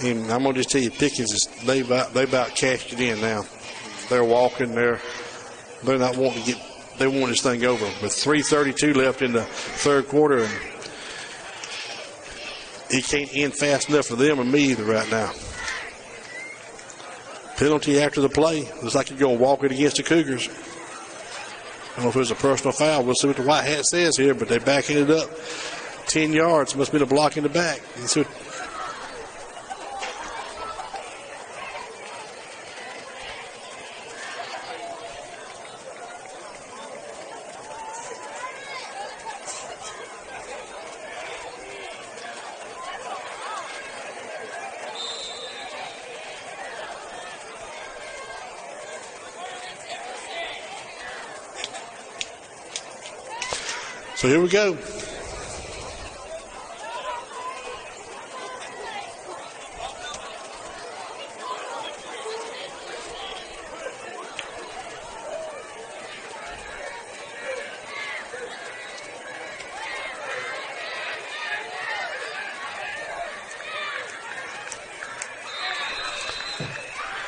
And I'm going to just tell you, Pickens, they about cashed it in now. They're walking. They're not wanting to they want this thing over. With 3:32 left in the third quarter, and he can't end fast enough for them or me either right now. Penalty after the play. Looks like you're going to walk it against the Cougars. I don't know if it was a personal foul. We'll see what the white hat says here, but they're backing it up 10 yards. Must have been a block in the back. So here we go.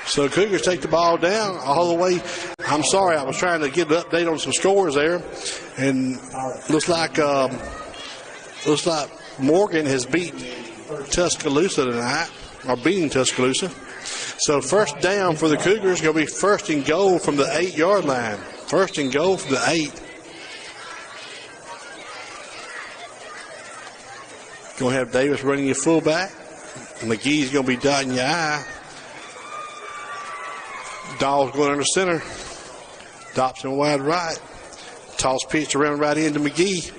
So Cougars take the ball down all the way. I'm sorry, I was trying to get an update on some scores there, and looks like Morgan has beat Tuscaloosa tonight, or beating Tuscaloosa. So first down for the Cougars, going to be first and goal from the 8-yard line. First and goal from the 8. Going to have Davis running your fullback. McGee's going to be dotting your I. Dawes going under center. Dobson wide right. Toss pitch around right into McGee.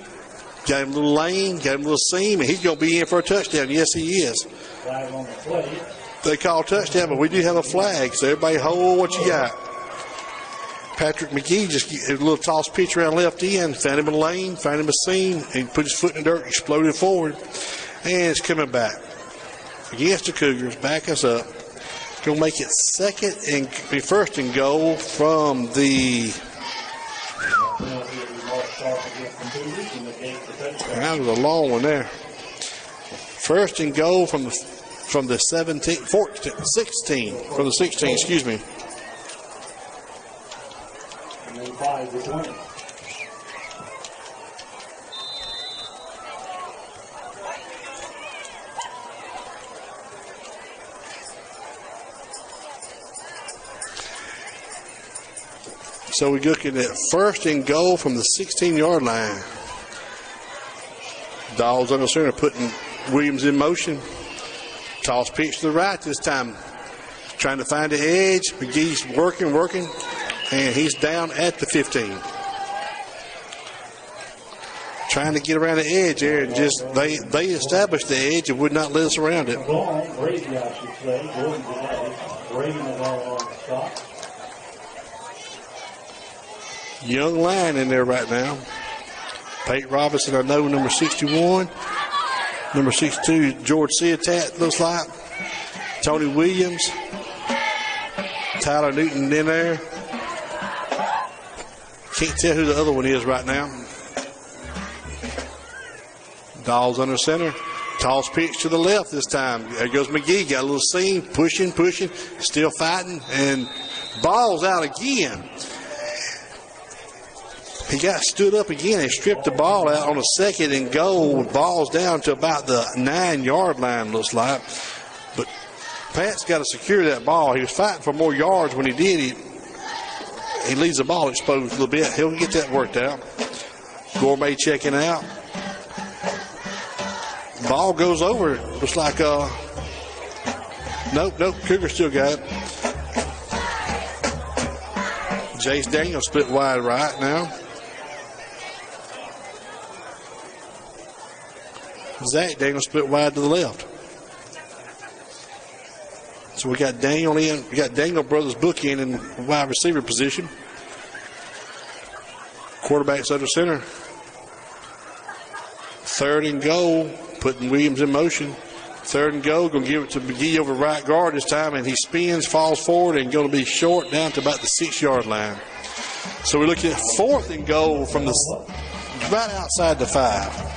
Got him a little lane, got him a little seam, and he's going to be in for a touchdown. Yes, he is. Flag on the play. They call touchdown, but we do have a flag, so everybody hold what you got. Patrick McGee just a little toss pitch around left end, found him a lane, found him a seam, and put his foot in the dirt, exploded forward, and it's coming back. Against the Cougars, back us up. Going to make it first and goal from the That was a long one there. First and goal from the 16, from the 16, excuse me. And then 5 is 20. So we're looking at first and goal from the 16-yard line. Dawes under center, putting Williams in motion. Toss pitch to the right this time. Trying to find the edge. McGee's working, and he's down at the 15. Trying to get around the edge there, and just they established the edge and would not let us around it. Brady, I should say. Brady is all on the stop. Young line in there right now. Pate Robinson, I know, number 61. Number 62, George Seatat, looks like. Tony Williams. Tyler Newton in there. Can't tell who the other one is right now. Dawes under center. Toss pitch to the left this time. There goes McGee. Got a little seam. Pushing. Still fighting. And ball's out again. He got stood up again and stripped the ball out on a second and goal. Ball's down to about the 9-yard line, looks like. But Pat's got to secure that ball. He was fighting for more yards when he did. He leaves the ball exposed a little bit. He'll get that worked out. Gourmet checking out. Ball goes over. Looks like, nope, Cougar still got it. Jace Daniels split wide right now. Zach Daniels split wide to the left. So we got Daniel in. We got Daniel Brothers book in wide receiver position. Quarterback's under center. Third and goal, putting Williams in motion. Third and goal, going to give it to McGee over right guard this time, and he spins, falls forward, and going to be short down to about the 6-yard line. So we're looking at fourth and goal from the right outside the 5.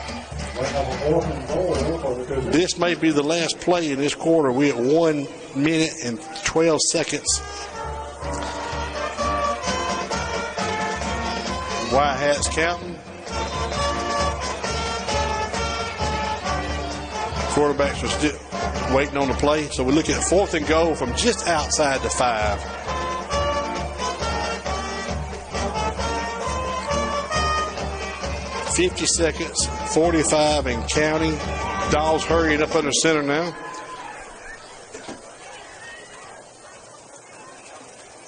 This may be the last play in this quarter. We're at 1 minute and 12 seconds. White Hats counting. Quarterbacks are still waiting on the play. So we're looking at fourth and goal from just outside the 5. $50 seconds, 45 and counting. Dawes hurrying up under center now.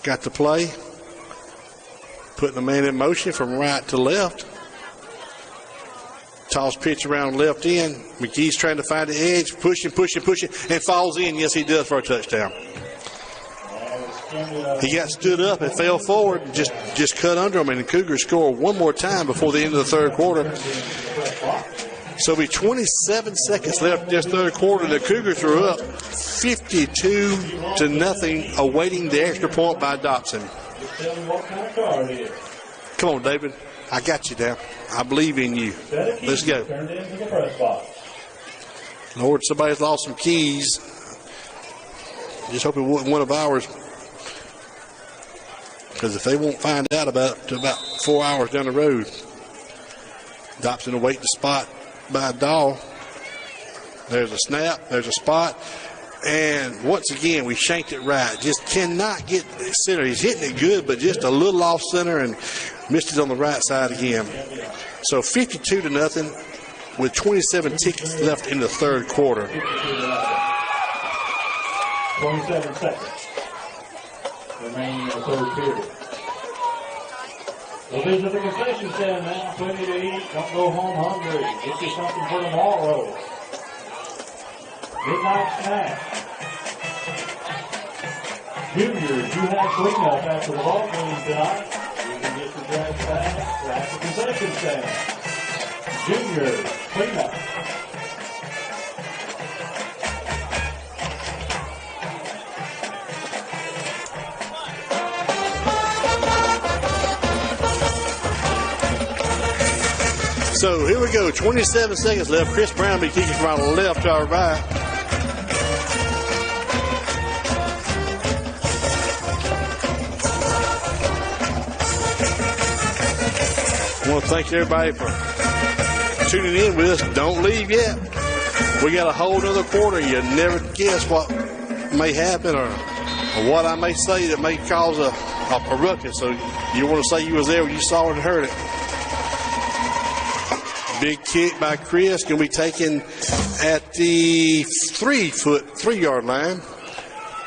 Got the play. Putting the man in motion from right to left. Toss pitch around left end. McGee's trying to find the edge. Pushing, and falls in. Yes, he does for a touchdown. He got stood up and fell forward and just cut under him, and the Cougars score one more time before the end of the third quarter. So it'll be 27 seconds left in this third quarter. The Cougars are up 52-0, awaiting the extra point by Dobson. Come on, David. I got you down. I believe in you. Let's go. Lord, somebody's lost some keys. Just hope it wasn't one of ours. Because if they won't find out about it till about 4 hours down the road, Dobson will wait the spot by Dahl. There's a snap. There's a spot. And once again, we shanked it right. Just cannot get the center. He's hitting it good, but just a little off center and missed it on the right side again. So 52-0 with 27 tickets left in the third quarter. 27 seconds remaining in the third period. We'll visit the concession stand now. Plenty to eat. Don't go home hungry. Get you something for tomorrow. Midnight snack. Juniors, you have cleanup after the ball game tonight. You can get your trash bag at the concession stand. Juniors, cleanup. So here we go, 27 seconds left. Chris Brown be kicking from our left to our right. I want to thank everybody for tuning in with us. Don't leave yet. We got a whole other quarter. You never guess what may happen or what I may say that may cause a ruckus. So you want to say you was there when you saw it and heard it. Big kick by Chris. Going to be taken at the 3-yard line.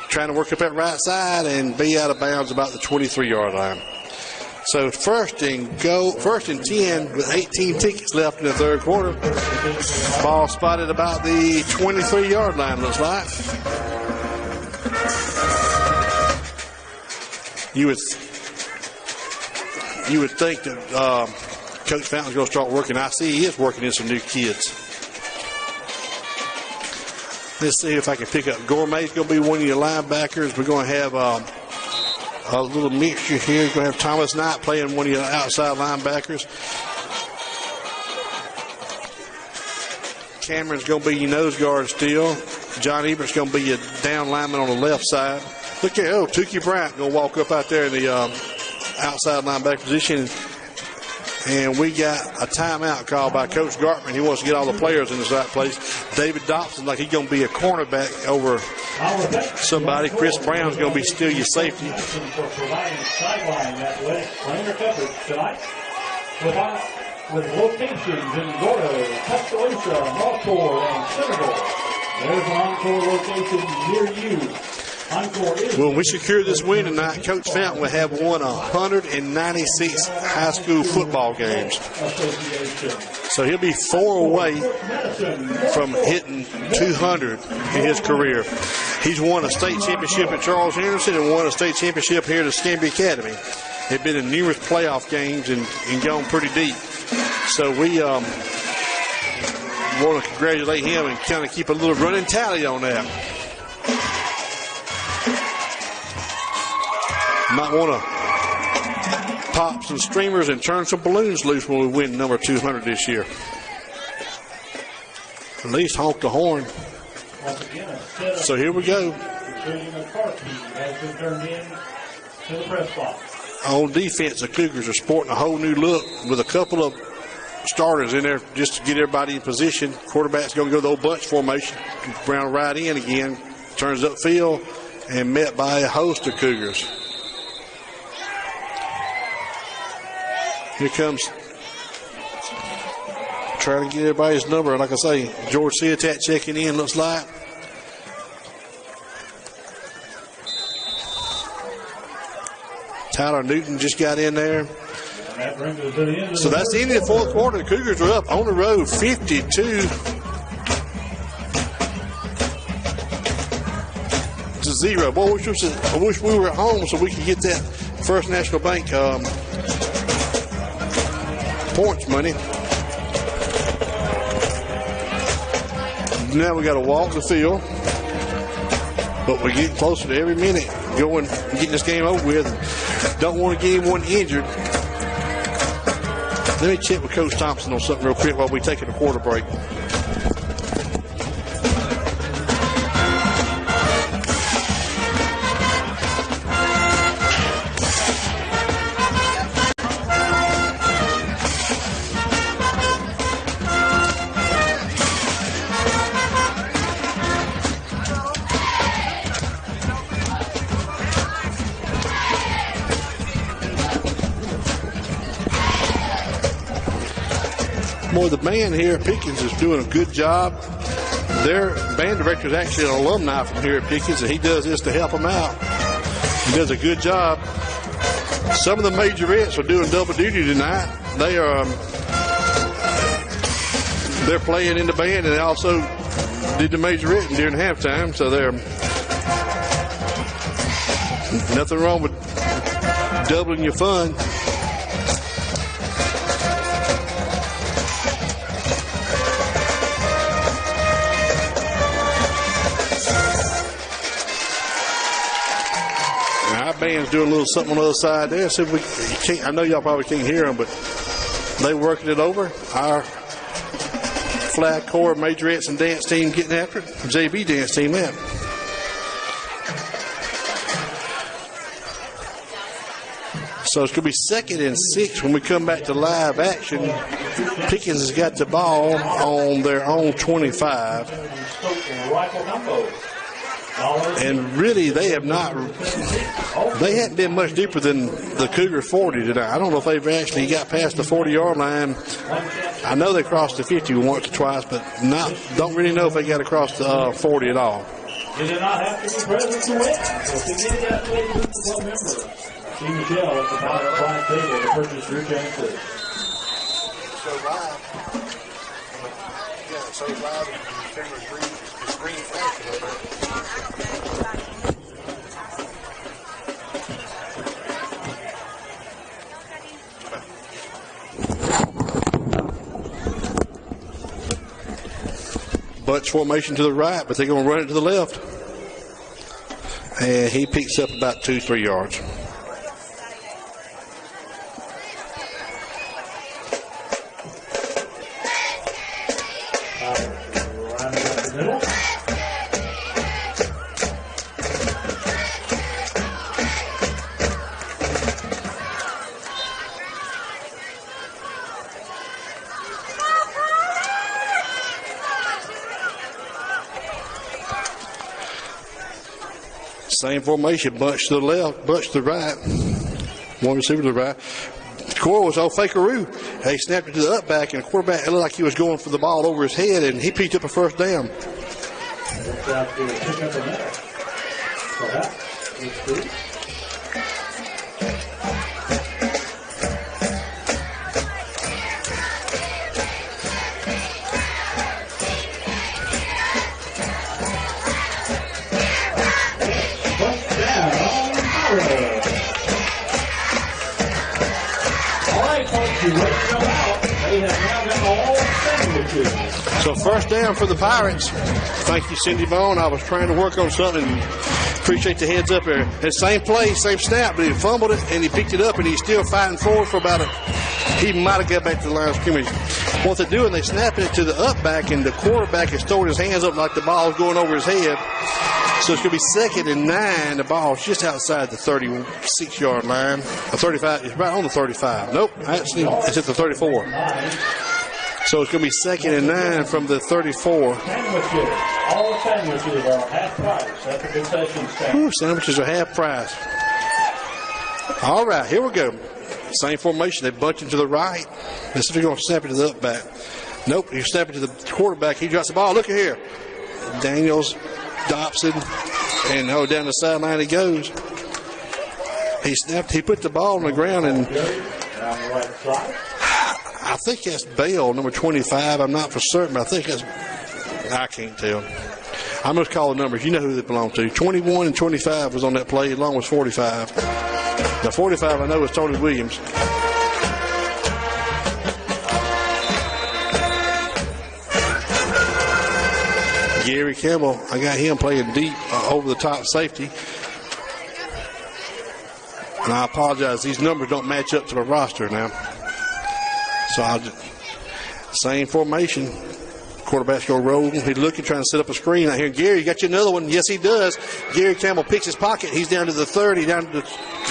Trying to work up that right side and be out of bounds about the 23-yard line. So first and 10 with 18 tickets left in the third quarter. Ball spotted about the 23-yard line, looks like. You would think that Coach Fountain's going to start working. I see he is working in some new kids. Let's see if I can pick up. Gourmet's going to be one of your linebackers. We're going to have a little mixture here. You're going to have Thomas Knight playing one of your outside linebackers. Cameron's going to be your nose guard still. John Ebert's going to be your down lineman on the left side. Look at, Tukey Bryant going to walk up out there in the outside linebacker position. And we got a timeout called by Coach Gartman. He wants to get all the players in the right place. David Dobson, like he's going to be a cornerback over somebody. Chris Brown's going to be still your safety. For providing sideline athletic player coverage tonight with locations in Gordo, Tuscaloosa, Malcore, and Senegal. There's an encore location near you. When we secure this win tonight, Coach Fountain will have won 196 high school football games. So he'll be 4 away from hitting 200 in his career. He's won a state championship at Charles Henderson and won a state championship here at Escambia Academy. They've been in numerous playoff games and gone pretty deep. So we want to congratulate him and kind of keep a little running tally on that. Might want to pop some streamers and turn some balloons loose when we win number 200 this year. At least honk the horn. So here we go. On defense, the Cougars are sporting a whole new look with a couple of starters in there just to get everybody in position. Quarterback's going to go the old bunch formation. Brown right in again. Turns upfield and met by a host of Cougars. Here comes trying to get everybody's number. Like I say, George Seatat checking in, looks like. Tyler Newton just got in there. So that's the end of the fourth quarter. The Cougars are up on the road 52-0. Boy, I wish we were at home so we could get that First National Bank points money. Now we got to walk the field, but we get closer to every minute going, getting this game over with. Don't want to get anyone injured. Let me check with Coach Thompson on something real quick while we take a quarter break. Boy, the band here at Pickens is doing a good job. Their band director is actually an alumni from here at Pickens, and he does this to help them out. He does a good job. Some of the majorettes are doing double duty tonight. They're playing in the band, and they also did the majorette during halftime. So they're nothing wrong with doubling your fun. Band's doing a little something on the other side there. So I know y'all probably can't hear them, but They working it over. Our flag corps, majorettes, and dance team getting after it. JV dance team that. So it's going to be 2nd and 6 when we come back to live action. Pickens has got the ball on their own 25. And really, they hadn't been much deeper than the Cougar 40 tonight. I don't know if they've actually got past the 40-yard line. I know they crossed the 50 once or twice, but don't really know if they got across the 40 at all. You do not have to be present to win. So if you get that way, you become a member. See Michelle at the bottom of the client table to purchase your chain too. So live. Yeah, so live. It's green flashing over there. Bunch formation to the right, but they're going to run it to the left. And he picks up about 2-3 yards. Same formation, bunch to the left, bunch to the right. One receiver to the right. The core was old Fakeroo. He snapped it to the up back, and the quarterback, it looked like he was going for the ball over his head, and he picked up a first down. So first down for the Pirates. Thank you, Cindy Bone. I was trying to work on something. Appreciate the heads up there. And same play, same snap, but he fumbled it and he picked it up and he's still fighting forward for about he might have got back to the line of scrimmage. What they're doing, they snapping it to the up back, and the quarterback is throwing his hands up like the ball's going over his head. So it's going to be 2nd and 9. The ball's just outside the 36-yard line. The 35, it's right on the 35. Nope, actually, it's at the 34. So it's going to be 2nd and 9 from the 34. All sandwiches are half price at the concession stand. Ooh, sandwiches are half price. All right, here we go. Same formation. They bunch him to the right. Let's see if they're going to snap it to the up back. Nope, he's snapping to the quarterback. He drops the ball. Look at here. Daniels, Dobson, and down the sideline he goes. He snapped. He put the ball on the ground, and I think that's Bale, number 25. I'm not for certain, but I think that's. I can't tell. I'm just calling numbers. You know who they belong to. 21 and 25 was on that play, along with 45. Now 45, I know, is Tony Williams. Gary Campbell, I got him playing deep over the top safety. And I apologize, these numbers don't match up to the roster now. So same formation. Quarterback's going to roll. He's looking, trying to set up a screen out here. Gary, you got you another one. Yes, he does. Gary Campbell picks his pocket. He's down to the 30.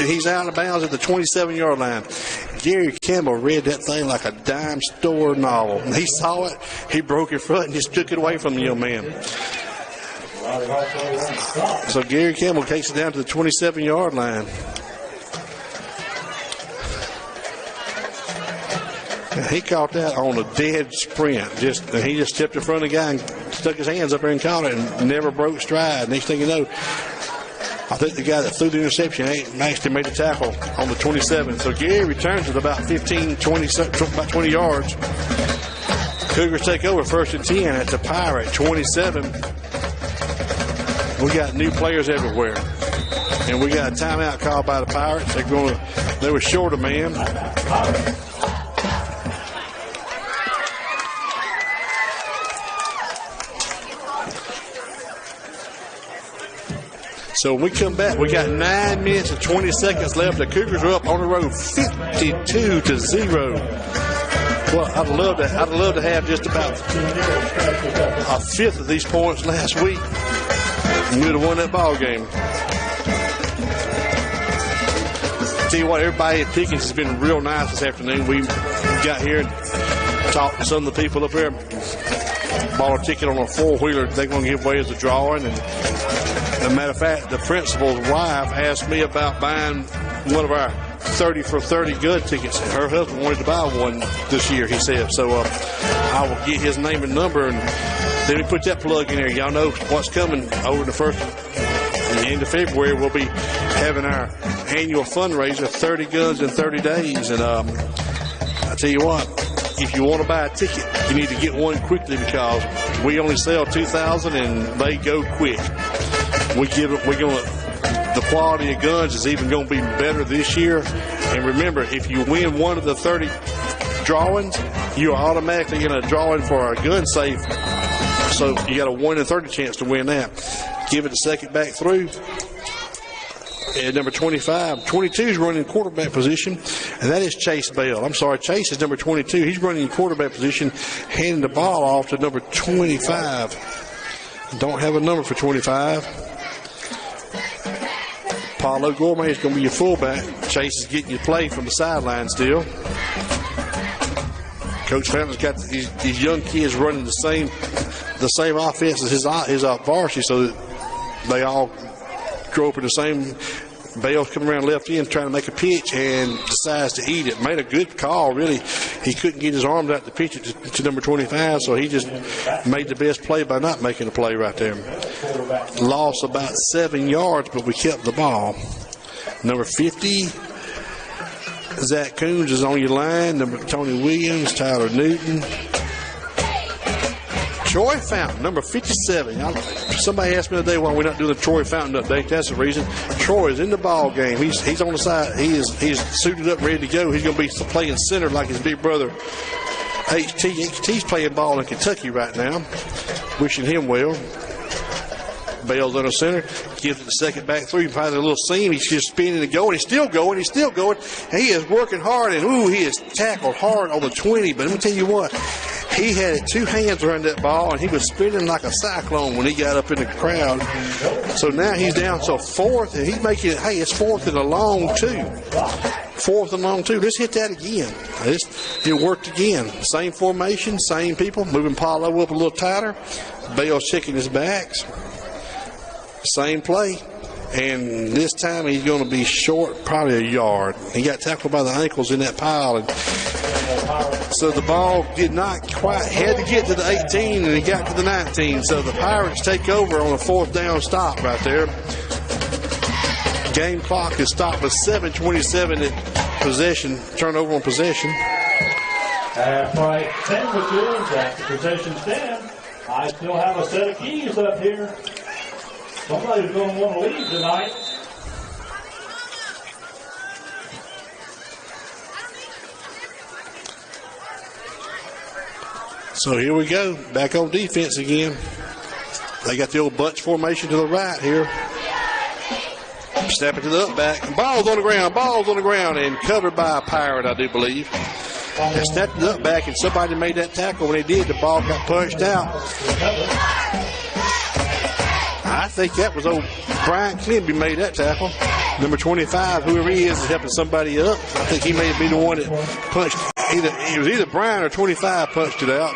He's out of bounds at the 27-yard line. Gary Campbell read that thing like a dime store novel. And he saw it. He broke his foot and just took it away from the young man. So Gary Campbell takes it down to the 27-yard line. He caught that on a dead sprint. He just stepped in front of the guy and stuck his hands up there and caught it and never broke stride. Next thing you know, I think the guy that threw the interception actually made the tackle on the 27. So Gary returns with about 15, 20, about 20 yards. Cougars take over 1st and 10 at the Pirate 27. We got new players everywhere. And we got a timeout called by the Pirates. They were short a man. So when we come back, we got 9 minutes and 20 seconds left. The Cougars are up on the road 52-0. Well, I'd love to have just about a fifth of these points last week, and we'd have won that ball game. Tell you what, everybody at Pickens has been real nice this afternoon. We got here and talked to some of the people up here. Bought a ticket on a four-wheeler they're going to give away as a drawing. And as a matter of fact, the principal's wife asked me about buying one of our 30 for 30 gun tickets. Her husband wanted to buy one this year, he said. So I will get his name and number, and then we put that plug in there. Y'all know what's coming over the end of February. We'll be having our annual fundraiser, 30 guns in 30 days. And I tell you what, if you want to buy a ticket, you need to get one quickly because we only sell 2,000 and they go quick. The quality of guns is even going to be better this year. And remember, if you win one of the 30 drawings, you are automatically in a drawing for our gun safe. So you got a 1 in 30 chance to win that. Give it a second back through. At number 25. 22 is running in quarterback position, and that is Chase Bell. I'm sorry, Chase is number 22. He's running in quarterback position, handing the ball off to number 25. Don't have a number for 25. Paulo Gourmet is going to be your fullback. Chase is getting you play from the sideline still. Coach Fountain's got these young kids running the same offense as his varsity, so that they all grow up in the same. Bell's coming around left end trying to make a pitch and decides to eat it. Made a good call, really. He couldn't get his arms out to pitch it to number 25, so he just made the best play by not making a play right there. Lost about 7 yards, but we kept the ball. Number 50, Zach Coons is on your line. Number Tony Williams, Tyler Newton. Troy Fountain, number 57. Somebody asked me today why we're not doing the Troy Fountain update. That's the reason. Troy is in the ball game. He's on the side. He's suited up, ready to go. He's going to be playing center like his big brother HT. HT's playing ball in Kentucky right now. Wishing him well. Bell's under center. Gives it the second back through. He finds a little seam. He's just spinning and going. He's still going. He's still going. He is working hard, and he is tackled hard on the 20. But let me tell you what. He had 2 hands around that ball, and he was spinning like a cyclone when he got up in the crowd. So now he's down to 4th, and he's making it, it's 4th and a long 2. 4th and long 2. Let's hit that again. It worked again. Same formation, same people. Moving Paulo up a little tighter. Bell's checking his backs. Same play. And this time he's going to be short, probably a yard. He got tackled by the ankles in that pile. And so the ball did not quite, had to get to the 18, and he got to the 19. So the Pirates take over on a 4th down stop right there. Game clock is stopped with 7:27 at possession, turnover on possession. That's right. Sandwiches after possession stand. I still have a set of keys up here. Somebody's going to want to leave tonight. So here we go. Back on defense again. They got the old bunch formation to the right here. Snap it to the up back. Ball's on the ground, and covered by a Pirate, I do believe. They snapped it up back, and somebody made that tackle. When they did, the ball got punched out. I think that was old Brian Clemby made that tackle. Number 25, whoever he is helping somebody up. I think he may be the one that punched. It was either Brian or 25 punched it out.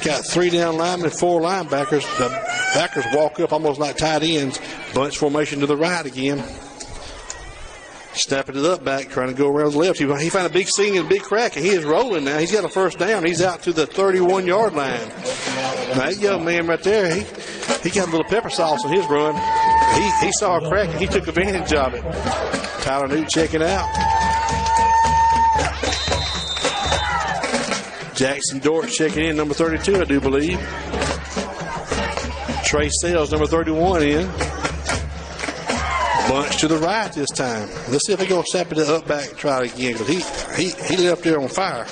Got 3 down linemen, 4 linebackers. The backers walk up almost like tight ends. Bunch formation to the right again. Snapping it up back, trying to go around the left. He found a big seam and a big crack, and he is rolling now. He's got a 1st down. He's out to the 31-yard line. Now, that young man right there, he got a little pepper sauce in his run. He saw a crack, and he took advantage of it. Tyler Newton checking out. Jackson Dort checking in, number 32, I do believe. Trey Sales, number 31, in. Bunch to the right this time. Let's see if they're going to snap it up back and try it again, because he left there on fire.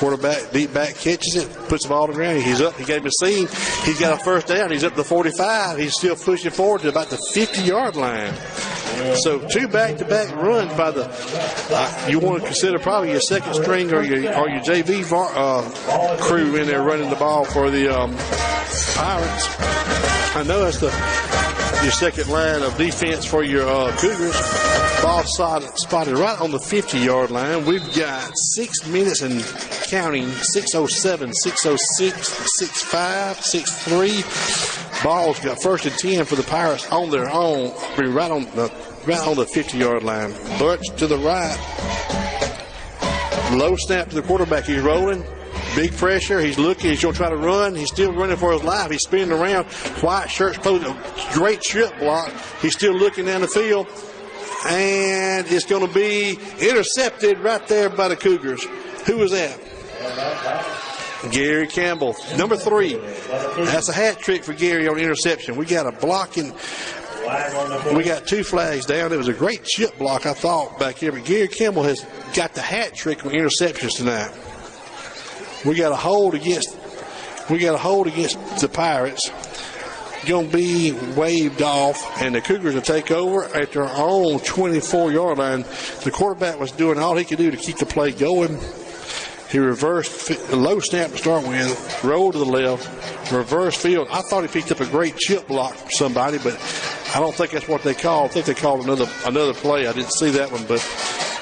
Quarterback, deep back, catches it, puts the ball on the ground. He's up. He gave him a seam. He's got a first down. He's up to 45. He's still pushing forward to about the 50-yard line. So 2 back-to-back runs by the you want to consider probably your second string or your JV crew in there running the ball for the Pirates. I know that's your second line of defense for your Cougars. Ball spotted right on the 50-yard line. We've got 6 minutes and counting. 6:07, 6:06, 6:05, 6:03. Ball's got 1st and 10 for the Pirates on their own. Right on the 50-yard line. Butch to the right. Low snap to the quarterback. He's rolling. Big pressure. He's looking. He's going to try to run. He's still running for his life. He's spinning around. White shirt's closed. A great strip block. He's still looking down the field. And it's going to be intercepted right there by the Cougars. Who was that? Gary Campbell, number 3. That's a hat trick for Gary on interception. We got a blocking. We got 2 flags down. It was a great chip block, I thought, back here. But Gary Campbell has got the hat trick on interceptions tonight. We got a hold against the Pirates. Going to be waved off, and the Cougars will take over at their own 24-yard line. The quarterback was doing all he could do to keep the play going. He reversed a low snap to start with, rolled to the left, reverse field. I thought he picked up a great chip block from somebody, but I don't think that's what they called. I think they called another play. I didn't see that one, but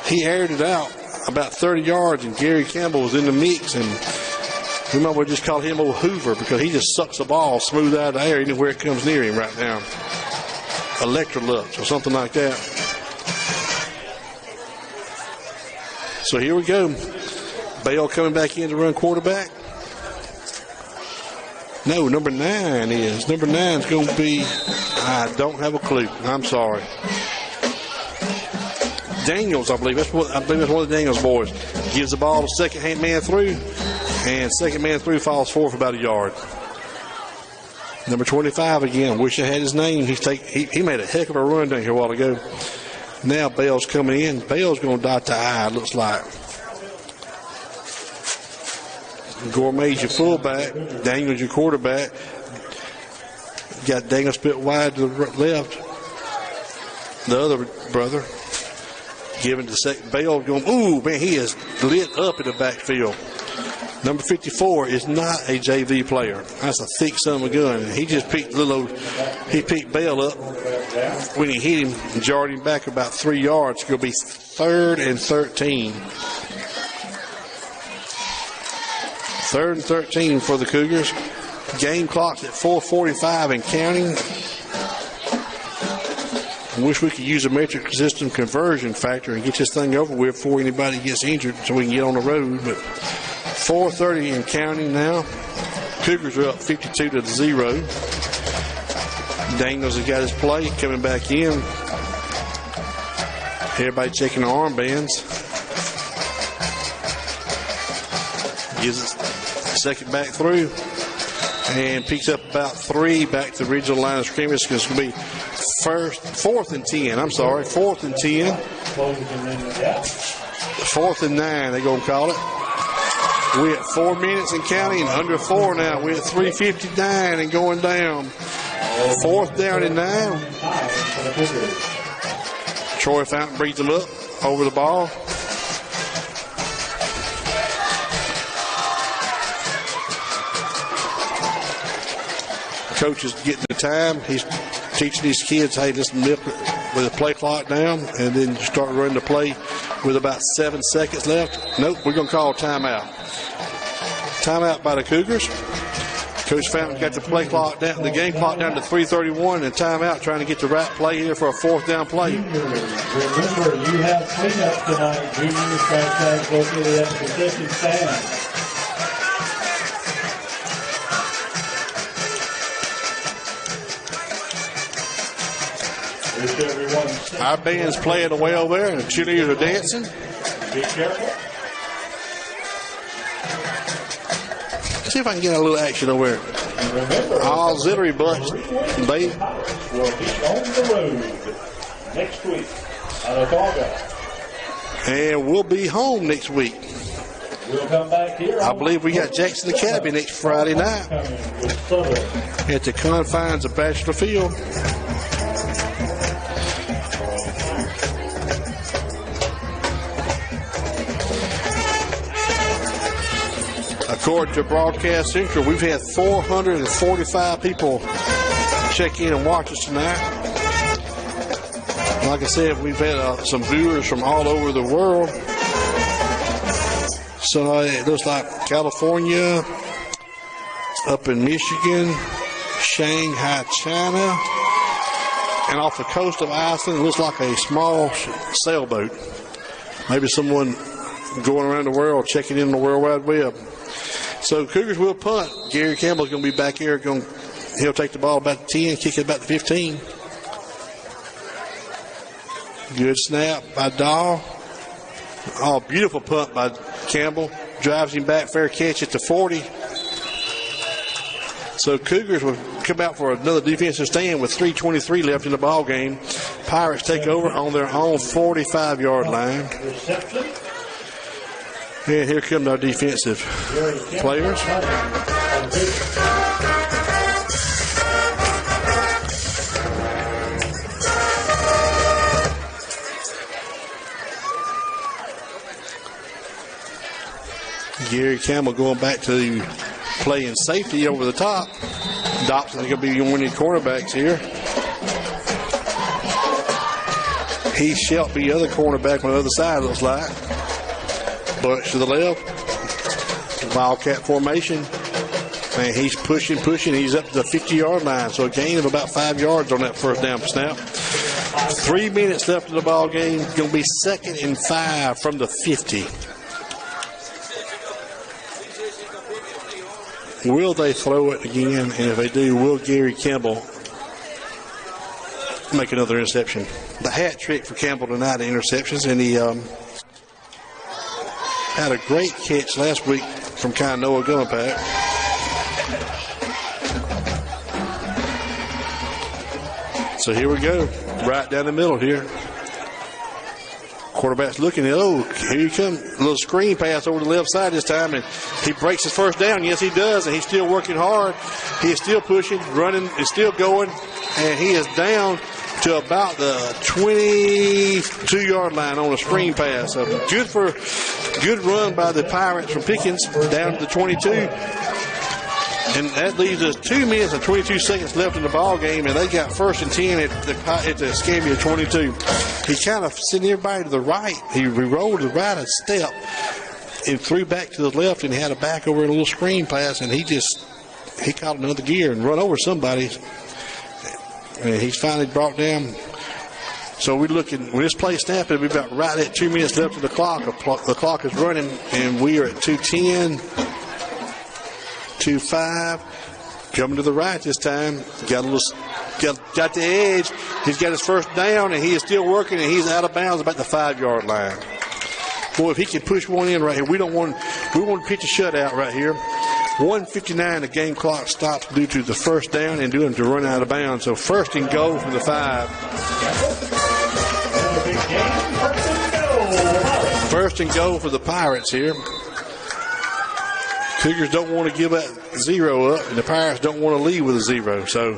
he aired it out about 30 yards, and Gary Campbell was in the mix, and we might well just call him old Hoover because he just sucks the ball smooth out of the air anywhere it comes near him right now. Electrolux or something like that. So here we go. Bale coming back in to run quarterback. No, number 9 is. Number 9 is going to be, I don't have a clue. I'm sorry. Daniels, I believe that's one of the Daniels boys. Gives the ball to second man through, and second man through falls forward for about a yard. Number 25 again. Wish I had his name. He made a heck of a run down here a while ago. Now Bale's coming in. Bale's going to dot the I, it looks like. Gourmet's your fullback. Daniels your quarterback. Got Daniel split wide to the left. The other brother. Giving to second. Bale going, ooh, man, he is lit up in the backfield. Number 54 is not a JV player. That's a thick son of a gun. He just picked he picked Bale up when he hit him and jarred him back about 3 yards. It's going to be 3rd and 13. 3rd and 13 for the Cougars. Game clock's at 4:45 and counting. I wish we could use a metric system conversion factor and get this thing over with before anybody gets injured so we can get on the road. But 4:30 and counting now. Cougars are up 52-0. Daniels has got his play coming back in. Everybody checking the armbands. Gives it second back through and picks up about 3 back to the original line of scrimmage. It's going to be 4th and 10. I'm sorry, 4th and 10. 4th and 9, they're going to call it. We're at 4 minutes and counting, under 4 now. We're at 3:59 and going down. 4th down and 9. Troy Fountain brings them up over the ball. Coach is getting the time. He's teaching these kids, hey, just nip it with the play clock down and then start running the play with about 7 seconds left. Nope, we're going to call timeout. Timeout by the Cougars. Coach Fountain got the play clock down, the game clock down to 3:31 and timeout trying to get the right play here for a 4th down play. Remember, you have cleanup tonight. Juniors #, located at the concession stand. Our band's playing away over there, and the cheerleaders are dancing. Be careful. Let's see if I can get a little action over there. Auxiliary bunch. Will be on the road next week out of August. And we'll be home next week. We'll come back here. I believe we got Jackson Academy next Friday night at the confines of Bachelor Field. According to Broadcast Central, we've had 445 people check in and watch us tonight. Like I said, we've had some viewers from all over the world. So it looks like California, up in Michigan, Shanghai, China, and off the coast of Iceland, it looks like a small sailboat. Maybe someone going around the world checking in the World Wide Web. So Cougars will punt. Gary Campbell's going to be back here. He'll take the ball about 10, kick it about 15. Good snap by Dahl. Oh, beautiful punt by Campbell. Drives him back, fair catch at the 40. So Cougars will come out for another defensive stand with 3:23 left in the ball game. Pirates take over on their own 45-yard line. And here come our defensive players. Gary Campbell going back to playing safety over the top. Dobson's going to be one of the cornerbacks here. He shall be the other cornerback on the other side, looks like. Bunch to the left. Wildcat formation. And he's pushing. He's up to the 50-yard line. So a gain of about 5 yards on that first down snap. 3 minutes left in the ball game. Going to be 2nd and 5 from the 50. Will they throw it again? And if they do, will Gary Campbell make another interception? The hat trick for Campbell tonight, interceptions. And he had a great catch last week from Noah Gummapack. So here we go. Right down the middle here. Quarterback's looking at, here you come. A little screen pass over the left side this time, and he breaks his first down. Yes, he does, and he's still working hard. He is still pushing, running, is still going, and he is down to about the 22-yard line on a screen pass. So good run by the Pirates from Pickens down to the 22. And that leaves us 2 minutes and 22 seconds left in the ball game, and they got 1st and 10 at the Escambia 22. He kind of sent everybody to the right. He rolled to the right a step and threw back to the left, and had a back over in a little screen pass, and he caught another gear and run over somebody. And he's finally brought down. So we're looking, when this play snapped, it'll be about right at 2 minutes left of the clock. The clock is running, and we are at 2:10. 2-5, coming to the right this time. Got the edge. He's got his first down, and he is still working, and he's out of bounds about the 5-yard line. Boy, if he can push one in right here, we want to pitch a shutout right here. 1:59, the game clock stops due to the first down and doing to run out of bounds. So 1st and goal from the 5. 1st and goal for the Pirates here. Cougars don't want to give that 0 up, and the Pirates don't want to leave with a 0. So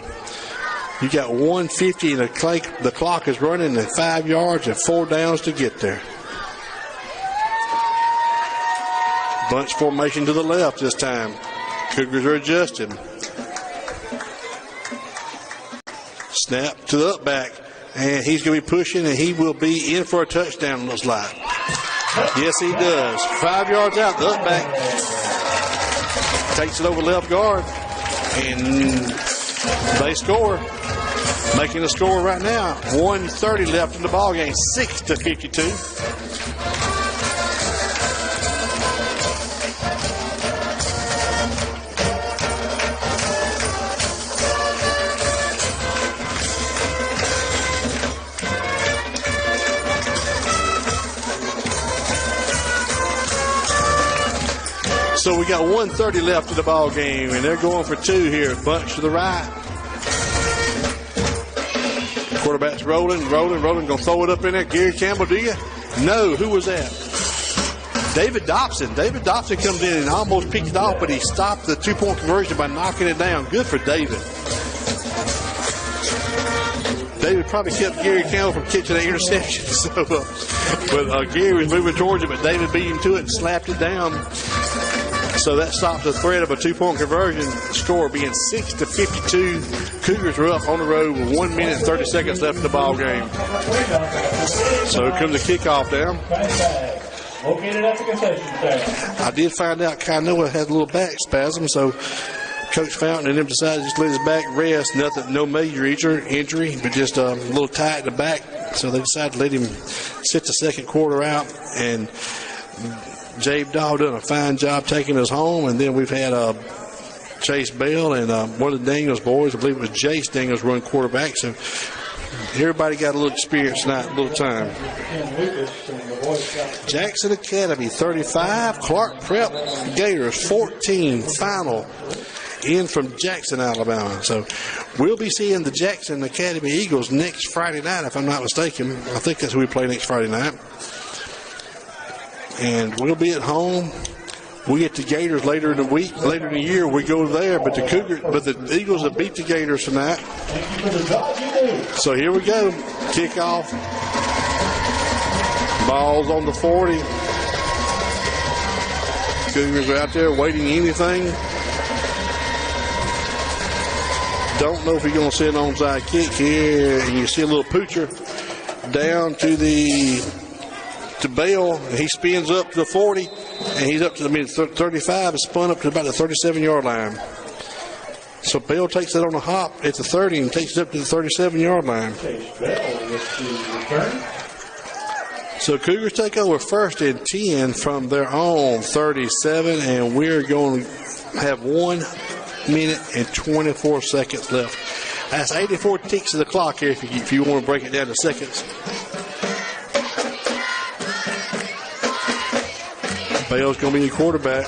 you got 1:50, and the clock is running at 5 yards and 4 downs to get there. Bunch formation to the left this time. Cougars are adjusting. Snap to the up back, and he's going to be pushing, and he will be in for a touchdown, looks like. Yes, he does. 5 yards out, the up back. Takes it over left guard, and they score. Making a score right now. 1:30 left in the ball game. 6-52. So we got 1:30 left in the ball game, and they're going for 2 here. Bunch to the right. Quarterback's rolling. Going to throw it up in there. Gary Campbell, do you? No. Who was that? David Dobson comes in and almost picked it off, but he stopped the 2-point conversion by knocking it down. Good for David. David probably kept Gary Campbell from catching an interception. So, but Gary was moving towards it, but David beat him to it and slapped it down. So that stops the threat of a 2-point conversion. Score being 6-52. Cougars are up on the road with 1 minute and 30 seconds left in the ball game. So here comes the kickoff down. Located at the concession stand. I did find out Kainoa had a little back spasm, so Coach Fountain and them decided to just let his back rest. Nothing, no major injury, but just a little tight in the back. So they decided to let him sit the second quarter out. And Jabe Dahl done a fine job taking us home. And then we've had Chase Bell and one of the Daniels boys, I believe it was Jace Daniels, run quarterback. So everybody got a little experience tonight, a little time. Jackson Academy 35, Clark Prep Gators 14. Final in from Jackson, Alabama. So we'll be seeing the Jackson Academy Eagles next Friday night, if I'm not mistaken. I think that's who we play next Friday night. And we'll be at home. We get the Gators later in the year. We go there, but the Eagles have beat the Gators tonight. So here we go. Kickoff. Ball's on the 40. Cougars are out there waiting anything. Don't know if he's going to see an onside kick here. And you see a little poocher down to Bell. And he spins up to the 40. And he's up to the 35 and spun up to about the 37-yard line. So Bell takes it on a hop at the 30 and takes it up to the 37-yard line. So Cougars take over 1st and 10 from their own 37, and we're going to have 1 minute and 24 seconds left. That's 84 ticks of the clock here if you want to break it down to seconds. Bell's going to be the quarterback.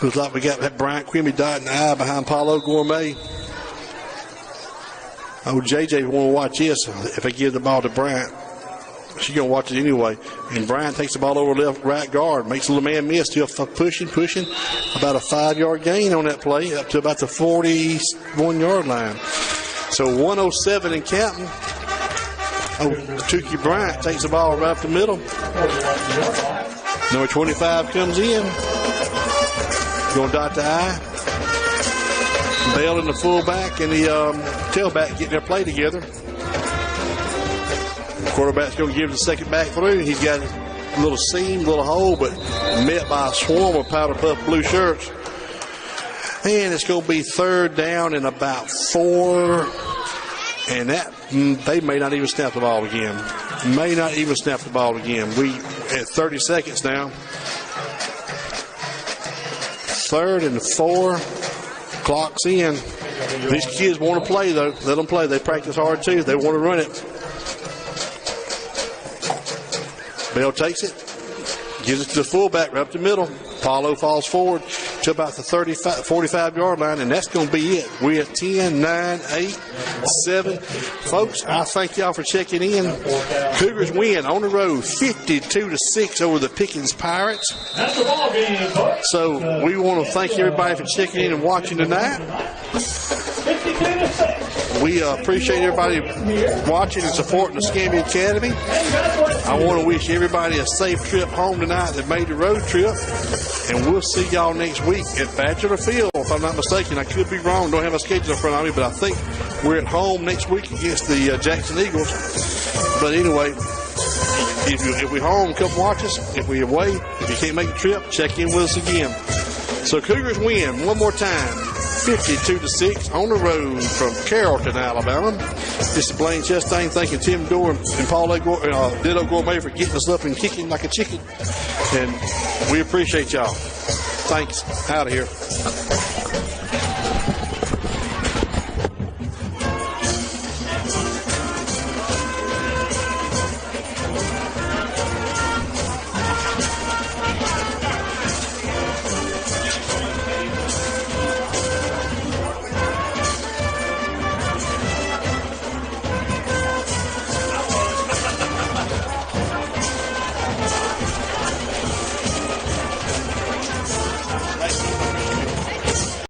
Looks like we got that Bryant Quimby dotting the I behind Paulo Gourmet. Oh, JJ want to watch this. If I give the ball to Bryant, she's going to watch it anyway. And Bryant takes the ball over right guard, makes a little man miss. Still pushing. About a 5-yard gain on that play, up to about the 41-yard line. So 107 and counting. Oh, Tukey Bryant takes the ball right up the middle. Number 25 comes in. Going to dot the I. Bell and the fullback and the tailback getting their play together. The quarterback's going to give the second back through. He's got a little seam, a little hole, but met by a swarm of powder puff blue shirts. And it's going to be 3rd down and about 4. And that they may not even snap the ball again. We at 30 seconds now. 3rd and 4. Clock's in. These kids want to play, though. Let them play. They practice hard, too. They want to run it. Bell takes it. Gives it to the fullback right up the middle. Paulo falls forward to about the 45-yard line, and that's going to be it. We're at 10, 9, 8, 7. Folks, I thank y'all for checking in. Cougars win on the road 52-6 over the Pickens Pirates. That's the ball game, folks. So we want to thank everybody for checking in and watching tonight. 52-6. We appreciate everybody watching and supporting the Escambia Academy. I want to wish everybody a safe trip home tonight that made the road trip. And we'll see y'all next week at Bachelor Field, if I'm not mistaken. I could be wrong. Don't have a schedule in front of me, but I think we're at home next week against the Jackson Eagles. But anyway, if we're home, come watch us. If we're away, if you can't make the trip, check in with us again. So Cougars win one more time, 52-6 on the road from Carrollton, Alabama. This is Blaine Chastain thanking Tim Dorr and Paul Ditto Gourmet for getting us up and kicking like a chicken. And we appreciate y'all. Thanks. Out of here.